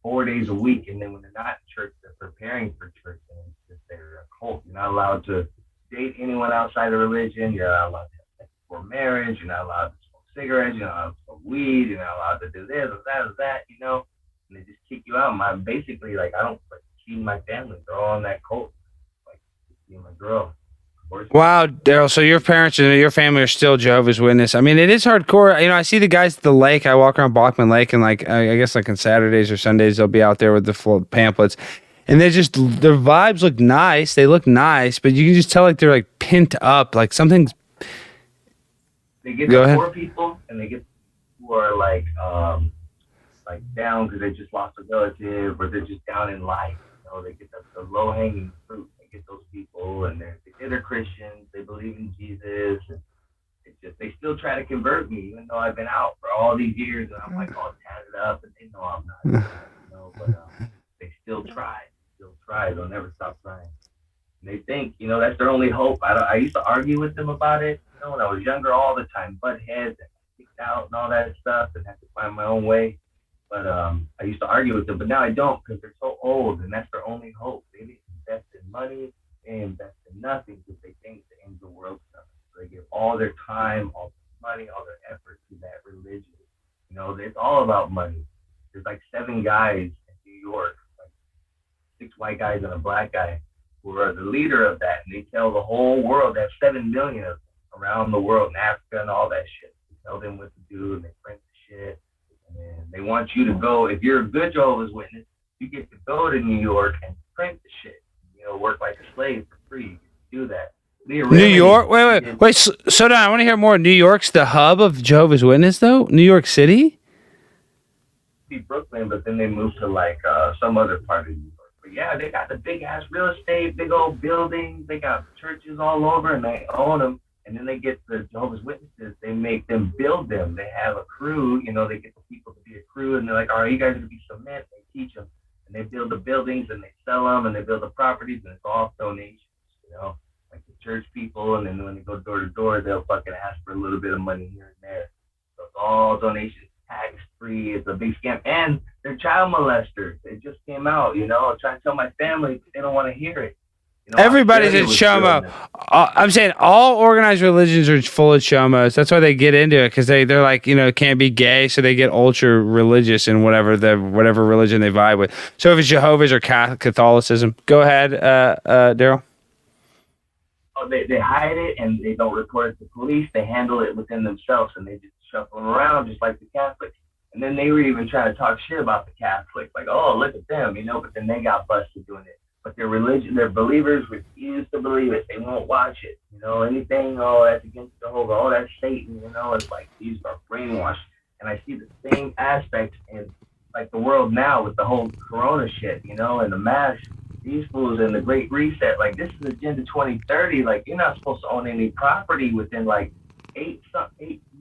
4 days a week, and then when they're not in church, they're preparing for church, and it's just they're a cult. You're not allowed to date anyone outside of religion. You're not allowed to have sex before marriage. You're not allowed to smoke cigarettes. You're not allowed to smoke weed. You're not allowed to do this or that or that. And they just kick you out. Basically, like I don't see my family. They're all in that cult. Like me and my girl, Wow, Daryl. So your parents and your family are still Jehovah's Witness. I mean, it is hardcore. You know, I see the guys at the lake. I walk around Bachman Lake, and like I guess like on Saturdays or Sundays, they'll be out there with the full pamphlets, and their vibes look nice. They look nice, but you can just tell like they're like pent up, like something's. They get Go the ahead. poor people, and they get who are like down because they just lost a relative, or they're just down in life. You know, they get the low hanging fruit. They get those people, and they're Christians. They believe in Jesus, and it's just they still try to convert me, even though I've been out for all these years, and I'm like all tatted up, and they know I'm not. You know, but they still try. They'll never stop trying. And they think, you know, that's their only hope. I used to argue with them about it, you know, when I was younger, all the time, butt heads and kicked out and all that stuff, and had to find my own way. But I used to argue with them, but now I don't, because they're so old, and that's their only hope. They didn't invest in money, they invest in nothing, because they think the end of the world's coming. So they give all their time, all their money, all their effort to that religion. You know, it's all about money. There's like 7 guys in New York, like 6 white guys and a black guy, who are the leader of that, and they tell the whole world. They have 7 million of them around the world, in Africa and all that shit. They tell them what to do, and they print the shit. And they want you to go. If you're a good Jehovah's Witness, you get to go to New York and print the shit. You know, work like a slave for free. You do that. New York? Wait. So now I want to hear more. New York's the hub of Jehovah's Witness, though? New York City? Brooklyn, but then they moved to like some other part of New York. But yeah, they got the big ass real estate, big old buildings. They got churches all over, and they own them. And then they get the Jehovah's Witnesses. They make them build them. They have a crew. You know, they get the people to be a crew, and they're like, all right, you guys are gonna be cement. They teach them, and they build the buildings, and they sell them, and they build the properties, and it's all donations. You know, like the church people, and then when they go door to door, they'll fucking ask for a little bit of money here and there. So it's all donations, tax free. It's a big scam, and they're child molesters. They just came out. You know, I'm trying to tell my family, but they don't want to hear it. You know, Everybody's in Shomo. I'm saying all organized religions are full of Shomos. That's why they get into it, because they're like, you know, can't be gay, so they get ultra religious in whatever religion they vibe with. So if it's Jehovah's or Catholicism, go ahead, Daryl. Oh, they hide it, and they don't report it to police. They handle it within themselves, and they just shuffle them around just like the Catholics. And then they were even trying to talk shit about the Catholics, like, oh, look at them, you know, but then they got busted doing it. But their believers refuse to believe it. They won't watch it. You know, anything, oh, that's against Jehovah, oh, that's Satan, you know, it's like these are brainwashed. And I see the same aspects in like the world now with the whole Corona shit, you know, and the mask, these fools, and the Great Reset. Like, this is Agenda 2030. Like, you're not supposed to own any property within like 8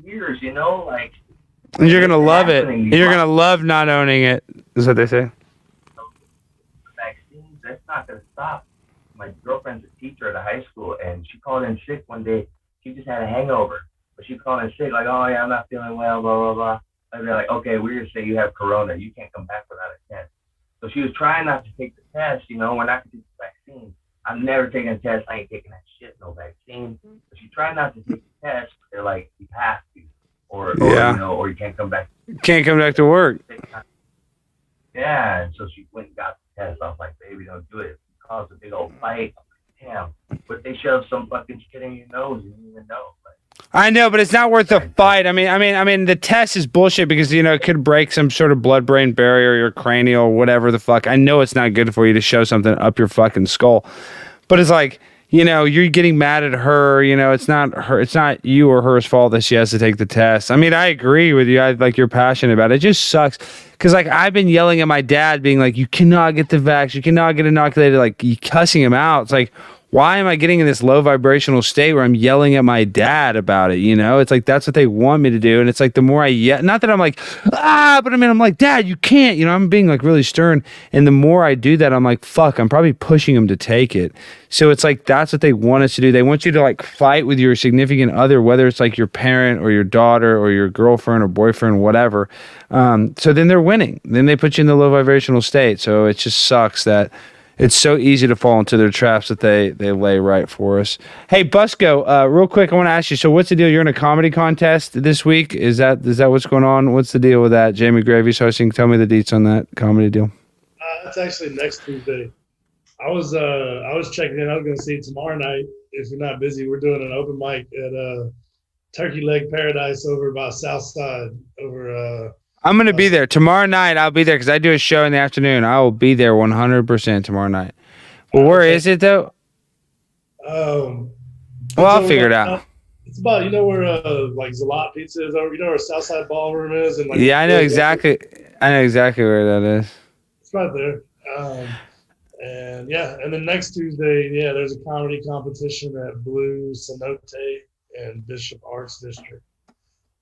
years, you know, like. And you're gonna love it. You're gonna love not owning it, is what they say. Vaccines, that's not gonna stop. My girlfriend's a teacher at a high school, and she called in sick one day. She just had a hangover, but she called in sick, like, oh yeah, I'm not feeling well, blah blah blah. And they're like, okay, we're gonna say you have Corona. You can't come back without a test. So she was trying not to take the test. You know, we're not gonna take the vaccine. I'm never taking a test. I ain't taking that shit, no vaccine. But she tried not to take the test. But they're like, you have to, or you know, or you can't come back. Can't come back to work. Yeah, and so she went and got the test. I was like, baby, don't do it. It caused a big old fight. Damn, but they shoved some fucking shit in your nose. You didn't even know. I know, but it's not worth the fight. I mean, the test is bullshit because, you know, it could break some sort of blood-brain barrier, your cranial, whatever the fuck. I know it's not good for you to shove something up your fucking skull, but it's like, you know, you're getting mad at her. You know, it's not her, it's not you or her's fault that she has to take the test. I mean, I agree with you. Like, you're passionate about it. It just sucks because, like, I've been yelling at my dad, being like, "You cannot get the vax. You cannot get inoculated." Like, cussing him out. It's like, why am I getting in this low vibrational state where I'm yelling at my dad about it? You know, it's like, that's what they want me to do. And it's like, the more I yell, not that I'm like, but I mean, I'm like, Dad, you can't, you know, I'm being like really stern. And the more I do that, I'm like, fuck, I'm probably pushing them to take it. So it's like, that's what they want us to do. They want you to like fight with your significant other, whether it's like your parent or your daughter or your girlfriend or boyfriend, whatever. So then they're winning. Then they put you in the low vibrational state. So it just sucks that it's so easy to fall into their traps that they lay right for us. Hey, Busco, real quick, I want to ask you, so what's the deal? You're in a comedy contest this week. Is that what's going on? What's the deal with that? Jamie Gravy's hosting. Tell me the deets on that comedy deal. It's actually next Tuesday. I was checking in. I was going to see tomorrow night. If you're not busy, we're doing an open mic at Turkey Leg Paradise over by South Side. I'm gonna be there tomorrow night. I'll be there because I do a show in the afternoon. I will be there 100% tomorrow night. Well, where is it though? Well, I'll figure it out. It's about where like Zalat Pizza is over. You know where Southside Ballroom is, and Yeah, I know exactly. I know exactly where that is. It's right there. And then next Tuesday, there's a comedy competition at Blue Cenote and Bishop Arts District.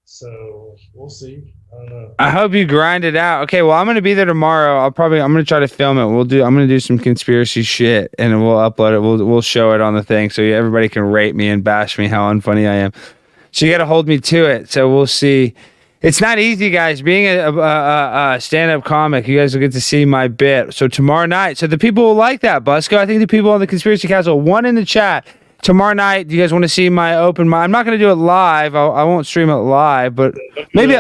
So we'll see. I don't know. I hope you grind it out. Okay, well, I'm gonna be there tomorrow. I'm gonna try to film it. I'm gonna do some conspiracy shit, and we'll upload it. We'll show it on the thing, so everybody can rate me and bash me how unfunny I am. So you got to hold me to it. So we'll see. It's not easy, guys. Being a stand-up comic, you guys will get to see my bit. So tomorrow night, so the people will like that, Busco. I think the people on the Conspiracy Castle, one in the chat. Tomorrow night, do you guys want to see my open mic? I'm not going to do it live. I won't stream it live, but maybe.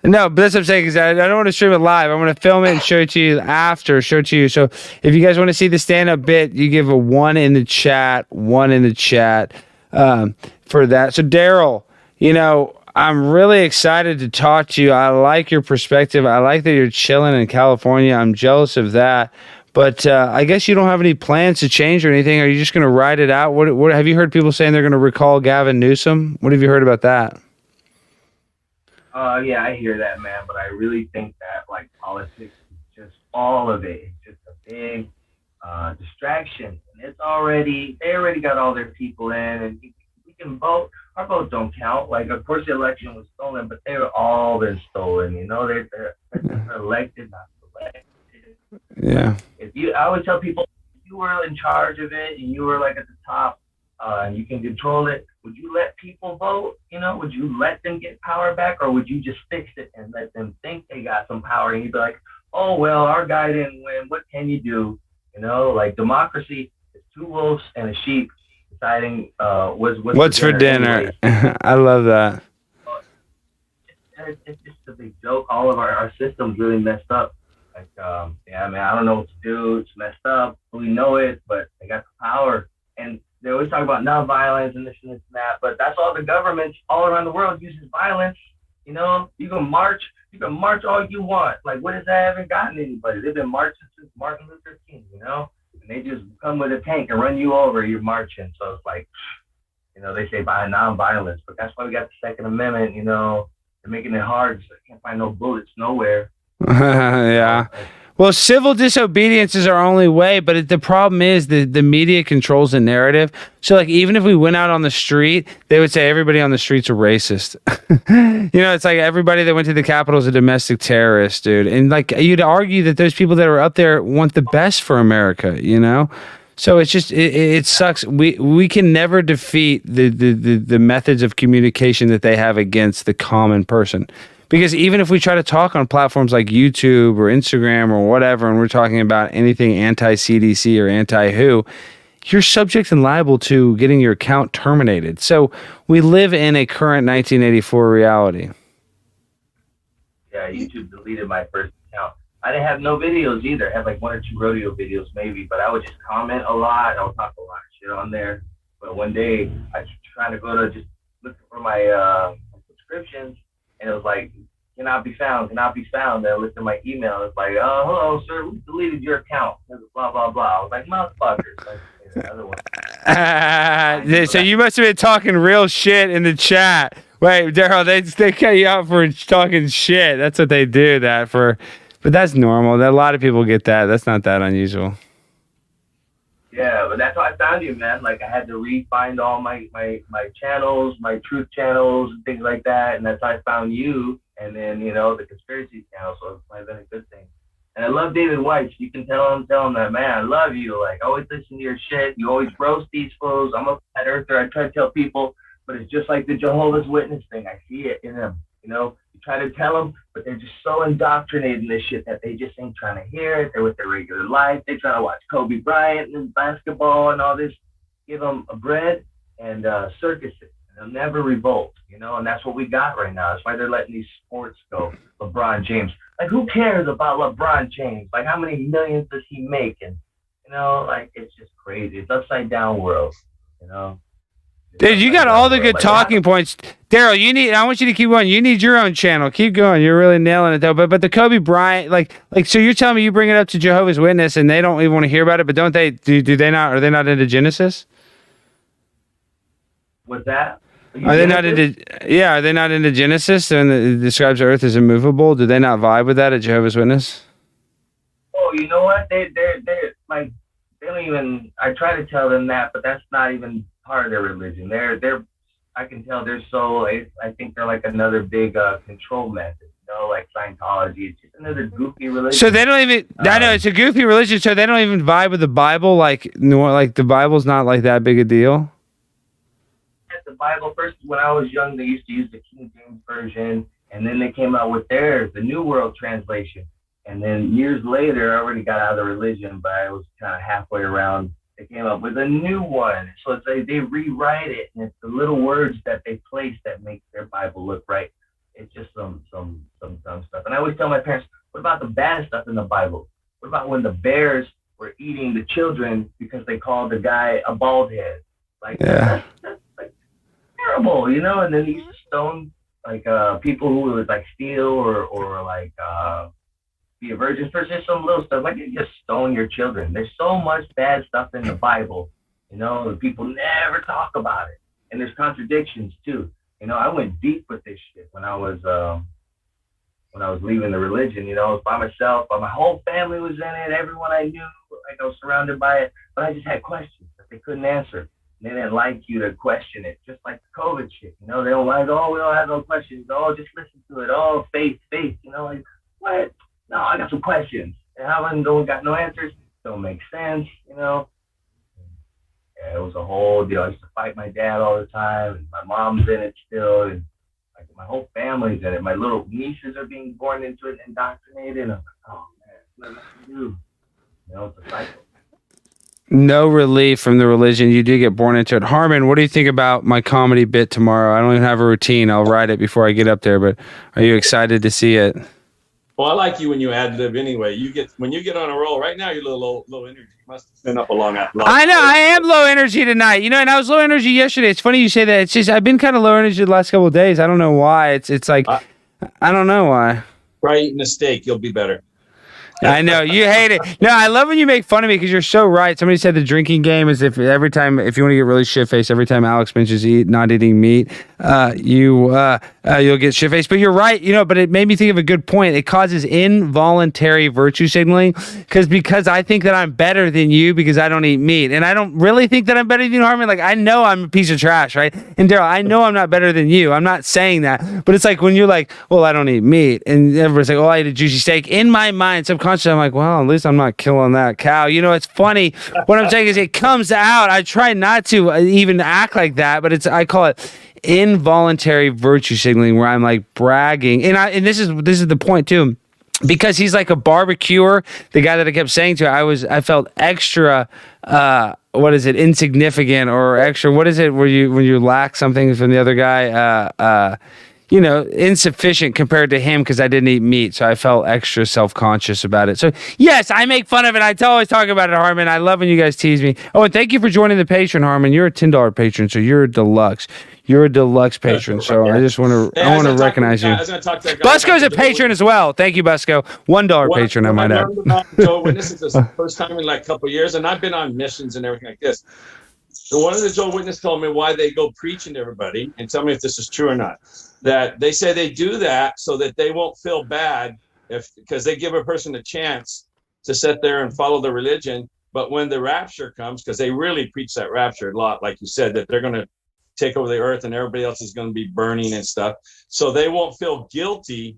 No, but that's what I'm saying, because I don't want to stream it live. I'm going to film it and show it to you after, So if you guys want to see the stand-up bit, you give a 1 in the chat, for that. So Daryl, I'm really excited to talk to you. I like your perspective. I like that you're chilling in California. I'm jealous of that. But I guess you don't have any plans to change or anything. Are you just going to ride it out? What have you heard people saying they're going to recall Gavin Newsom? What have you heard about that? Yeah, I hear that, man. But I really think that like politics is just all of it. It's just a big distraction. And they already got all their people in, and we can vote. Our vote don't count. Like, of course, the election was stolen, but they've all been stolen. They're elected, not elected. Yeah. I always tell people, if you were in charge of it and you were like at the top, and you can control it, would you let people vote? Would you let them get power back, or would you just fix it and let them think they got some power? And you'd be like, oh well, our guy didn't win. What can you do? Like democracy is 2 wolves and a sheep deciding what's for dinner. I love that. It's just a big joke. All of our system's really messed up. Like, man, I don't know what to do. It's messed up. We know it, but they got the power. And they always talk about nonviolence and this and this and that, but that's all the governments all around the world uses violence. You can march all you want. Like, what has that ever gotten anybody? They've been marching since Martin Luther King, and they just come with a tank and run you over. You're marching. So it's like, they say by nonviolence, but that's why we got the Second Amendment. They're making it hard, so they can't find no bullets nowhere. Yeah. Well, civil disobedience is our only way, but the problem is the media controls the narrative. So, like, even if we went out on the street, they would say everybody on the streets are racist. It's like everybody that went to the Capitol is a domestic terrorist, dude. And, like, you'd argue that those people that are up there want the best for America, So it's just, it sucks. We can never defeat the methods of communication that they have against the common person. Because even if we try to talk on platforms like YouTube or Instagram or whatever, and we're talking about anything anti-CDC or anti-WHO, you're subject and liable to getting your account terminated. So we live in a current 1984 reality. Yeah, YouTube deleted my first account. I didn't have no videos either. I had like 1 or 2 rodeo videos maybe, but I would just comment a lot. I would talk a lot of shit on there. But one day I was trying to go to just look for my subscriptions, and it was like, cannot be found. And I looked at my email. It's like, hello, sir, we deleted your account. Blah, blah, blah. I was like, motherfuckers. Like, another one. So you must have been talking real shit in the chat. Wait, Daryl, they cut you out for talking shit. That's what they do that for. But that's normal. A lot of people get that. That's not that unusual. Yeah, but that's how I found you, man. Like, I had to re-find all my channels, my truth channels, and things like that. And that's how I found you. And then, the conspiracy channel. So it's probably been a good thing. And I love David White. You can tell him that, man, I love you. Like, I always listen to your shit. You always roast these fools. I'm a flat earther. I try to tell people, but it's just like the Jehovah's Witness thing. I see it in them. You try to tell them, but they're just so indoctrinated in this shit that they just ain't trying to hear it. They're with their regular life. They try to watch Kobe Bryant and basketball and all this. Give them a bread and circus it. They'll never revolt, and that's what we got right now. That's why they're letting these sports go. LeBron James. Like, who cares about LeBron James? Like, how many millions does he make? And You know, like it's just crazy. It's upside down world. You know. Dude, you got all the good talking points. Daryl, I want you to keep going. You need your own channel. Keep going. You're really nailing it though. But the Kobe Bryant, so you're telling me you bring it up to Jehovah's Witness and they don't even want to hear about it, but don't they do they not, are they not into Genesis? What's that? Are they not into Genesis and it describes the earth as immovable? Do they not vibe with that at Jehovah's Witness? Oh, you know what? They're like, they don't even, I try to tell them that, but that's not even part of their religion. I can tell they're so, I think they're like another big control method, you know, like Scientology. It's just another goofy religion. So they don't even, I know it's a goofy religion, so they don't even vibe with the Bible, like the Bible's not like that big a deal? The Bible, first, when I was young, they used to use the King James Version, and then they came out with theirs, the New World Translation. And then years later, I already got out of the religion, but I was kind of halfway around. They came up with a new one. So it's like they rewrite it, and it's the little words that they place that make their Bible look right. It's just some dumb stuff. And I always tell my parents, what about the bad stuff in the Bible? What about when the bears were eating the children because they called the guy a bald head? Like, that's like terrible, you know? And then they used to stone like people who would like steal or like be a virgin for just some little stuff. Like, you just stone your children. There's so much bad stuff in the Bible, you know, and people never talk about it. And there's contradictions too. You know, I went deep with this shit when I was leaving the religion. You know, I was by myself, but my whole family was in it. Everyone I knew, like I was surrounded by it. But I just had questions that they couldn't answer. And they didn't like you to question it, just like the COVID shit. You know, they don't like, oh, we don't have no questions. Oh, just listen to it. Oh, faith. You know, like, what? No, I got some questions. And I don't got no answers. Don't make sense, you know. Yeah, it was a whole deal. I used to fight my dad all the time, and my mom's in it still, and like my whole family's in it. My little nieces are being born into it, indoctrinated. And I'm like, oh man, what do I do? You know, it's a cycle. No relief from the religion. You did get born into it. Harmon, what do you think about my comedy bit tomorrow? I don't even have a routine. I'll write it before I get up there, but are you excited to see it? Well, I like you when you ad lib anyway. When you get on a roll. Right now, you're a little low energy. You must have been up a long. I know I am low energy tonight. You know, and I was low energy yesterday. It's funny you say that. It's just I've been kind of low energy the last couple of days. I don't know why. It's like I don't know why. Try eating a steak. You'll be better. I know you hate it. No, I love when you make fun of me because you're so right. Somebody said the drinking game is if you want to get really shit faced, every time Alex mentions not eating meat, you'll get shit faced. But you're right, you know. But it made me think of a good point. It causes involuntary virtue signaling because I think that I'm better than you because I don't eat meat, and I don't really think that I'm better than you, Harmon. Like I know I'm a piece of trash, right? And Daryl, I know I'm not better than you. I'm not saying that, but it's like when you're like, well, I don't eat meat, and everybody's like, oh, I ate a juicy steak. In my mind, subconsciously, I'm like, well, at least I'm not killing that cow. You know, it's funny. What I'm saying is it comes out. I try not to even act like that, but I call it involuntary virtue signaling where I'm like bragging. And this is the point too. Because he's like a barbecuer, the guy that I kept saying to, I felt extra insignificant or extra, what is it when you lack something from the other guy? Insufficient compared to him because I didn't eat meat. So I felt extra self-conscious about it. So yes, I make fun of it. I always talk about it, Harmon. I love when you guys tease me. Oh, and thank you for joining the Patreon, Harmon. You're a $10 patron, so you're a deluxe. You're a deluxe patron, so I just want to recognize you. Busco's a patron as well. Thank you, Busco. $1 patron, I might add. Joe Witness is the first time in like a couple of years, and I've been on missions and everything like this. So one of the Joe Witness told me why they go preaching to everybody, and tell me if this is true or not. That they say they do that so that they won't feel bad because they give a person a chance to sit there and follow the religion. But when the rapture comes, because they really preach that rapture a lot, like you said, that they're going to take over the earth and everybody else is going to be burning and stuff. So they won't feel guilty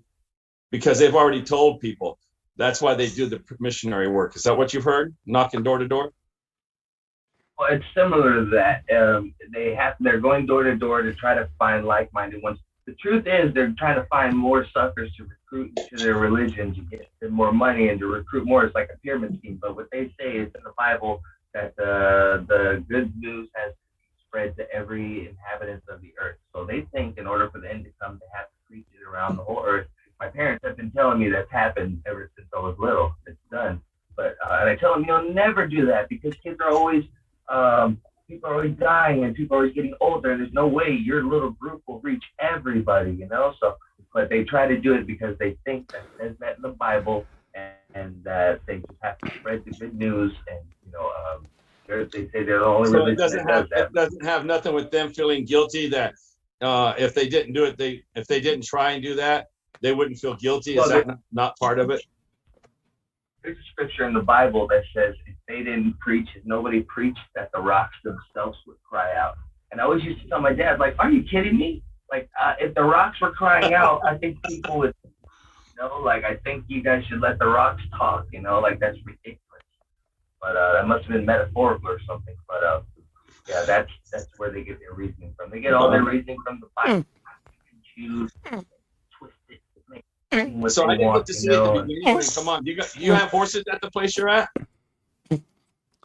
because they've already told people. That's why they do the missionary work. Is that what you've heard? Knocking door to door? Well, it's similar to that. They're going door to door to try to find like-minded ones. The truth is they're trying to find more suckers to recruit into their religion to get more money and to recruit more. It's like a pyramid scheme. But what they say is in the Bible that the good news has spread to every inhabitant of the earth. So they think in order for the end to come, they have to preach it around the whole earth. My parents have been telling me that's happened ever since I was little. It's done. But and I tell them, never do that because kids are always, people are always dying and people are always getting older. There's no way your little group will reach everybody, So, but they try to do it because they think that there's that in the Bible and that they just have to spread the good news and, they say they're the only So religion it doesn't have nothing with them feeling guilty that if they didn't do it, if they didn't try and do that, they wouldn't feel guilty. Is that not part of it? There's a scripture in the Bible that says if they didn't preach, if nobody preached, that the rocks themselves would cry out. And I always used to tell my dad, like, are you kidding me? Like, if the rocks were crying out, I think people would, I think you guys should let the rocks talk, like that's ridiculous. But that must have been metaphorical or something. But yeah, that's where they get their reasoning from. They get all their reasoning from the Bible. Choose, twist it, what So they I didn't want, get to see it at the beginning. Come on, you have horses at the place you're at?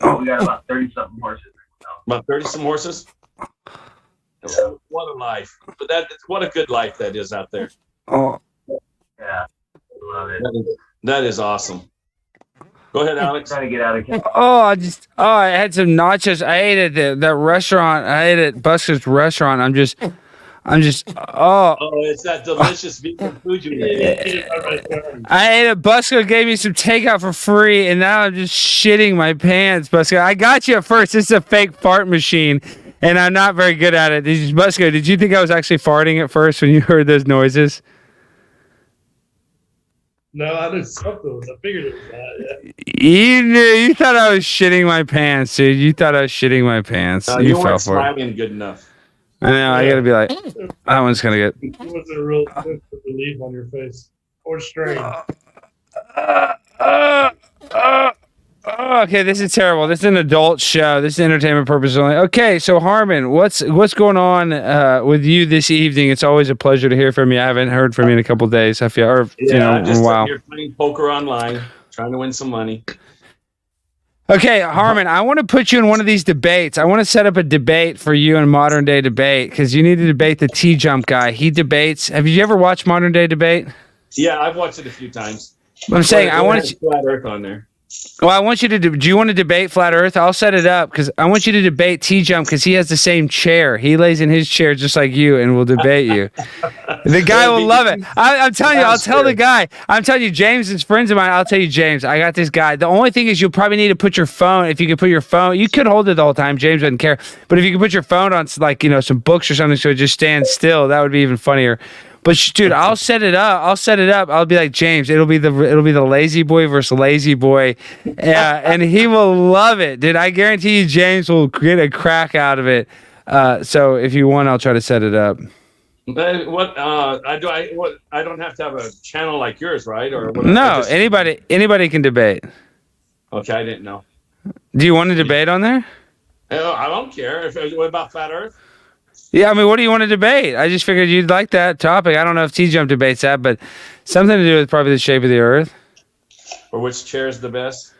Oh, we got about 30-something horses right now. About 30-some horses? What a life! But what a good life that is out there. Oh, yeah, love it. That is awesome. Go ahead, Alex. Trying to get out of camp. I had some nachos. I ate at that restaurant. I ate at Buster's restaurant. I'm just. Oh, it's that delicious vegan food you ate. I ate it. Busco gave me some takeout for free, and now I'm just shitting my pants. Busco, I got you at first. This is a fake fart machine, and I'm not very good at it. Busco, did you think I was actually farting at first when you heard those noises? No, I knew something was. I figured it was that. Yeah. You knew. You thought I was shitting my pants, dude. You thought I was shitting my pants. You fell weren't for it. smiling good enough. I know. I gotta be like, that one's gonna get. It wasn't a real sense of relief on your face or strain. Okay, this is terrible. This is an adult show. This is entertainment purposes only. Okay, so Harmon, what's going on with you this evening? It's always a pleasure to hear from you. I haven't heard from you in a couple days. I feel, in a while. You're playing poker online, trying to win some money. Okay, Harmon, I want to put you in one of these debates. I want to set up a debate for you in Modern Day Debate because you need to debate the T-Jump guy. He debates. Have you ever watched Modern Day Debate? Yeah, I've watched it a few times. I'm saying I want to. Flat Earth on there. Well, I want you to do you want to debate Flat Earth? I'll set it up because I want you to debate T-Jump because he has the same chair. He lays in his chair just like you and will debate you. The guy will love it. I'm telling you, I'll tell the guy. I'm telling you, James is friends of mine. I'll tell you, James, I got this guy. The only thing is you'll probably need to put your phone. If you could put your phone, you could hold it the whole time. James doesn't care. But if you could put your phone on some books or something so it just stands still, that would be even funnier. But dude, I'll set it up. I'll be like, James, it'll be the lazy boy versus lazy boy, and he will love it, dude. I guarantee you, James will get a crack out of it. So if you want, I'll try to set it up. I don't have to have a channel like yours, right? Or what, no, anybody can debate. Okay, I didn't know. Do you want to debate on there? I don't care. What about Flat Earth? Yeah, I mean, what do you want to debate? I just figured you'd like that topic. I don't know if T-Jump debates that, but something to do with probably the shape of the Earth. Or which chair is the best?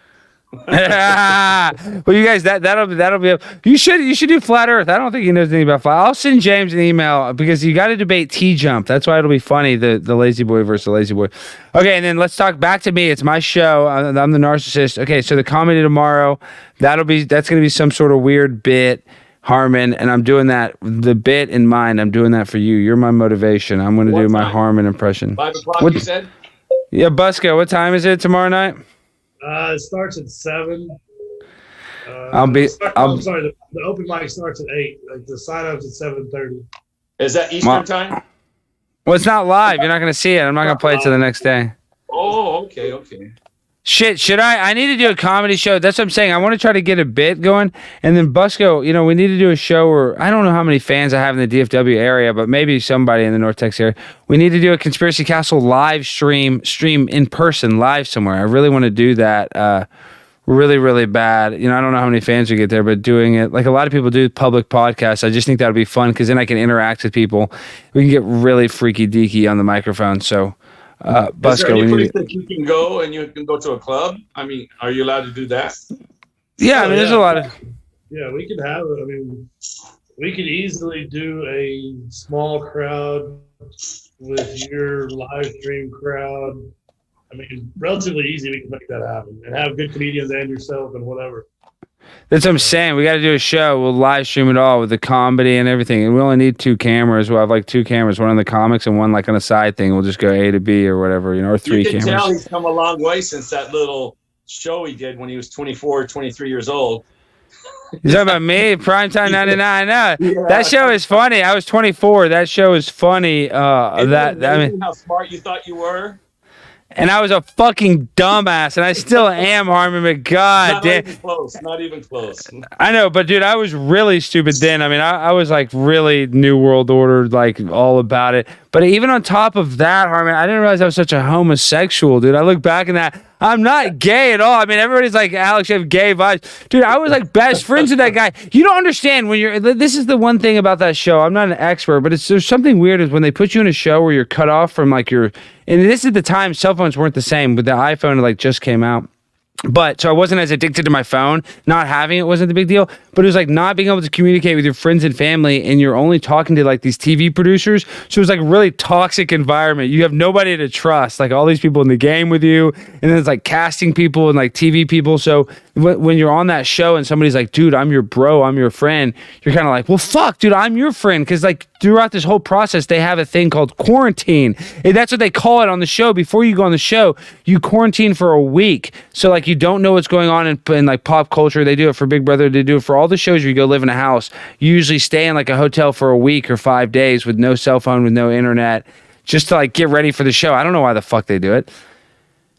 Well, you guys, that'll be up. You should do Flat Earth. I don't think he knows anything about flat. I'll send James an email because you got to debate T-Jump. That's why it'll be funny. The lazy boy versus the lazy boy. Okay, and then let's talk back to me. It's my show. I'm the narcissist. Okay, so the comedy tomorrow. That's gonna be some sort of weird bit. Harmon, and I'm doing the bit in mind. I'm doing that for you. You're my motivation. I'm going to do my Harmon impression. 5 o'clock, you said? Yeah, Busco, what time is it tomorrow night? It starts at 7. I'm sorry, the open mic starts at 8. Like the sign-up's at 7:30. Is that Eastern time? Well, it's not live. You're not going to see it. I'm not going to play it till the next day. Oh, okay. Shit, should I need to do a comedy show. That's what I'm saying. I want to try to get a bit going. And then Busco, we need to do a show where I don't know how many fans I have in the DFW area, but maybe somebody in the North Texas area. We need to do a Conspiracy Castle live stream in person, live somewhere. I really want to do that really, really bad. I don't know how many fans we get there, but doing it, like a lot of people do public podcasts, I just think that would be fun because then I can interact with people. We can get really freaky deaky on the microphone. So, Busco, is there any place that you can go and you can go to a club? I mean, are you allowed to do that? Yeah, there's a lot of. Yeah, we could have it. I mean, we could easily do a small crowd with your live stream crowd I mean, relatively easy. We can make that happen and have good comedians and yourself and whatever. That's what I'm saying. We got to do a show. We'll live stream it all with the comedy and everything. And we only need 2 cameras. We'll have like 2 cameras, one on the comics and one like on a side thing. We'll just go A to B or whatever, or 3 you can cameras. Tell he's come a long way since that little show he did when he was 24, 23 years old. You talking about me? Primetime 99. No, that show is funny. I was 24. That show is funny. I mean, how smart you thought you were. And I was a fucking dumbass, and I still am, Harmon. But God damn, not even close. I know, but dude, I was really stupid then. I mean, I was like really New World Order, like all about it. But even on top of that, Harmon, I didn't realize I was such a homosexual, dude. I look back in that. I'm not gay at all. I mean, everybody's like, Alex, you have gay vibes. Dude, I was like best friends with that guy. You don't understand when you're, this is the one thing about that show. I'm not an expert, but there's something weird is when they put you in a show where you're cut off from like and this is the time cell phones weren't the same, but the iPhone like just came out. But so I wasn't as addicted to my phone. Not having it wasn't the big deal, but it was like not being able to communicate with your friends and family, and you're only talking to like these TV producers. So it was like a really toxic environment. You have nobody to trust, like all these people in the game with you, and then it's like casting people and like TV people. So when you're on that show and somebody's like, dude, I'm your bro, I'm your friend, you're kind of like, well, fuck, dude, I'm your friend. Because like throughout this whole process, they have a thing called quarantine. And that's what they call it on the show. Before you go on the show, you quarantine for a week. So like you don't know what's going on in like pop culture. They do it for Big Brother. They do it for all the shows where you go live in a house. You usually stay in like a hotel for a week or 5 days with no cell phone, with no internet, just to like get ready for the show. I don't know why the fuck they do it.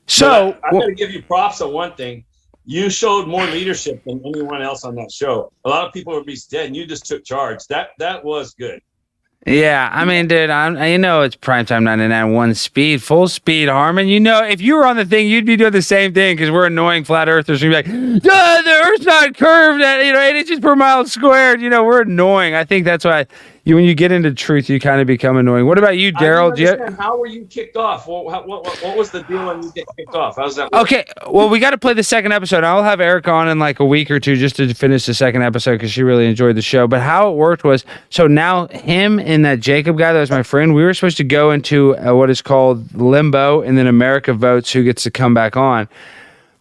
So I'm going to give you props on one thing. You showed more leadership than anyone else on that show. A lot of people would be dead, and you just took charge. That was good. Yeah, I mean, dude, you know it's Primetime 99, full speed, Harmon. You know, if you were on the thing, you'd be doing the same thing because we're annoying flat earthers. We'd be like, the Earth's not curved at 8 inches per mile squared. You know, we're annoying. I think that's why when you get into truth, you kind of become annoying. What about you, Daryl? How were you kicked off? What was the deal when you get kicked off? How's that work? Okay, well, we got to play the second episode. I'll have Eric on in like a week or 2 just to finish the second episode because she really enjoyed the show. But how it worked was, so now him and that Jacob guy that was my friend, we were supposed to go into what is called limbo, and then America votes who gets to come back on.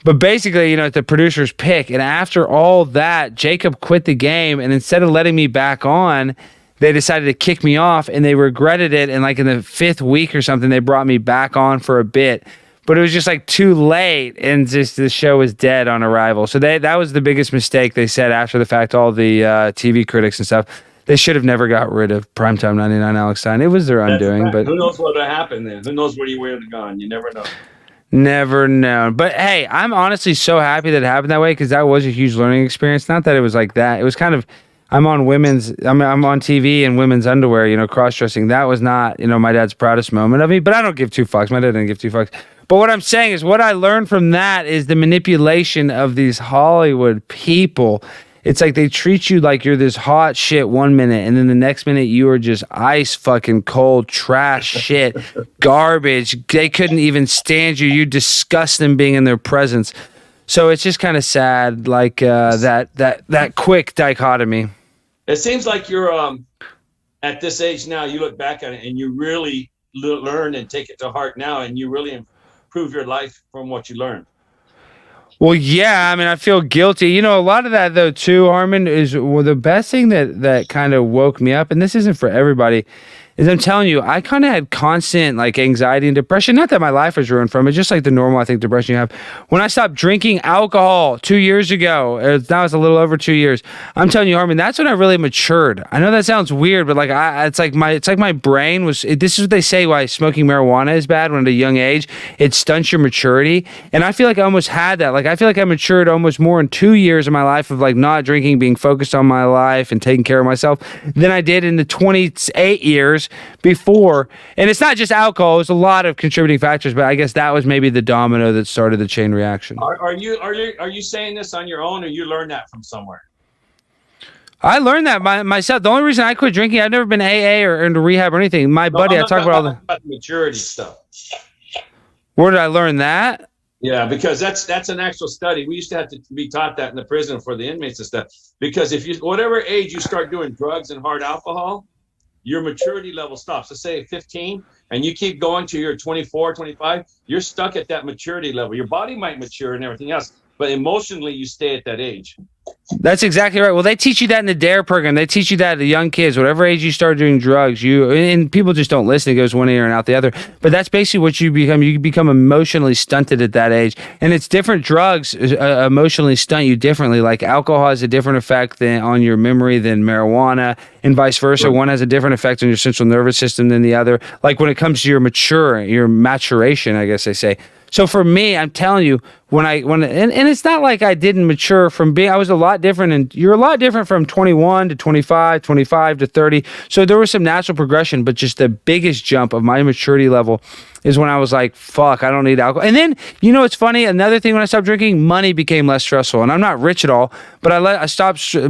But basically, you know, the producers pick. And after all that, Jacob quit the game, and instead of letting me back on, they decided to kick me off, and they regretted it. And like in the 5th week or something, they brought me back on for a bit. But it was just like too late, and just the show was dead on arrival. So that was the biggest mistake, they said after the fact, all the TV critics and stuff. They should have never got rid of Primetime 99 Alex Stein. It was their undoing. Right. But who knows what would have happened then? Who knows where you would have gone? You never know. Never known. But hey, I'm honestly so happy that it happened that way because that was a huge learning experience. Not that it was like that. It was kind of, I'm on TV in women's underwear, you know, cross-dressing. That was not, you know, my dad's proudest moment of me, but I don't give 2 fucks. My dad didn't give 2 fucks. But what I'm saying is what I learned from that is the manipulation of these Hollywood people. It's like they treat you like you're this hot shit 1 minute, and then the next minute you are just ice fucking cold trash shit, garbage. They couldn't even stand you. You disgust them being in their presence. So it's just kind of sad, like that quick dichotomy. It seems like you're at this age now. You look back at it and you really learn and take it to heart now, and you really improve your life from what you learned. Well, yeah, I mean, I feel guilty. You know, a lot of that, though, too, Harmon, is the best thing that kind of woke me up, and this isn't for everybody, is I'm telling you, I kind of had constant, like, anxiety and depression. Not that my life was ruined from it, just like the normal, I think, depression you have. When I stopped drinking alcohol 2 years ago, now it's a little over 2 years, I'm telling you, Harmon, that's when I really matured. I know that sounds weird, but, like, it's like my brain was, this is what they say why smoking marijuana is bad when at a young age. It stunts your maturity. And I feel like I almost had that. Like, I feel like I matured almost more in 2 years of my life of, like, not drinking, being focused on my life and taking care of myself than I did in the 28 years before. And it's not just alcohol, it's a lot of contributing factors, but I guess that was maybe the domino that started the chain reaction. Are you saying this on your own, or you learned that from somewhere? I learned that myself. The only reason I quit drinking, I've never been AA or into rehab or anything. My buddy, I talk about all the maturity stuff. Where did I learn that? Yeah, because that's an actual study. We used to have to be taught that in the prison for the inmates and stuff. Because if you, whatever age you start doing drugs and hard alcohol, your maturity level stops. Let's say at 15, and you keep going to your 24, 25, you're stuck at that maturity level. Your body might mature and everything else, but emotionally you stay at that age. That's exactly right. Well, they teach you that in the DARE program. They teach you that to young kids. Whatever age you start doing drugs, and people just don't listen. It goes one ear and out the other. But that's basically what you become. You become emotionally stunted at that age. And it's different drugs emotionally stunt you differently. Like alcohol has a different effect on your memory than marijuana, and vice versa. One has a different effect on your central nervous system than the other. Like when it comes to your maturation, I guess they say. So for me, I'm telling you, and it's not like I didn't mature I was a lot different, and you're a lot different from 21 to 25, 25 to 30. So there was some natural progression, but just the biggest jump of my maturity level is when I was like, fuck, I don't need alcohol. And then, it's funny, another thing when I stopped drinking, money became less stressful. And I'm not rich at all, but I stopped stressing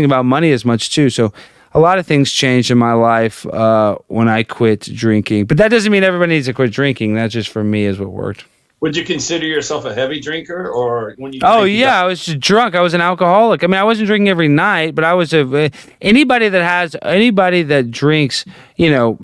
about money as much too. So a lot of things changed in my life when I quit drinking. But that doesn't mean everybody needs to quit drinking. That just for me is what worked. Would you consider yourself a heavy drinker, or when you? Oh yeah, I was just drunk. I was an alcoholic. I mean, I wasn't drinking every night, but I was anybody that drinks,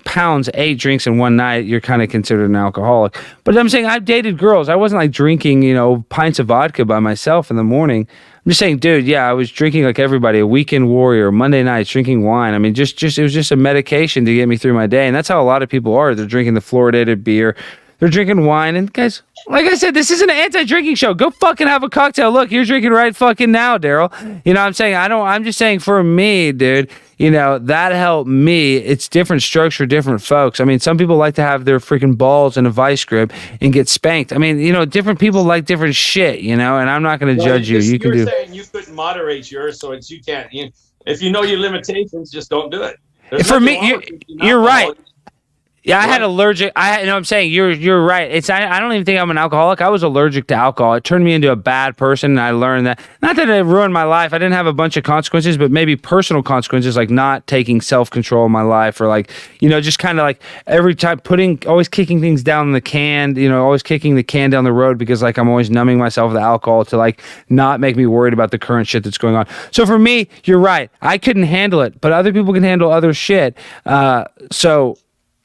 pounds, 8 drinks in one night, you're kind of considered an alcoholic. But I'm saying I've dated girls. I wasn't like drinking, pints of vodka by myself in the morning. I'm just saying, dude, yeah, I was drinking like everybody, a weekend warrior, Monday nights, drinking wine. I mean, just it was just a medication to get me through my day. And that's how a lot of people are. They're drinking the fluoridated beer. They're drinking wine. And guys, like I said, this isn't an anti-drinking show. Go fucking have a cocktail. Look, you're drinking right fucking now, Daryl. I'm just saying for me, dude, that helped me. It's different strokes for different folks. I mean, some people like to have their freaking balls in a vice grip and get spanked. I mean, different people like different shit, and I'm not going to judge you. You were saying you couldn't moderate yours, so you can't. If you know your limitations, just don't do it. For me, you're right. Yeah, I had allergic. I'm saying you're right. I don't even think I'm an alcoholic. I was allergic to alcohol. It turned me into a bad person, and I learned that. Not that it ruined my life. I didn't have a bunch of consequences, but maybe personal consequences, like not taking self-control in my life, or like, just kind of like every time always kicking things down the can, always kicking the can down the road because like I'm always numbing myself with alcohol to like not make me worried about the current shit that's going on. So for me, you're right. I couldn't handle it, but other people can handle other shit.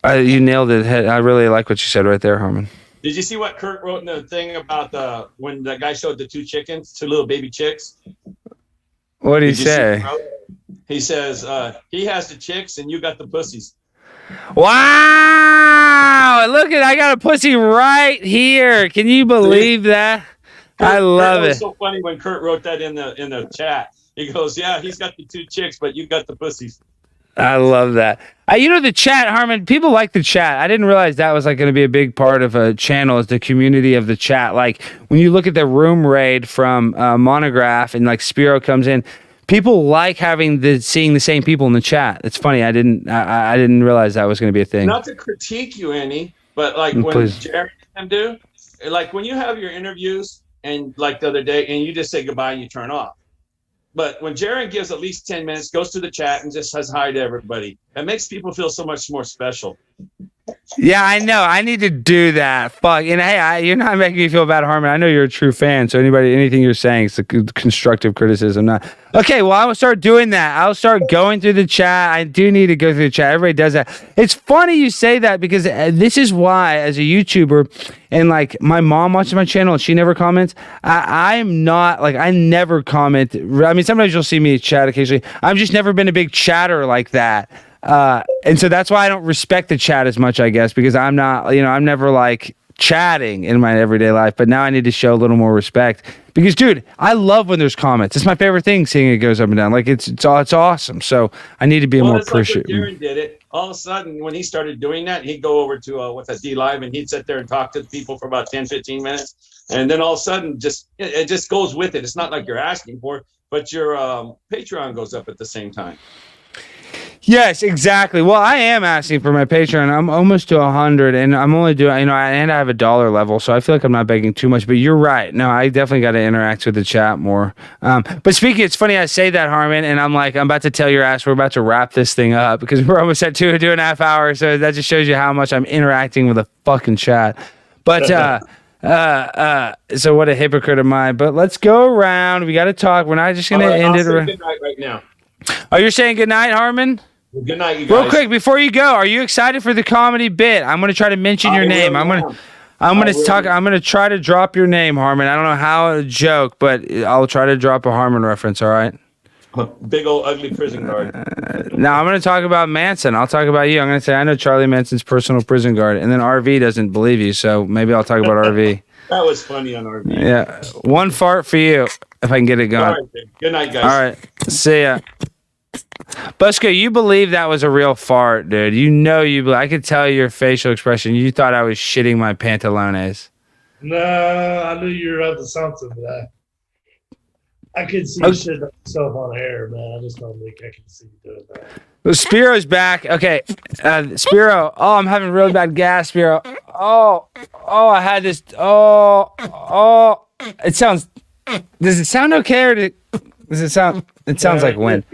You nailed it. I really like what you said right there, Harmon. Did you see what Kurt wrote in the thing about when the guy showed the 2 chickens, 2 little baby chicks? What did he say? He says, he has the chicks and you got the pussies. Wow! Look I got a pussy right here. Can you believe that? I love it. It was so funny when Kurt wrote that in the chat. He goes, yeah, he's got the 2 chicks, but you got the pussies. I love that. The chat, Harmon, people like the chat. I didn't realize that was like going to be a big part of a channel, is the community of the chat. Like when you look at the room raid from Monograph and like Spiro comes in, people like seeing the same people in the chat. It's funny. I didn't realize that was going to be a thing. Not to critique you any, but like when Jerry and them do, like when you have your interviews and like the other day and you just say goodbye and you turn off. But when Jaron gives at least 10 minutes, goes to the chat and just says hi to everybody, it makes people feel so much more special. Yeah, I know. I need to do that. Fuck. And hey, you're not making me feel bad, Harmon. I know you're a true fan. So anything you're saying is a constructive criticism. Not okay. Well, I will start doing that. I'll start going through the chat. I do need to go through the chat. Everybody does that. It's funny you say that because this is why, as a YouTuber, and like my mom watches my channel and she never comments. I'm not like I never comment. I mean, sometimes you'll see me chat occasionally. I've just never been a big chatter like that. And so that's why I don't respect the chat as much, I guess, because I'm not, I'm never like chatting in my everyday life, but now I need to show a little more respect because, dude, I love when there's comments. It's my favorite thing, seeing it goes up and down. Like it's awesome. So I need to be more appreciative. Like when Darren did it. All of a sudden, when he started doing that, he'd go over to D Live and he'd sit there and talk to the people for about 10, 15 minutes. And then all of a sudden, it just goes with it. It's not like you're asking for it, but your Patreon goes up at the same time. Yes, exactly. Well, I am asking for my Patreon. I'm almost to 100, and I'm only doing, and I have a $1 level, so I feel like I'm not begging too much. But you're right. No, I definitely got to interact with the chat more. But speaking, it's funny I say that, Harmon, and I'm about to tell your ass we're about to wrap this thing up because we're almost at 2.5 hours. So that just shows you how much I'm interacting with the fucking chat. But so what a hypocrite am I? But let's go around. We got to talk. We're not just gonna end it. Good night right now. Oh, you're saying good night, Harmon? Good night, you guys. Real quick, before you go, are you excited for the comedy bit? I'm going to try to mention your name. I'm going to try to drop your name, Harmon. I don't know how to joke, but I'll try to drop a Harmon reference, all right? A big old ugly prison guard. Now, I'm going to talk about Manson. I'll talk about you. I'm going to say, I know Charlie Manson's personal prison guard. And then RV doesn't believe you, so maybe I'll talk about RV. That was funny on RV. Yeah. One fart for you, if I can get it going. All right, good night, guys. All right. See ya. Busco, you believe that was a real fart, dude. You know I could tell your facial expression. You thought I was shitting my pantalones. No, I knew you were up to something, but I could see you shit yourself on air, man. I just don't think I can see you doing that. Well, Spiro's back. Okay. Spiro. Oh, I'm having really bad gas, Spiro. Oh, I had this. It sounds. Does it sound okay or does it sound? It sounds like wind.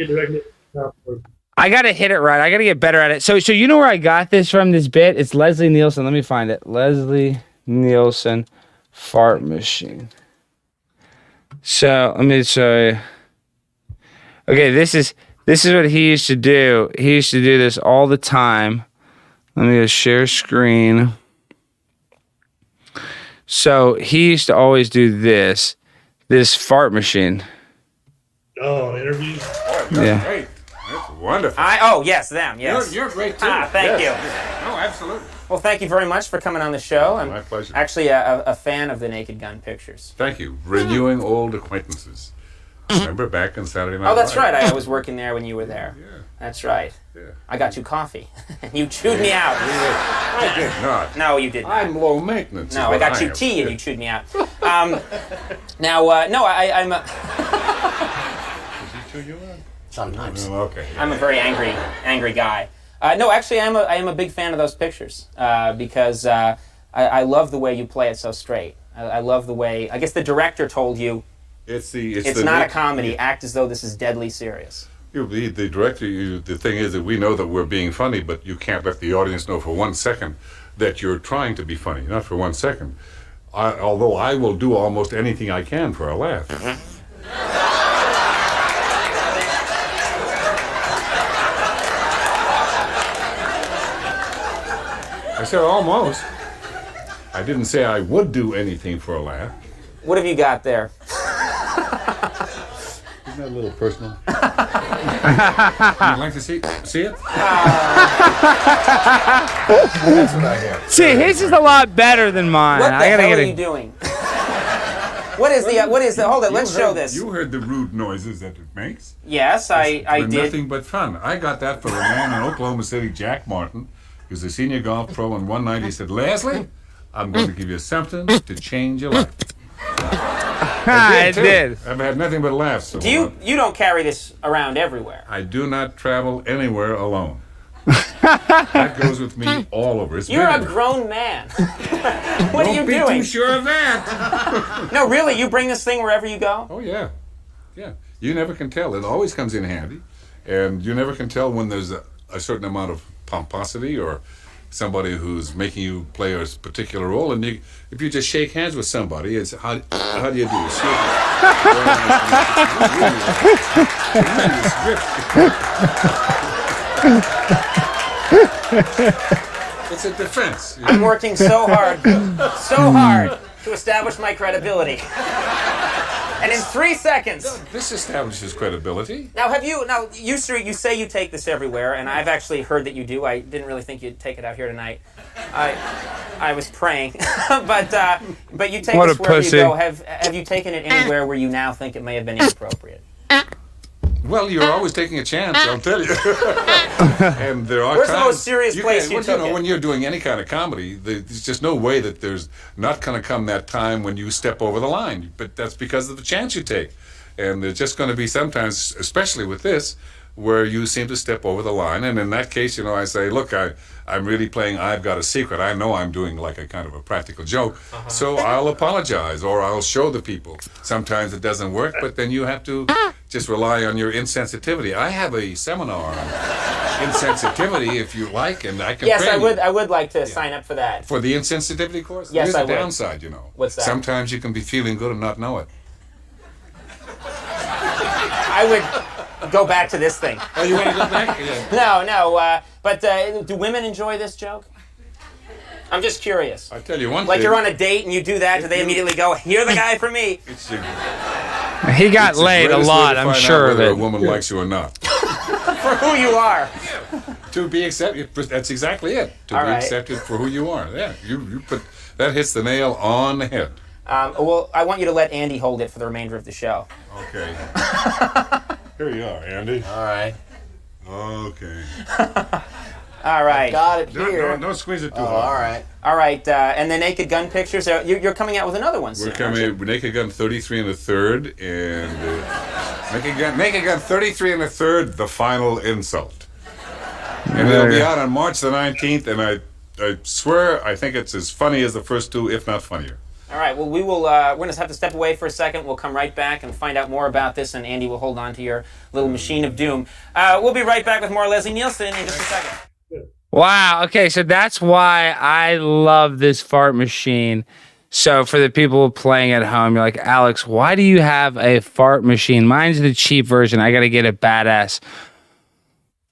I gotta hit it right. I gotta get better at it. So you know where I got this from? This bit. It's Leslie Nielsen. Let me find it. Leslie Nielsen fart machine. So let me show you. Okay, this is what he used to do. He used to do this all the time. Let me just share screen. So he used to always do this fart machine. Oh, interviews? Oh, you're Yeah. great. That's wonderful. Yes, them, yes. You're great, too. Thank you. Oh, absolutely. Well, thank you very much for coming on the show. I'm My pleasure. actually a fan of the Naked Gun pictures. Thank you. Renewing old acquaintances. Remember back on Saturday Night Oh, that's Live? right. I was working there when you were there. Yeah. That's right. Yeah. I got you coffee. And you chewed me out. I did not. No, you did not. I'm low maintenance. No, I got you tea and you chewed me out. I'm a... Did he chew you out? Sometimes. Oh, okay. I'm a very angry guy. No, actually, I am a big fan of those pictures because I love the way you play it so straight. I love the way. I guess the director told you it's not a comedy. Act as though this is deadly serious. The director. The thing is that we know that we're being funny, but you can't let the audience know for 1 second that you're trying to be funny. Not for 1 second. Although I will do almost anything I can for a laugh. I said almost. I didn't say I would do anything for a laugh. What have you got there? Isn't that a little personal? Would you like to see it? That's what I have. See, his is a lot better than mine. What the hell are you doing? What is the? Hold it. Let's show this. You heard the rude noises that it makes. Yes, I did. Nothing but fun. I got that from a man in Oklahoma City, Jack Martin. He was a senior golf pro, and one night he said, "Leslie, I'm going to give you something to change your life." I did. I've had nothing but laughs. So You don't carry this around everywhere. I do not travel anywhere alone. That goes with me all over. It's You're a bigger. grown man. What are you Don't be doing? too sure of that. No, really, you bring this thing wherever you go? Oh, yeah. Yeah. You never can tell. It always comes in handy. And you never can tell when there's a certain amount of pomposity or somebody who's making you play a particular role. And if you just shake hands with somebody, it's how do you do? You shake It's a defense. I'm working so hard to establish my credibility. And in 3 seconds. This establishes credibility. Now, you say you take this everywhere, and I've actually heard that you do. I didn't really think you'd take it out here tonight. I was praying, but you take What this a wherever pussy. you go. Have you taken it anywhere where you now think it may have been inappropriate? Well, you're always taking a chance, I'll tell you. And there are Where's times, the most serious place you took it? When you're doing any kind of comedy, there's just no way that there's not going to come that time when you step over the line. But that's because of the chance you take. And there's just going to be sometimes, especially with this, where you seem to step over the line. And in that case, I say, look, I'm really playing I've Got a Secret. I know I'm doing like a kind of a practical joke. So I'll apologize or I'll show the people. Sometimes it doesn't work, but then you have to just rely on your insensitivity. I have a seminar on insensitivity if you like, and I can Yes, train you. I would like to sign up for that. For the insensitivity course? Yes, There's I a would. downside, What's that? Sometimes you can be feeling good and not know it. go back to this thing. Oh, you want to go back? Yeah. No. But do women enjoy this joke? I'm just curious. I tell you one Like thing. you're on a date and you do that, do they immediately go, "You're the guy for me"? He got laid a lot, I'm sure of whether it. a woman likes you or not. For who you are. To be accepted. That's exactly it. To All be right. accepted for who you are. Yeah. You put that hits the nail on the head. Well, I want you to let Andy hold it for the remainder of the show. Okay. Here you are, Andy. All right. Okay. All right. Got it here. Don't squeeze it too hard. All right. All right. And the Naked Gun pictures. You're coming out with another one soon. We're coming Naked Gun 33 and a third, and Naked Gun 33 and a third, the final insult. And it'll be out on March the 19th, and I swear I think it's as funny as the first two, if not funnier. All right. Well, we will. We're going to have to step away for a second. We'll come right back and find out more about this, and Andy will hold on to your little machine of doom. We'll be right back with more Leslie Nielsen in just a second. Wow. Okay, so that's why I love this fart machine. So for the people playing at home, you're like, Alex, why do you have a fart machine? Mine's the cheap version. I got to get a badass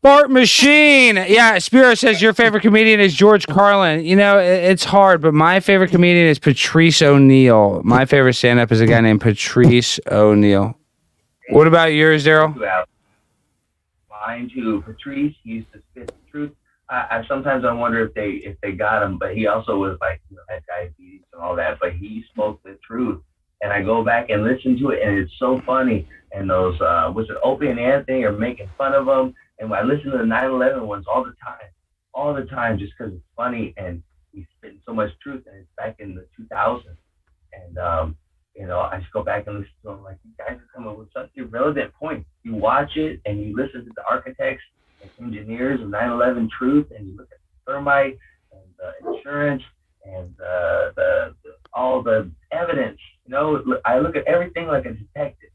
fart machine. Yeah, Spiro says your favorite comedian is George Carlin. You know, it's hard, but my favorite comedian is Patrice O'Neal. My favorite stand-up is a guy named Patrice O'Neal. What about yours, Daryl? Mine too. Patrice, he used to spit the truth. I sometimes I wonder if they got him, but he also was like, had diabetes and all that, but he spoke the truth. And I go back and listen to it, and it's so funny. And those was it Opie and Anthony are making fun of him, and I listen to the 9/11 ones all the time, just because it's funny and he's spitting so much truth. And it's back in the 2000s, and I just go back and listen to him, like, you guys are coming with such irrelevant points. You watch it and you listen to the architects and engineers of 9/11 truth, and you look at the thermite and the insurance and all the evidence. I look at everything like a detective.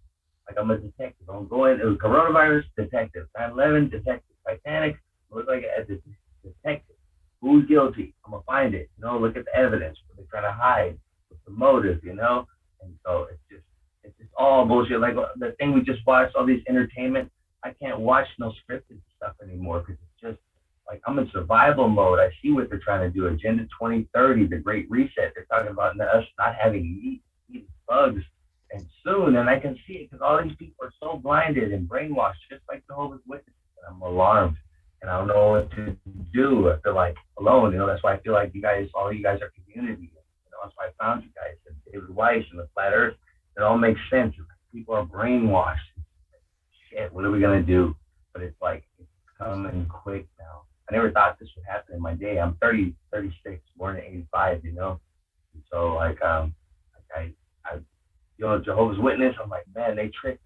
Like I'm a detective. I'm going to coronavirus detective, 9/11 detective, Titanic. Look like a detective. Who's guilty? I'm gonna find it. Look at the evidence. What they're trying to hide. What's the motive? And so it's just all bullshit. Like the thing we just watched, all these entertainment. I can't watch no scripted stuff anymore because it's just like I'm in survival mode. I see what they're trying to do. Agenda 2030, the Great Reset. They're talking about us not having meat, eating bugs, and soon. And I can see it because all these people are so blinded and brainwashed, just like Jehovah's Witnesses. And I'm alarmed, and I don't know what to do. I feel like alone. That's why I feel like all you guys are community. That's why I found you guys and David Weiss and the Flat Earth. It all makes sense. People are brainwashed. Shit, what are we gonna do? But it's like it's coming quick now. I never thought this would happen in my day. I'm 36, born in 85, And so Jehovah's Witness, I'm like, man, they tricked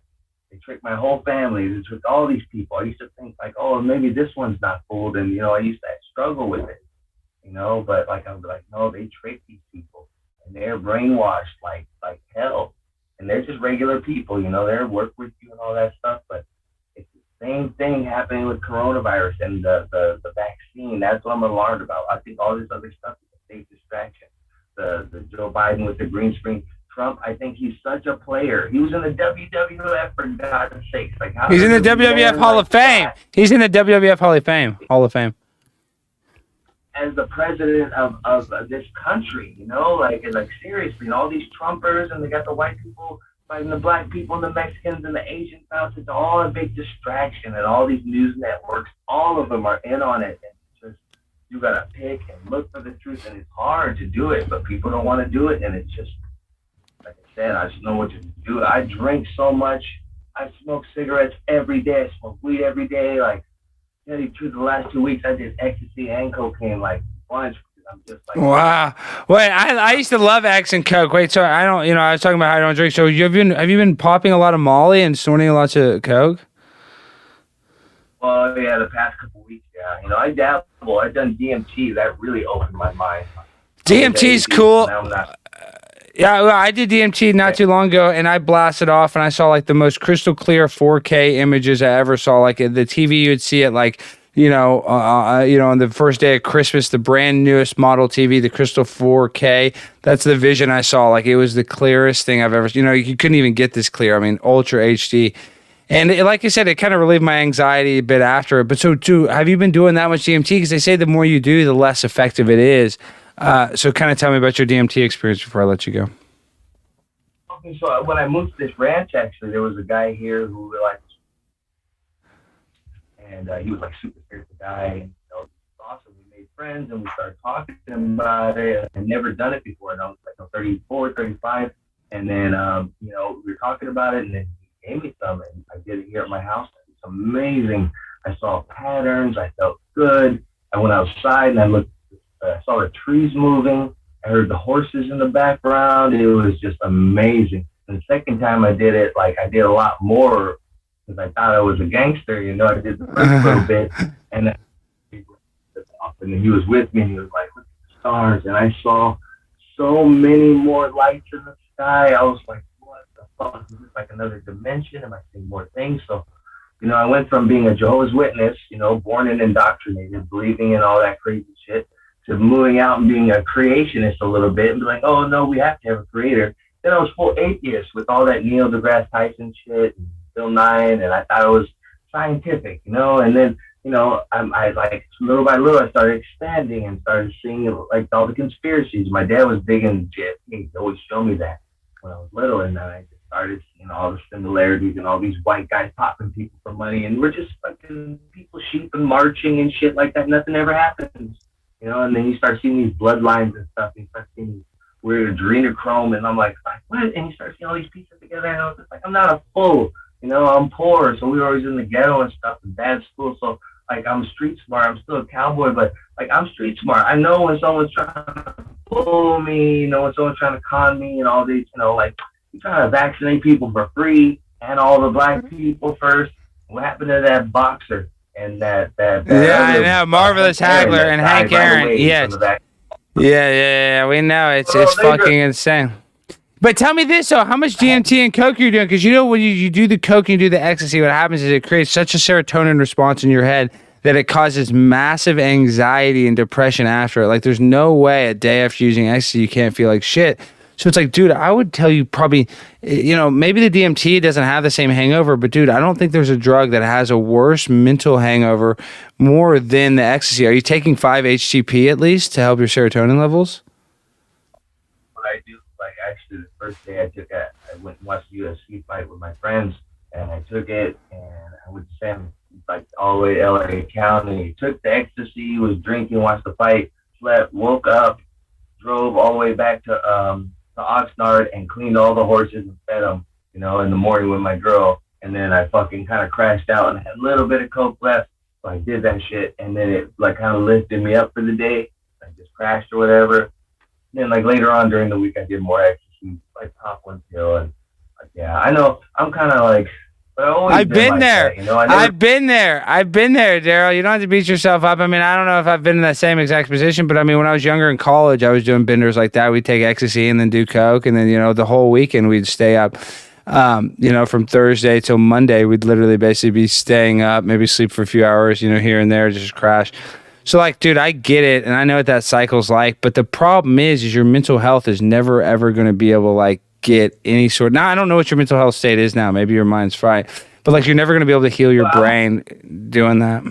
my whole family. They tricked all these people. I used to think like, oh, maybe this one's not fooled, and I used to struggle with it, but like I'm like, no, they tricked these people, and they're brainwashed like hell. And they're just regular people, they're work with you and all that stuff, but it's the same thing happening with coronavirus and the vaccine. That's what I'm alarmed about. I think all this other stuff is a fake distraction. The Joe Biden with the green screen. Trump, I think he's such a player. He was in the WWF, for God's sakes. Like, He's in the WWF Hall of Fame. He's in the WWF Hall of Fame. As the president of this country, like seriously, and all these Trumpers, and they got the white people fighting the black people and the Mexicans and the Asians now. It's all a big distraction, and all these news networks, all of them are in on it. And it's just, you gotta pick and look for the truth, and it's hard to do it, but people don't want to do it, and it's just, like I said, I just know what to do. I drink so much. I smoke cigarettes every day. I smoke weed every day. Like, tell you the truth, the last 2 weeks I did ecstasy and cocaine like bunch. I'm just like, wow. Wait, I used to love X and Coke. Wait, so I don't, I was talking about how I don't drink. So have you been popping a lot of Molly and snorting lots of Coke? Well, yeah, the past couple weeks, yeah. I dabble. I've done DMT. That really opened my mind. DMT's cool. Now I'm not. Yeah, well, I did DMT not too long ago, and I blasted off, and I saw like the most crystal clear 4K images I ever saw. Like the TV, you'd see it like, on the first day of Christmas, the brand newest model TV, the crystal 4K. That's the vision I saw. Like it was the clearest thing I've ever. You couldn't even get this clear. I mean, Ultra HD. And like I said, it kind of relieved my anxiety a bit after it. But so, too, have you been doing that much DMT? Because they say the more you do, the less effective it is. So kind of tell me about your DMT experience before I let you go. Okay, so when I moved to this ranch, actually, there was a guy here who like, and he was like super spiritual guy, and awesome. We made friends, and we started talking about it. I'd never done it before, and I was like 34, 35, and then we were talking about it, and then he gave me some, and I did it here at my house. It's amazing. I saw patterns. I felt good. I went outside and I looked. I saw the trees moving. I heard the horses in the background. It was just amazing. And the second time I did it, like I did a lot more because I thought I was a gangster. I did the first little bit, and then he was with me. And he was like, "Look at the stars," and I saw so many more lights in the sky. I was like, "What the fuck? Is this like another dimension? Am I seeing more things?" So, I went from being a Jehovah's Witness, born and indoctrinated, believing in all that crazy shit, to moving out and being a creationist a little bit and be like, oh no, we have to have a creator. Then I was full atheist with all that Neil deGrasse Tyson shit and Bill Nye, and I thought it was scientific, and then, I like little by little I started expanding and started seeing like all the conspiracies. My dad was big into JFK. He always showed me that when I was little, and then I just started seeing all the similarities and all these white guys popping people for money, and we're just fucking people sheep and marching and shit like that. Nothing ever happens. And then you start seeing these bloodlines and stuff, and you start seeing weird adrenochrome, and I'm like, what? And you start seeing all these pieces together, and I was just like, I'm not a fool, I'm poor, so we were always in the ghetto and stuff, and bad school, so, like, I'm street smart, I'm still a cowboy, but, like, I'm street smart. I know when someone's trying to fool me, when someone's trying to con me, and all these, like, you're trying to vaccinate people for free, and all the black people first. What happened to that boxer? And that I know, Marvelous Hagler and Hank Aaron. Yes. Yeah, we know. It's fucking insane. But tell me this, though. How much DMT and coke you're doing? Because when you do the coke and you do the ecstasy, what happens is it creates such a serotonin response in your head that it causes massive anxiety and depression after it. Like, there's no way a day after using ecstasy you can't feel like shit. So it's like, dude, I would tell you probably, maybe the DMT doesn't have the same hangover, but dude, I don't think there's a drug that has a worse mental hangover more than the ecstasy. Are you taking 5-HTP at least to help your serotonin levels? What I do, like actually the first day I took it, I went and watched a UFC fight with my friends, and I took it, and I went to Sam, like all the way to LA County, took the ecstasy, was drinking, watched the fight, slept, woke up, drove all the way back to Oxnard and cleaned all the horses and fed them, in the morning with my girl. And then I fucking kind of crashed out and had a little bit of coke left. So I did that shit. And then it like kind of lifted me up for the day. I just crashed or whatever. And then like later on during the week, I did more ecstasy, like pop one pill. And like, yeah, I know I'm kind of like, I've been there. I've been there, Daryl. You don't have to beat yourself up. I mean, I don't know if I've been in that same exact position, but I mean, when I was younger in college, I was doing benders like that. We'd take ecstasy and then do coke, and then the whole weekend we'd stay up. From Thursday till Monday, we'd literally basically be staying up, maybe sleep for a few hours, here and there, just crash. So, like, dude, I get it, and I know what that cycle's like, but the problem is your mental health is never ever going to be able to like get any sort. Now, I don't know what your mental health state is now. Maybe your mind's fried, but like you're never going to be able to heal your brain doing that.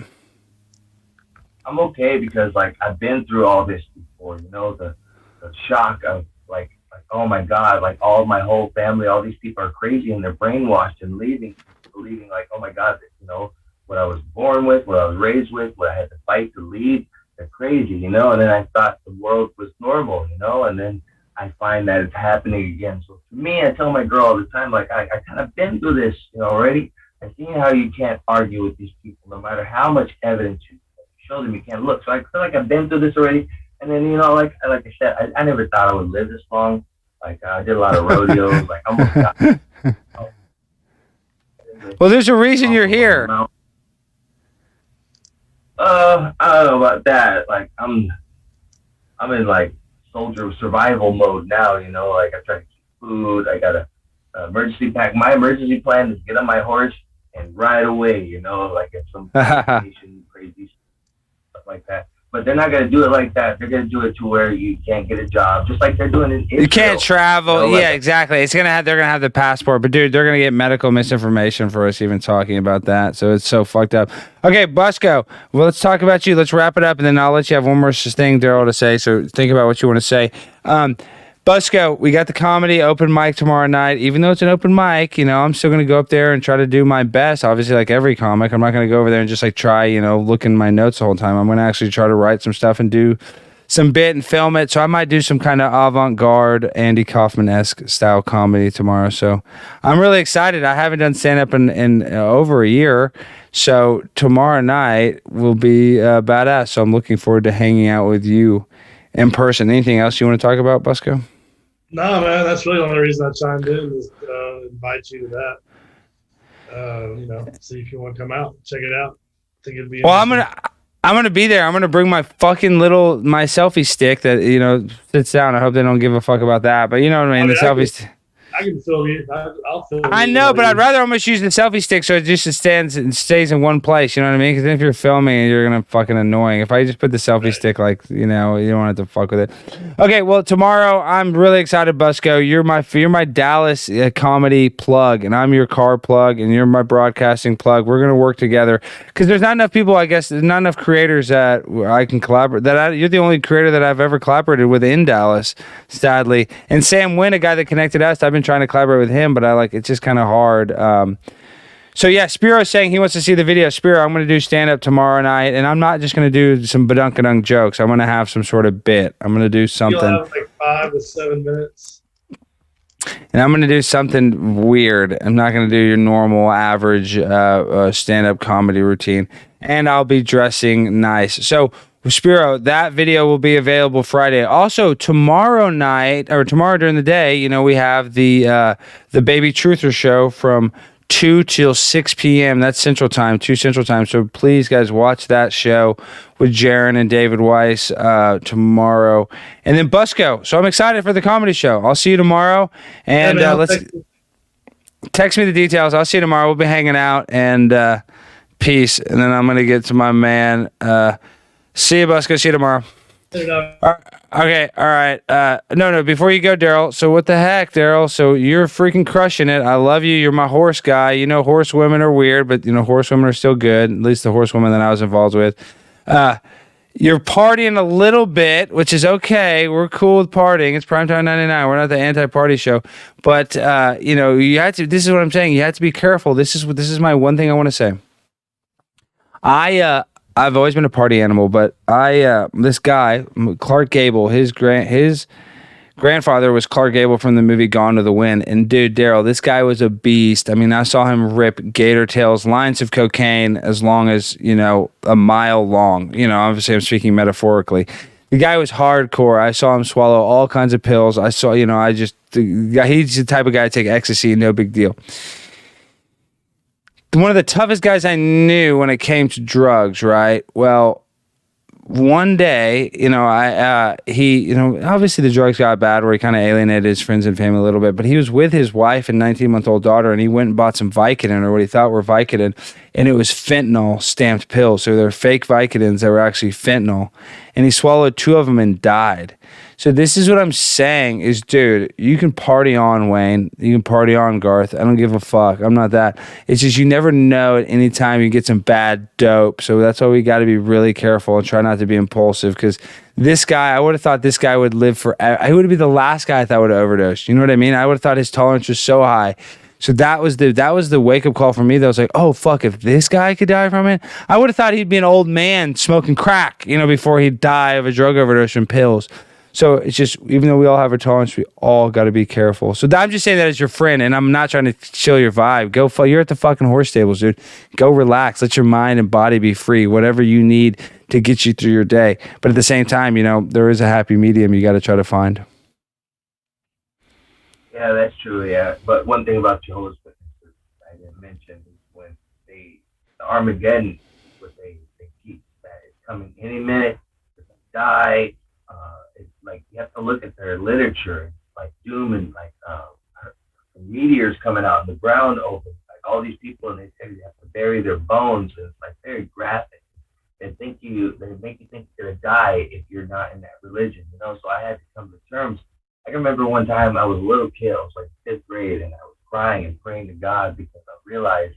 I'm okay because like I've been through all this before. The shock of like oh my god, like all my whole family, all these people are crazy and they're brainwashed and believing like oh my god, what I was born with, what I was raised with, what I had to fight to lead. They're crazy, and then I thought the world was normal, and then I find that it's happening again. So to me, I tell my girl all the time, like, I kind of been through this, already. I've seen how you can't argue with these people, no matter how much evidence you show them, you can't look. So I feel like I've been through this already. And then, like I said, I never thought I would live this long. Like, I did a lot of rodeos, like, almost got. Well, there's a reason you're here. I don't know about that. Like, I'm in, like, soldier survival mode now, like I try to keep food. I got a emergency pack. My emergency plan is get on my horse and ride away, like at some vacation, crazy stuff like that. but they're not gonna do it like that. They're gonna do it to where you can't get a job, just like they're doing in Israel. You can't travel. You know, Yeah, exactly. They're gonna have the passport, but dude, they're gonna get medical misinformation for us even talking about that. So it's so fucked up. Okay, Busco. Well, let's talk about you. Let's wrap it up, and then I'll let you have one more thing, Daryl, to say. So think about what you want to say. Busco, we got the comedy open mic tomorrow night. Even though it's an open mic, I'm still going to go up there and try to do my best. Obviously, like every comic, I'm not going to go over there and just like try, look in my notes the whole time. I'm going to actually try to write some stuff and do some bit and film it. So I might do some kind of avant-garde Andy Kaufman-esque style comedy tomorrow. So I'm really excited. I haven't done stand-up in over a year. So tomorrow night will be badass. So I'm looking forward to hanging out with you in person. Anything else you want to talk about, Busco? No, man, that's really the only reason I chimed in is invite you to that. See if you want to come out, check it out. I think it'd be. Well, I'm gonna be there. I'm gonna bring my fucking my selfie stick that sits down. I hope they don't give a fuck about that. But you know what I mean. The selfie stick. I can film you. I'll film you. I know, but I'd rather almost use the selfie stick so it just stays in one place. You know what I mean? Because if you're filming, you're gonna fucking annoying. If I just put the selfie stick, you don't have to fuck with it. Okay, well tomorrow I'm really excited, Busco. You're my Dallas comedy plug, and I'm your car plug, and you're my broadcasting plug. We're gonna work together because there's not enough people. I guess there's not enough creators that I can collaborate. You're the only creator that I've ever collaborated with in Dallas, sadly. And Sam Wynn, a guy that connected us, I've been trying to collaborate with him, but it's just kind of hard. So yeah, Spiro's saying he wants to see the video. Spiro, I'm going to do stand-up tomorrow night, and I'm not just going to do some badunkadunk jokes. I'm going to have some sort of bit. I'm going to do something. You'll have like 5 to 7 minutes. And I'm going to do something weird. I'm not going to do your normal average stand-up comedy routine. And I'll be dressing nice. So Spiro, that video will be available Friday. Also, tomorrow night, or tomorrow during the day, we have the Baby Truther show from 2 till 6 p.m. That's Central Time, 2 Central Time. So please, guys, watch that show with Jaron and David Weiss tomorrow. And then Busco. So I'm excited for the comedy show. I'll see you tomorrow. And let's text me the details. I'll see you tomorrow. We'll be hanging out. And peace. And then I'm going to get to my man. See you, Busco. See you tomorrow. Okay, all right. No, before you go, Daryl. So what the heck, Daryl? So you're freaking crushing it. I love you. You're my horse guy. Horse women are weird, but horse women are still good. At least the horse women that I was involved with. You're partying a little bit, which is okay. We're cool with partying. It's Primetime 99. We're not the anti-party show. But you have to. This is what I'm saying. You have to be careful. This is my one thing I want to say. I've always been a party animal, but this guy, Clark Gable, his grandfather was Clark Gable from the movie Gone to the Wind. And dude, Daryl, this guy was a beast. I mean, I saw him rip gator tails, lines of cocaine as long as, a mile long. Obviously I'm speaking metaphorically. The guy was hardcore. I saw him swallow all kinds of pills. I saw, he's the type of guy to take ecstasy, no big deal. One of the toughest guys I knew when it came to drugs, right? Well, one day, obviously the drugs got bad where he kind of alienated his friends and family a little bit, but he was with his wife and 19-month-old daughter, and he went and bought some Vicodin, or what he thought were Vicodin, and it was fentanyl stamped pills. So they're fake Vicodins that were actually fentanyl, and he swallowed 2 of them and died. So this is what I'm saying is, dude, you can party on, Wayne. You can party on, Garth. I don't give a fuck. I'm not that. It's just you never know at any time you get some bad dope. So that's why we got to be really careful and try not to be impulsive, because this guy, I would have thought this guy would live forever. He would have been the last guy I thought would have overdosed. You know what I mean? I would have thought his tolerance was so high. So that was the wake-up call for me. That was like, oh, fuck, if this guy could die from it, I would have thought he'd be an old man smoking crack, before he'd die of a drug overdose from pills. So it's just, even though we all have a tolerance, we all got to be careful. So I'm just saying that as your friend, and I'm not trying to chill your vibe. You're at the fucking horse stables, dude. Go relax. Let your mind and body be free. Whatever you need to get you through your day. But at the same time, there is a happy medium you got to try to find. Yeah, that's true. Yeah, but one thing about Jehovah's Witnesses I didn't mention is when the Armageddon, what they keep that it's coming any minute, they're gonna die. It's like you have to look at their literature, like doom and like meteors coming out and the ground opens, like all these people, and they say they have to bury their bones, and it's like very graphic. they make you think you're gonna die if you're not in that religion, you know. So I had to come to terms. I can remember one time I was a little kid, I was like fifth grade, and I was crying and praying to God because I realized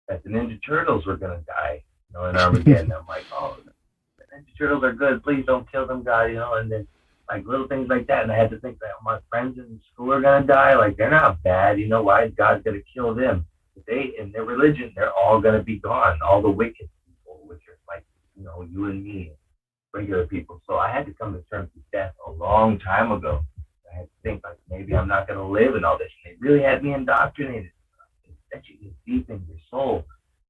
that the Ninja Turtles were gonna die, you know, in Armageddon. I'm like, oh, the Ninja Turtles are good, please don't kill them, God, you know. And then like little things like that, and I had to think that my friends in school are gonna die, like they're not bad, you know. Why is God gonna kill them? If they in their religion, they're all gonna be gone, all the wicked people, which are like, you know, you and me, regular people. So I had to come to terms with death a long time ago. I had to think like maybe I'm not gonna live and all this. And they really had me indoctrinated. That you can deep in your soul,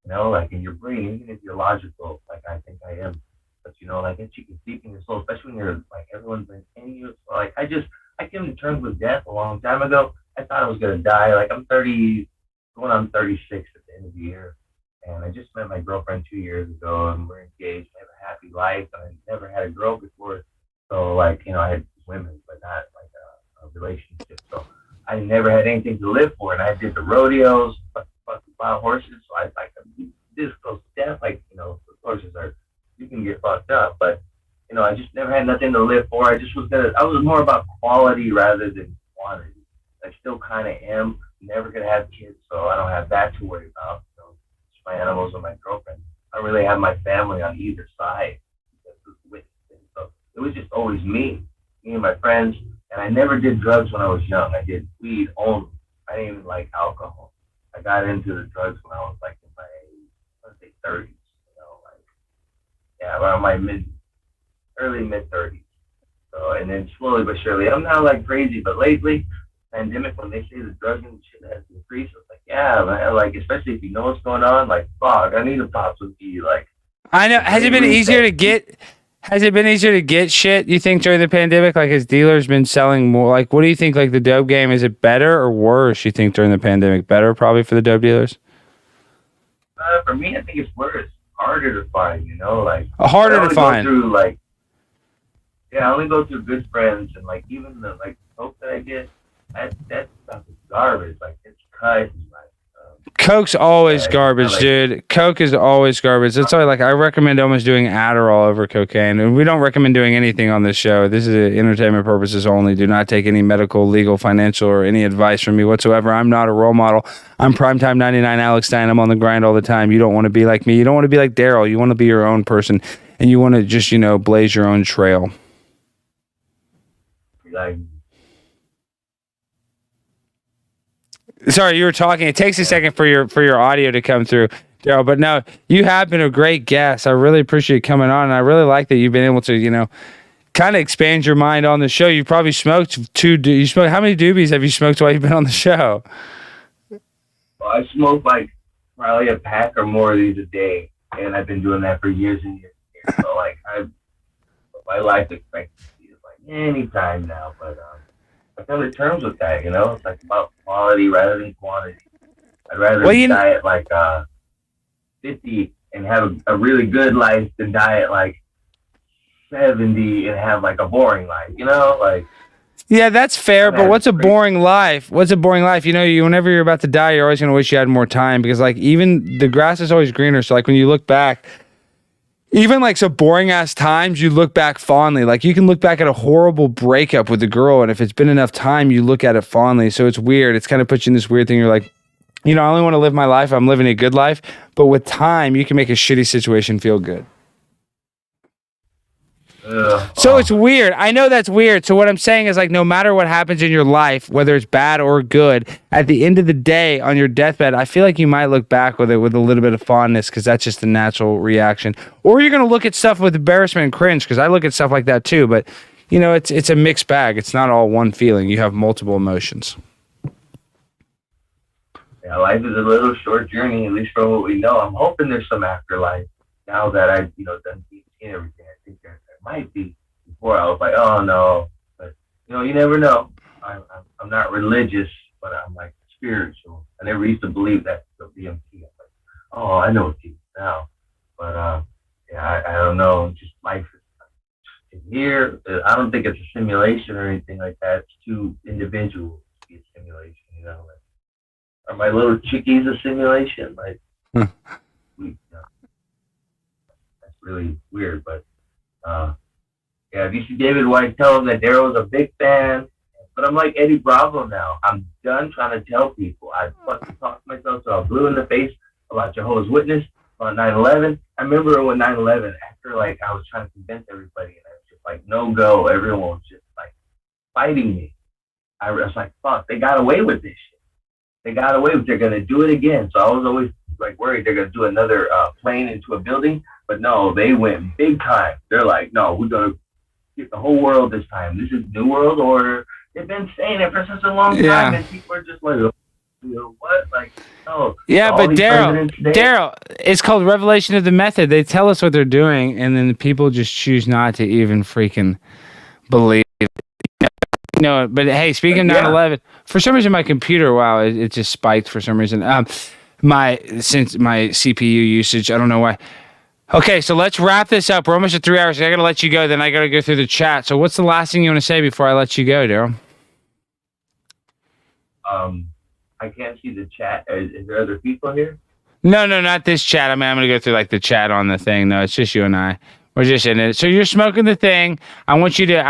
you know, like in your brain, even if you're logical, like I think I am. But you know, like that you can deep in your soul, especially when you're like everyone's in you. So, like I came to terms with death a long time ago. I thought I was gonna die. Like I'm 30, going on 36 at the end of the year. And I just met my girlfriend 2 years ago, and we're engaged. We have a happy life, and I never had a girl before. So, like, you know, I had women, but not like a relationship. So I never had anything to live for, and I did the rodeos, fucking wild horses. So I like this close to death. Like, you know, the horses are, you can get fucked up, but you know, I just never had nothing to live for. I was more about quality rather than quantity. I still kind of am. Never gonna have kids, so I don't have that to worry about. You know, just my animals and my girlfriend. I don't really have my family on either side. So it was just always me and my friends. And I never did drugs when I was young. I did weed only. I didn't even like alcohol. I got into the drugs when I was like in my, let's say 30s. You know, like yeah, around my early mid 30s. So and then slowly but surely, I'm not like crazy, but lately. Pandemic, when they say the drugs and shit has increased, it's like, yeah, man, like especially if you know what's going on, like fuck, I need to pop some tea. Like I know. Has it been easier to get? Has it been easier to get shit? You think during the pandemic, like has dealers been selling more? Like, what do you think? Like the dope game, is it better or worse? You think during the pandemic, better probably for the dope dealers? For me, I think it's worse, harder to find. You know, like harder to find. Through like, yeah, I only go through good friends, and like even the like hope that I get. That stuff is garbage. Like it's cut. Coke's always garbage, dude. Coke is always garbage. That's why, like, I recommend almost doing Adderall over cocaine. And we don't recommend doing anything on this show. This is entertainment purposes only. Do not take any medical, legal, financial, or any advice from me whatsoever. I'm not a role model. I'm Primetime 99 Alex Stein. I'm on the grind all the time. You don't want to be like me. You don't want to be like Daryl. You want to be your own person. And you want to just, you know, blaze your own trail. Like, sorry, you were talking. It takes a second for your audio to come through, Daryl. But no, you have been a great guest. I really appreciate coming on, and I really like that you've been able to, you know, kind of expand your mind on the show. You probably smoked how many doobies have you smoked while you've been on the show? Well, I smoke like probably a pack or more of these a day, and I've been doing that for years and years. So like, my life expectancy is like any time now, but I come to terms with that, you know. It's like about quality rather than quantity. I'd rather diet like 50 and have a really good life than diet like 70 and have like a boring life, you know? Like, yeah, that's fair, but what's a boring life? What's a boring life? You know, whenever you're about to die, you're always going to wish you had more time because, like, even the grass is always greener. So, like, when you look back, even like some boring ass times, you look back fondly. Like you can look back at a horrible breakup with a girl, and if it's been enough time, you look at it fondly. So it's weird. It's kind of puts you in this weird thing. You're like, you know, I only want to live my life. I'm living a good life. But with time, you can make a shitty situation feel good. So it's weird. I know that's weird. So what I'm saying is, like, no matter what happens in your life, whether it's bad or good, at the end of the day, on your deathbed, I feel like you might look back with it with a little bit of fondness because that's just a natural reaction. Or you're going to look at stuff with embarrassment and cringe because I look at stuff like that too. But, you know, it's a mixed bag. It's not all one feeling. You have multiple emotions. Yeah, life is a little short journey, at least from what we know. I'm hoping there's some afterlife now that I've, you know, done everything. I think there might be. Before I was like, oh no, but you know, you never know. I'm not religious, but I'm like spiritual. I never used to believe that the DMT. I'm like, oh, I know it's now, but yeah, I don't know. Just life is here. I don't think it's a simulation or anything like that. It's too individual to be a simulation. You know, like, are my little chickies a simulation? Like, really weird. But yeah, if you see David White, tell him that Daryl's a big fan. But I'm like Eddie Bravo now. I'm done trying to tell people. I fucking talked to myself so I'm blue in the face about Jehovah's Witness, about 9/11. I remember when 9/11, after like I was trying to convince everybody, and I was just like, no go. Everyone was just like fighting me. I was like, fuck, they got away with this shit. They got away with it. They're going to do it again. So I was always like worried they're going to do another plane into a building. But no, they went big time. They're like, no, we're going to get the whole world this time. This is New World Order. They've been saying it for such a long time, and people are just like, what? Like, no. Yeah, but Daryl, it's called Revelation of the Method. They tell us what they're doing, and then the people just choose not to even freaking believe. No, but hey, speaking of 9/11, for some reason my computer, wow, it just spiked for some reason. My CPU usage, I don't know why. Okay, so let's wrap this up. We're almost at 3 hours. I got to let you go. Then I got to go through the chat. So what's the last thing you want to say before I let you go, Daryl? I can't see the chat. Is there other people here? No, not this chat. I mean, I'm going to go through like the chat on the thing. No, it's just you and I. We're just in it. So you're smoking the thing. I want you to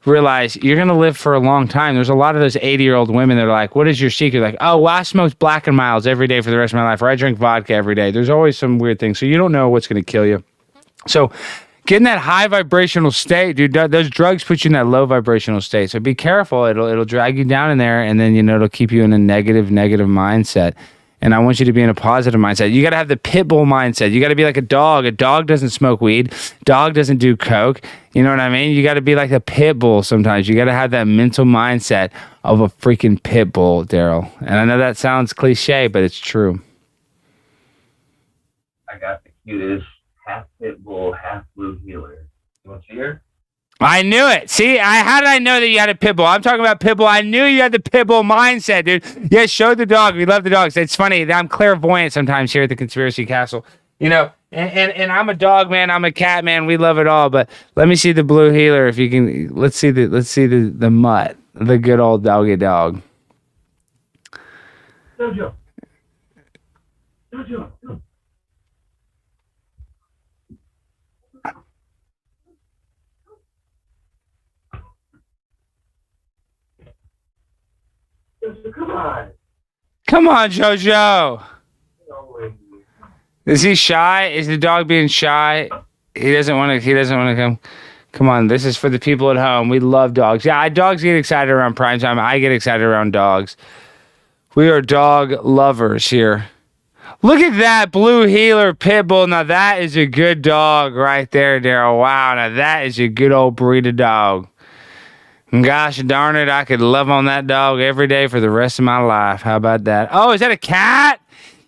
realize you're going to live for a long time. There's a lot of those 80-year-old women that are like, what is your secret? Like, oh, well, I smoke Black and Milds every day for the rest of my life, or I drink vodka every day. There's always some weird thing. So you don't know what's going to kill you. So get in that high vibrational state, dude. Those drugs put you in that low vibrational state. So be careful. It'll drag you down in there, and then, it'll keep you in a negative mindset. And I want you to be in a positive mindset. You got to have the pit bull mindset. You got to be like a dog. A dog doesn't smoke weed. Dog doesn't do coke. You know what I mean? You got to be like a pit bull sometimes. You got to have that mental mindset of a freaking pit bull, Daryl. And I know that sounds cliche, but it's true. I got the cutest half pit bull, half blue healer. You want to see her? I knew it. See, how did I know that you had a pit bull? I'm talking about pit bull. I knew you had the pit bull mindset, dude. Yes, show the dog. We love the dogs. It's funny. I'm clairvoyant sometimes here at the Conspiracy Castle. And I'm a dog man. I'm a cat man. We love it all. But let me see the blue healer. If you can, let's see the mutt, the good old doggy dog. Jojo. Come on, Jojo. Is he shy? Is the dog being shy? He doesn't want to come. Come on, this is for the people at home. We love dogs. Yeah, dogs get excited around prime time. I get excited around dogs. We are dog lovers here. Look at that blue healer pit bull. Now that is a good dog right there, Daryl. Wow, now that is a good old breed of dog. Gosh darn it, I could love on that dog every day for the rest of my life. How about that? Oh, is that a cat?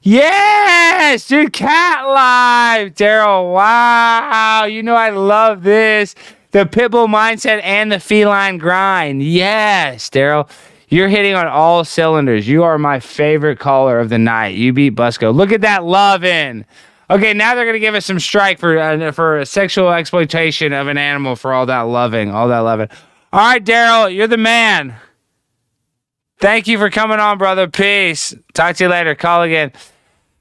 Yes, dude, cat life, Daryl. Wow, I love this. The pitbull mindset and the feline grind. Yes, Daryl. You're hitting on all cylinders. You are my favorite caller of the night. You beat Busco. Look at that lovin'. Okay, now they're going to give us some strike for sexual exploitation of an animal for all that loving. All right, Daryl, you're the man. Thank you for coming on, brother. Peace. Talk to you later. Call again.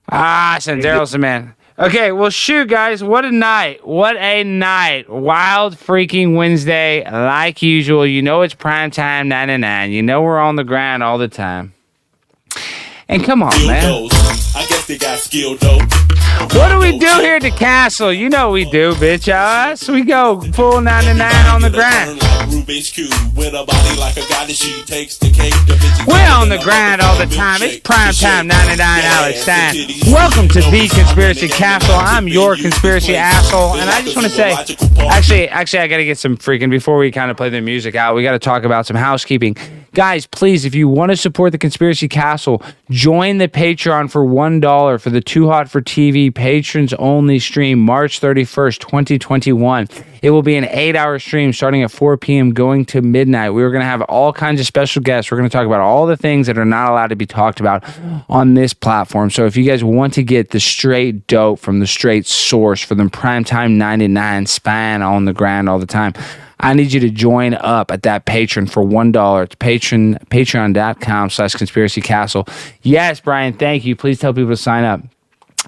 Awesome. Daryl's the man. Okay, well, shoot, guys. What a night. What a night. Wild freaking Wednesday, like usual. It's primetime 99. We're on the grind all the time. And come on, man. I guess they got skill, though. What do we do here at the castle? You know we do, bitch. Us, we go full 99 on the grind. We're on the grind all the time. It's primetime 99, Alex Stein. Welcome to the Conspiracy Castle. I'm your conspiracy asshole. And I just want to say, actually, I got to get some freaking, before we kind of play the music out, we got to talk about some housekeeping. Guys, please, if you want to support the Conspiracy Castle, join the Patreon for $1 for the Too Hot for TV patrons only stream March 31st, 2021. It will be an 8-hour stream starting at 4 p.m. going to midnight. We're going to have all kinds of special guests. We're going to talk about all the things that are not allowed to be talked about on this platform. So if you guys want to get the straight dope from the straight source for the primetime 99 span on the grind all the time, I need you to join up at that Patreon for $1. It's patreon.com/conspiracycastle. Yes, Brian, thank you. Please tell people to sign up.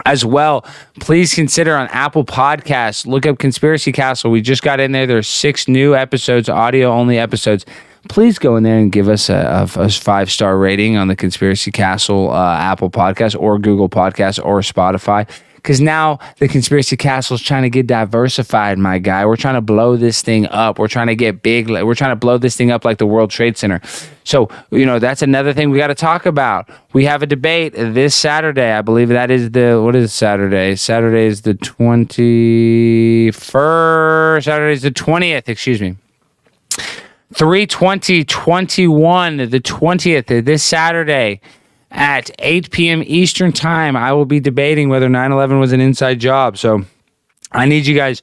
As well, please consider on Apple Podcasts, look up Conspiracy Castle. We just got in there. There's 6 new episodes, audio-only episodes. Please go in there and give us a 5-star rating on the Conspiracy Castle Apple Podcast or Google Podcast or Spotify. Because now the Conspiracy Castle is trying to get diversified, my guy. We're trying to blow this thing up. We're trying to get big. We're trying to blow this thing up like the World Trade Center. So, that's another thing we got to talk about. We have a debate this Saturday. I believe that is what is Saturday? Saturday is the 21st. Saturday is the 20th, excuse me. 3/20/21, the 20th, this Saturday. At 8 p.m. Eastern Time, I will be debating whether 9/11 was an inside job. So I need you guys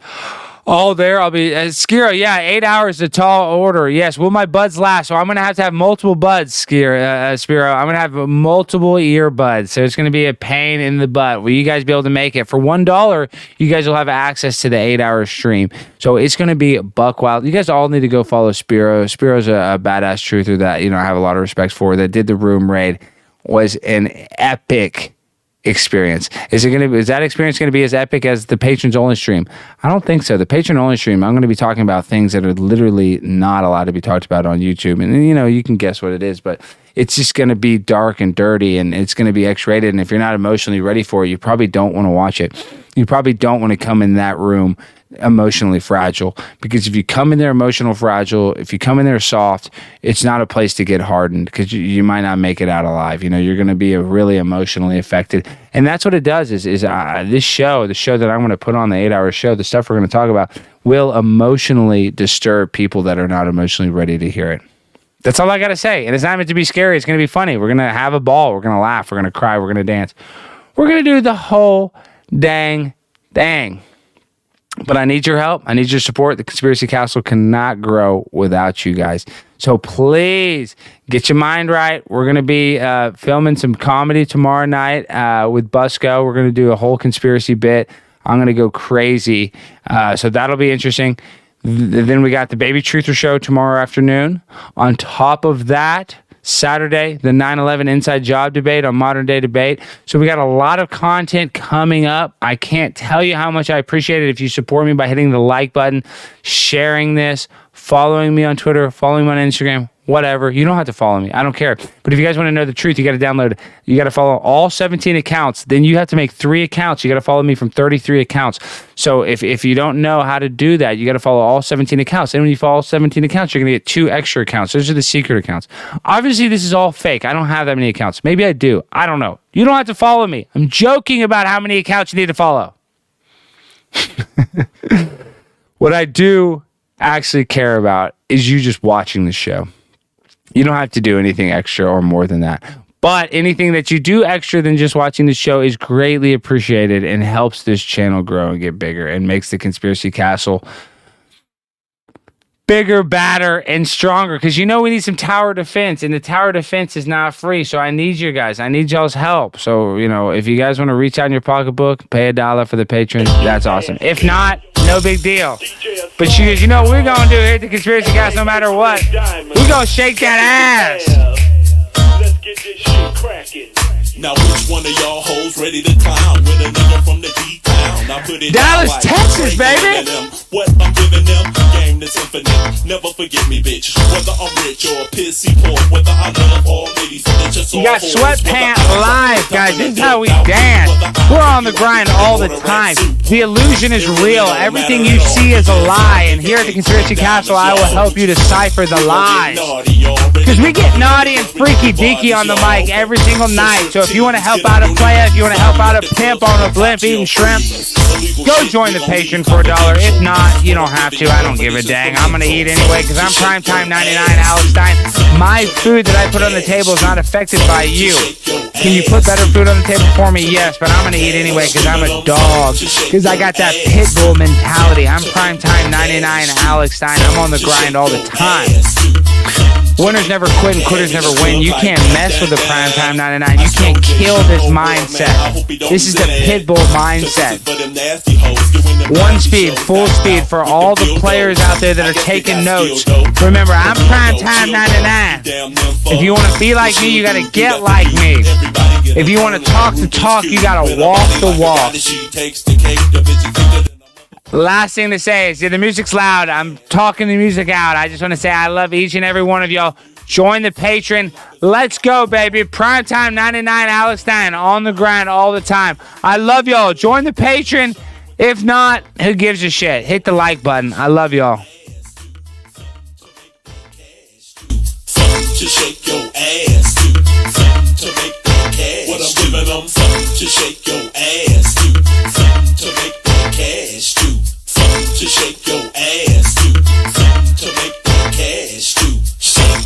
all there. I'll be, Skiro, 8 hours, a tall order. Yes, will my buds last? So I'm going to have multiple buds, Spiro. I'm going to have multiple earbuds. So it's going to be a pain in the butt. Will you guys be able to make it? For $1, you guys will have access to the 8-hour stream. So it's going to be buck wild. You guys all need to go follow Spiro. Spiro's a badass truther that, I have a lot of respect for, that did the room raid. Was an epic experience. Is that experience going to be as epic as the patrons only stream? I don't think so. The patron only stream, I'm going to be talking about things that are literally not allowed to be talked about on YouTube. And you can guess what it is, but it's just going to be dark and dirty, and it's going to be X-rated. And if you're not emotionally ready for it, you probably don't want to watch it. You probably don't want to come in that room emotionally fragile, because if you come in there emotional fragile, if you come in there soft, it's not a place to get hardened, because you might not make it out alive. You're going to be really emotionally affected, and that's what it does. Is this show, the show that I'm going to put on, the 8-hour show, the stuff we're going to talk about will emotionally disturb people that are not emotionally ready to hear it. That's all I got to say. And it's not meant to be scary. It's going to be funny. We're going to have a ball. We're going to laugh. We're going to cry. We're going to dance. We're going to do the whole dang thing. But I need your help. I need your support. The Conspiracy Castle cannot grow without you guys. So please get your mind right. We're going to be filming some comedy tomorrow night with Busco. We're going to do a whole conspiracy bit. I'm going to go crazy. So that'll be interesting. Then we got the Baby Truther show tomorrow afternoon. On top of that, Saturday, the 9/11 inside job debate on Modern Day Debate. So we got a lot of content coming up. I can't tell you how much I appreciate it if you support me by hitting the like button, sharing this, following me on Twitter, following me on Instagram, whatever. You don't have to follow me. I don't care. But if you guys want to know the truth, you got to download. You got to follow all 17 accounts. Then you have to make 3 accounts. You got to follow me from 33 accounts. So if you don't know how to do that, you got to follow all 17 accounts. And when you follow all 17 accounts, you're going to get 2 extra accounts. Those are the secret accounts. Obviously, this is all fake. I don't have that many accounts. Maybe I do. I don't know. You don't have to follow me. I'm joking about how many accounts you need to follow. What I do actually care about is you just watching the show. You don't have to do anything extra or more than that. But anything that you do extra than just watching the show is greatly appreciated and helps this channel grow and get bigger and makes the Conspiracy Castle bigger, badder, and stronger. Because we need some tower defense, and the tower defense is not free. So I need you guys. I need y'all's help. So, if you guys want to reach out in your pocketbook, pay $1 for the patrons. That's awesome. If not, no big deal. But what we're going to do here at the Conspiracy Cast, no matter what, we're going to shake that ass. Let's get this shit cracking. Now which one of y'all hoes ready to clown with a nigga from the D-town? I put it Dallas, like Texas, baby. What I'm giving them, game that's infinite. Never forget me, bitch. Whether I'm rich or a pissy poor, whether I love all ladies, You got Sweatpants Live, guys. This is how we dance. We're on the grind all the time. The illusion is real. Everything you see is a lie. And here at the Conspiracy Castle, I will help you decipher the lies. Because we get naughty and freaky deaky on the mic every single night. So if you want to help out a player, if you want to help out a pimp on a blimp eating shrimp, go join the Patreon for $1. If not, you don't have to. I don't give a dang. I'm going to eat anyway because I'm Primetime 99 Alex Stein. My food that I put on the table is not affected by you. Can you put better food on the table for me? Yes, but I'm going to eat anyway because I'm a dog. Because I got that pit bull mentality. I'm Primetime 99 Alex Stein. I'm on the grind all the time. Winners never quit and quitters never win. You can't mess with the Primetime 99. You can't kill this mindset. This is the Pitbull mindset. 1 speed, full speed for all the players out there that are taking notes. Remember, I'm Primetime 99. If you want to be like me, you got to get like me. If you want to talk the talk, you gotta walk the walk. Last thing to say is, yeah, the music's loud. I'm talking the music out. I just want to say I love each and every one of y'all. Join the Patreon. Let's go, baby. Primetime 99, Alex Stein on the grind all the time. I love y'all. Join the Patreon. If not, who gives a shit? Hit the like button. I love y'all. To shake your ass to, to make that cash. What I'm giving them to shake your ass to make that cash to shake your ass to make that cash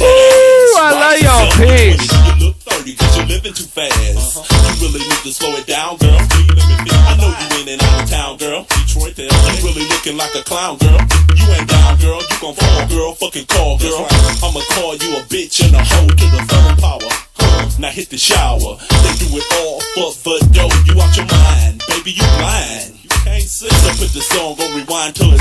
Ooh, I love y'all. Peace. You look 30 cause you're living too fast. You really need to slow it down, girl. I know you in and out of town, girl. Detroit there. You really looking like a clown, girl. You ain't down, girl. You gon' fall, girl. Fucking call, girl. I'ma call you a bitch and a hoe to the third power. Now hit the shower. They do it all for the dough. You out your mind, baby, you blind. You can't see. So put the song on rewind till it's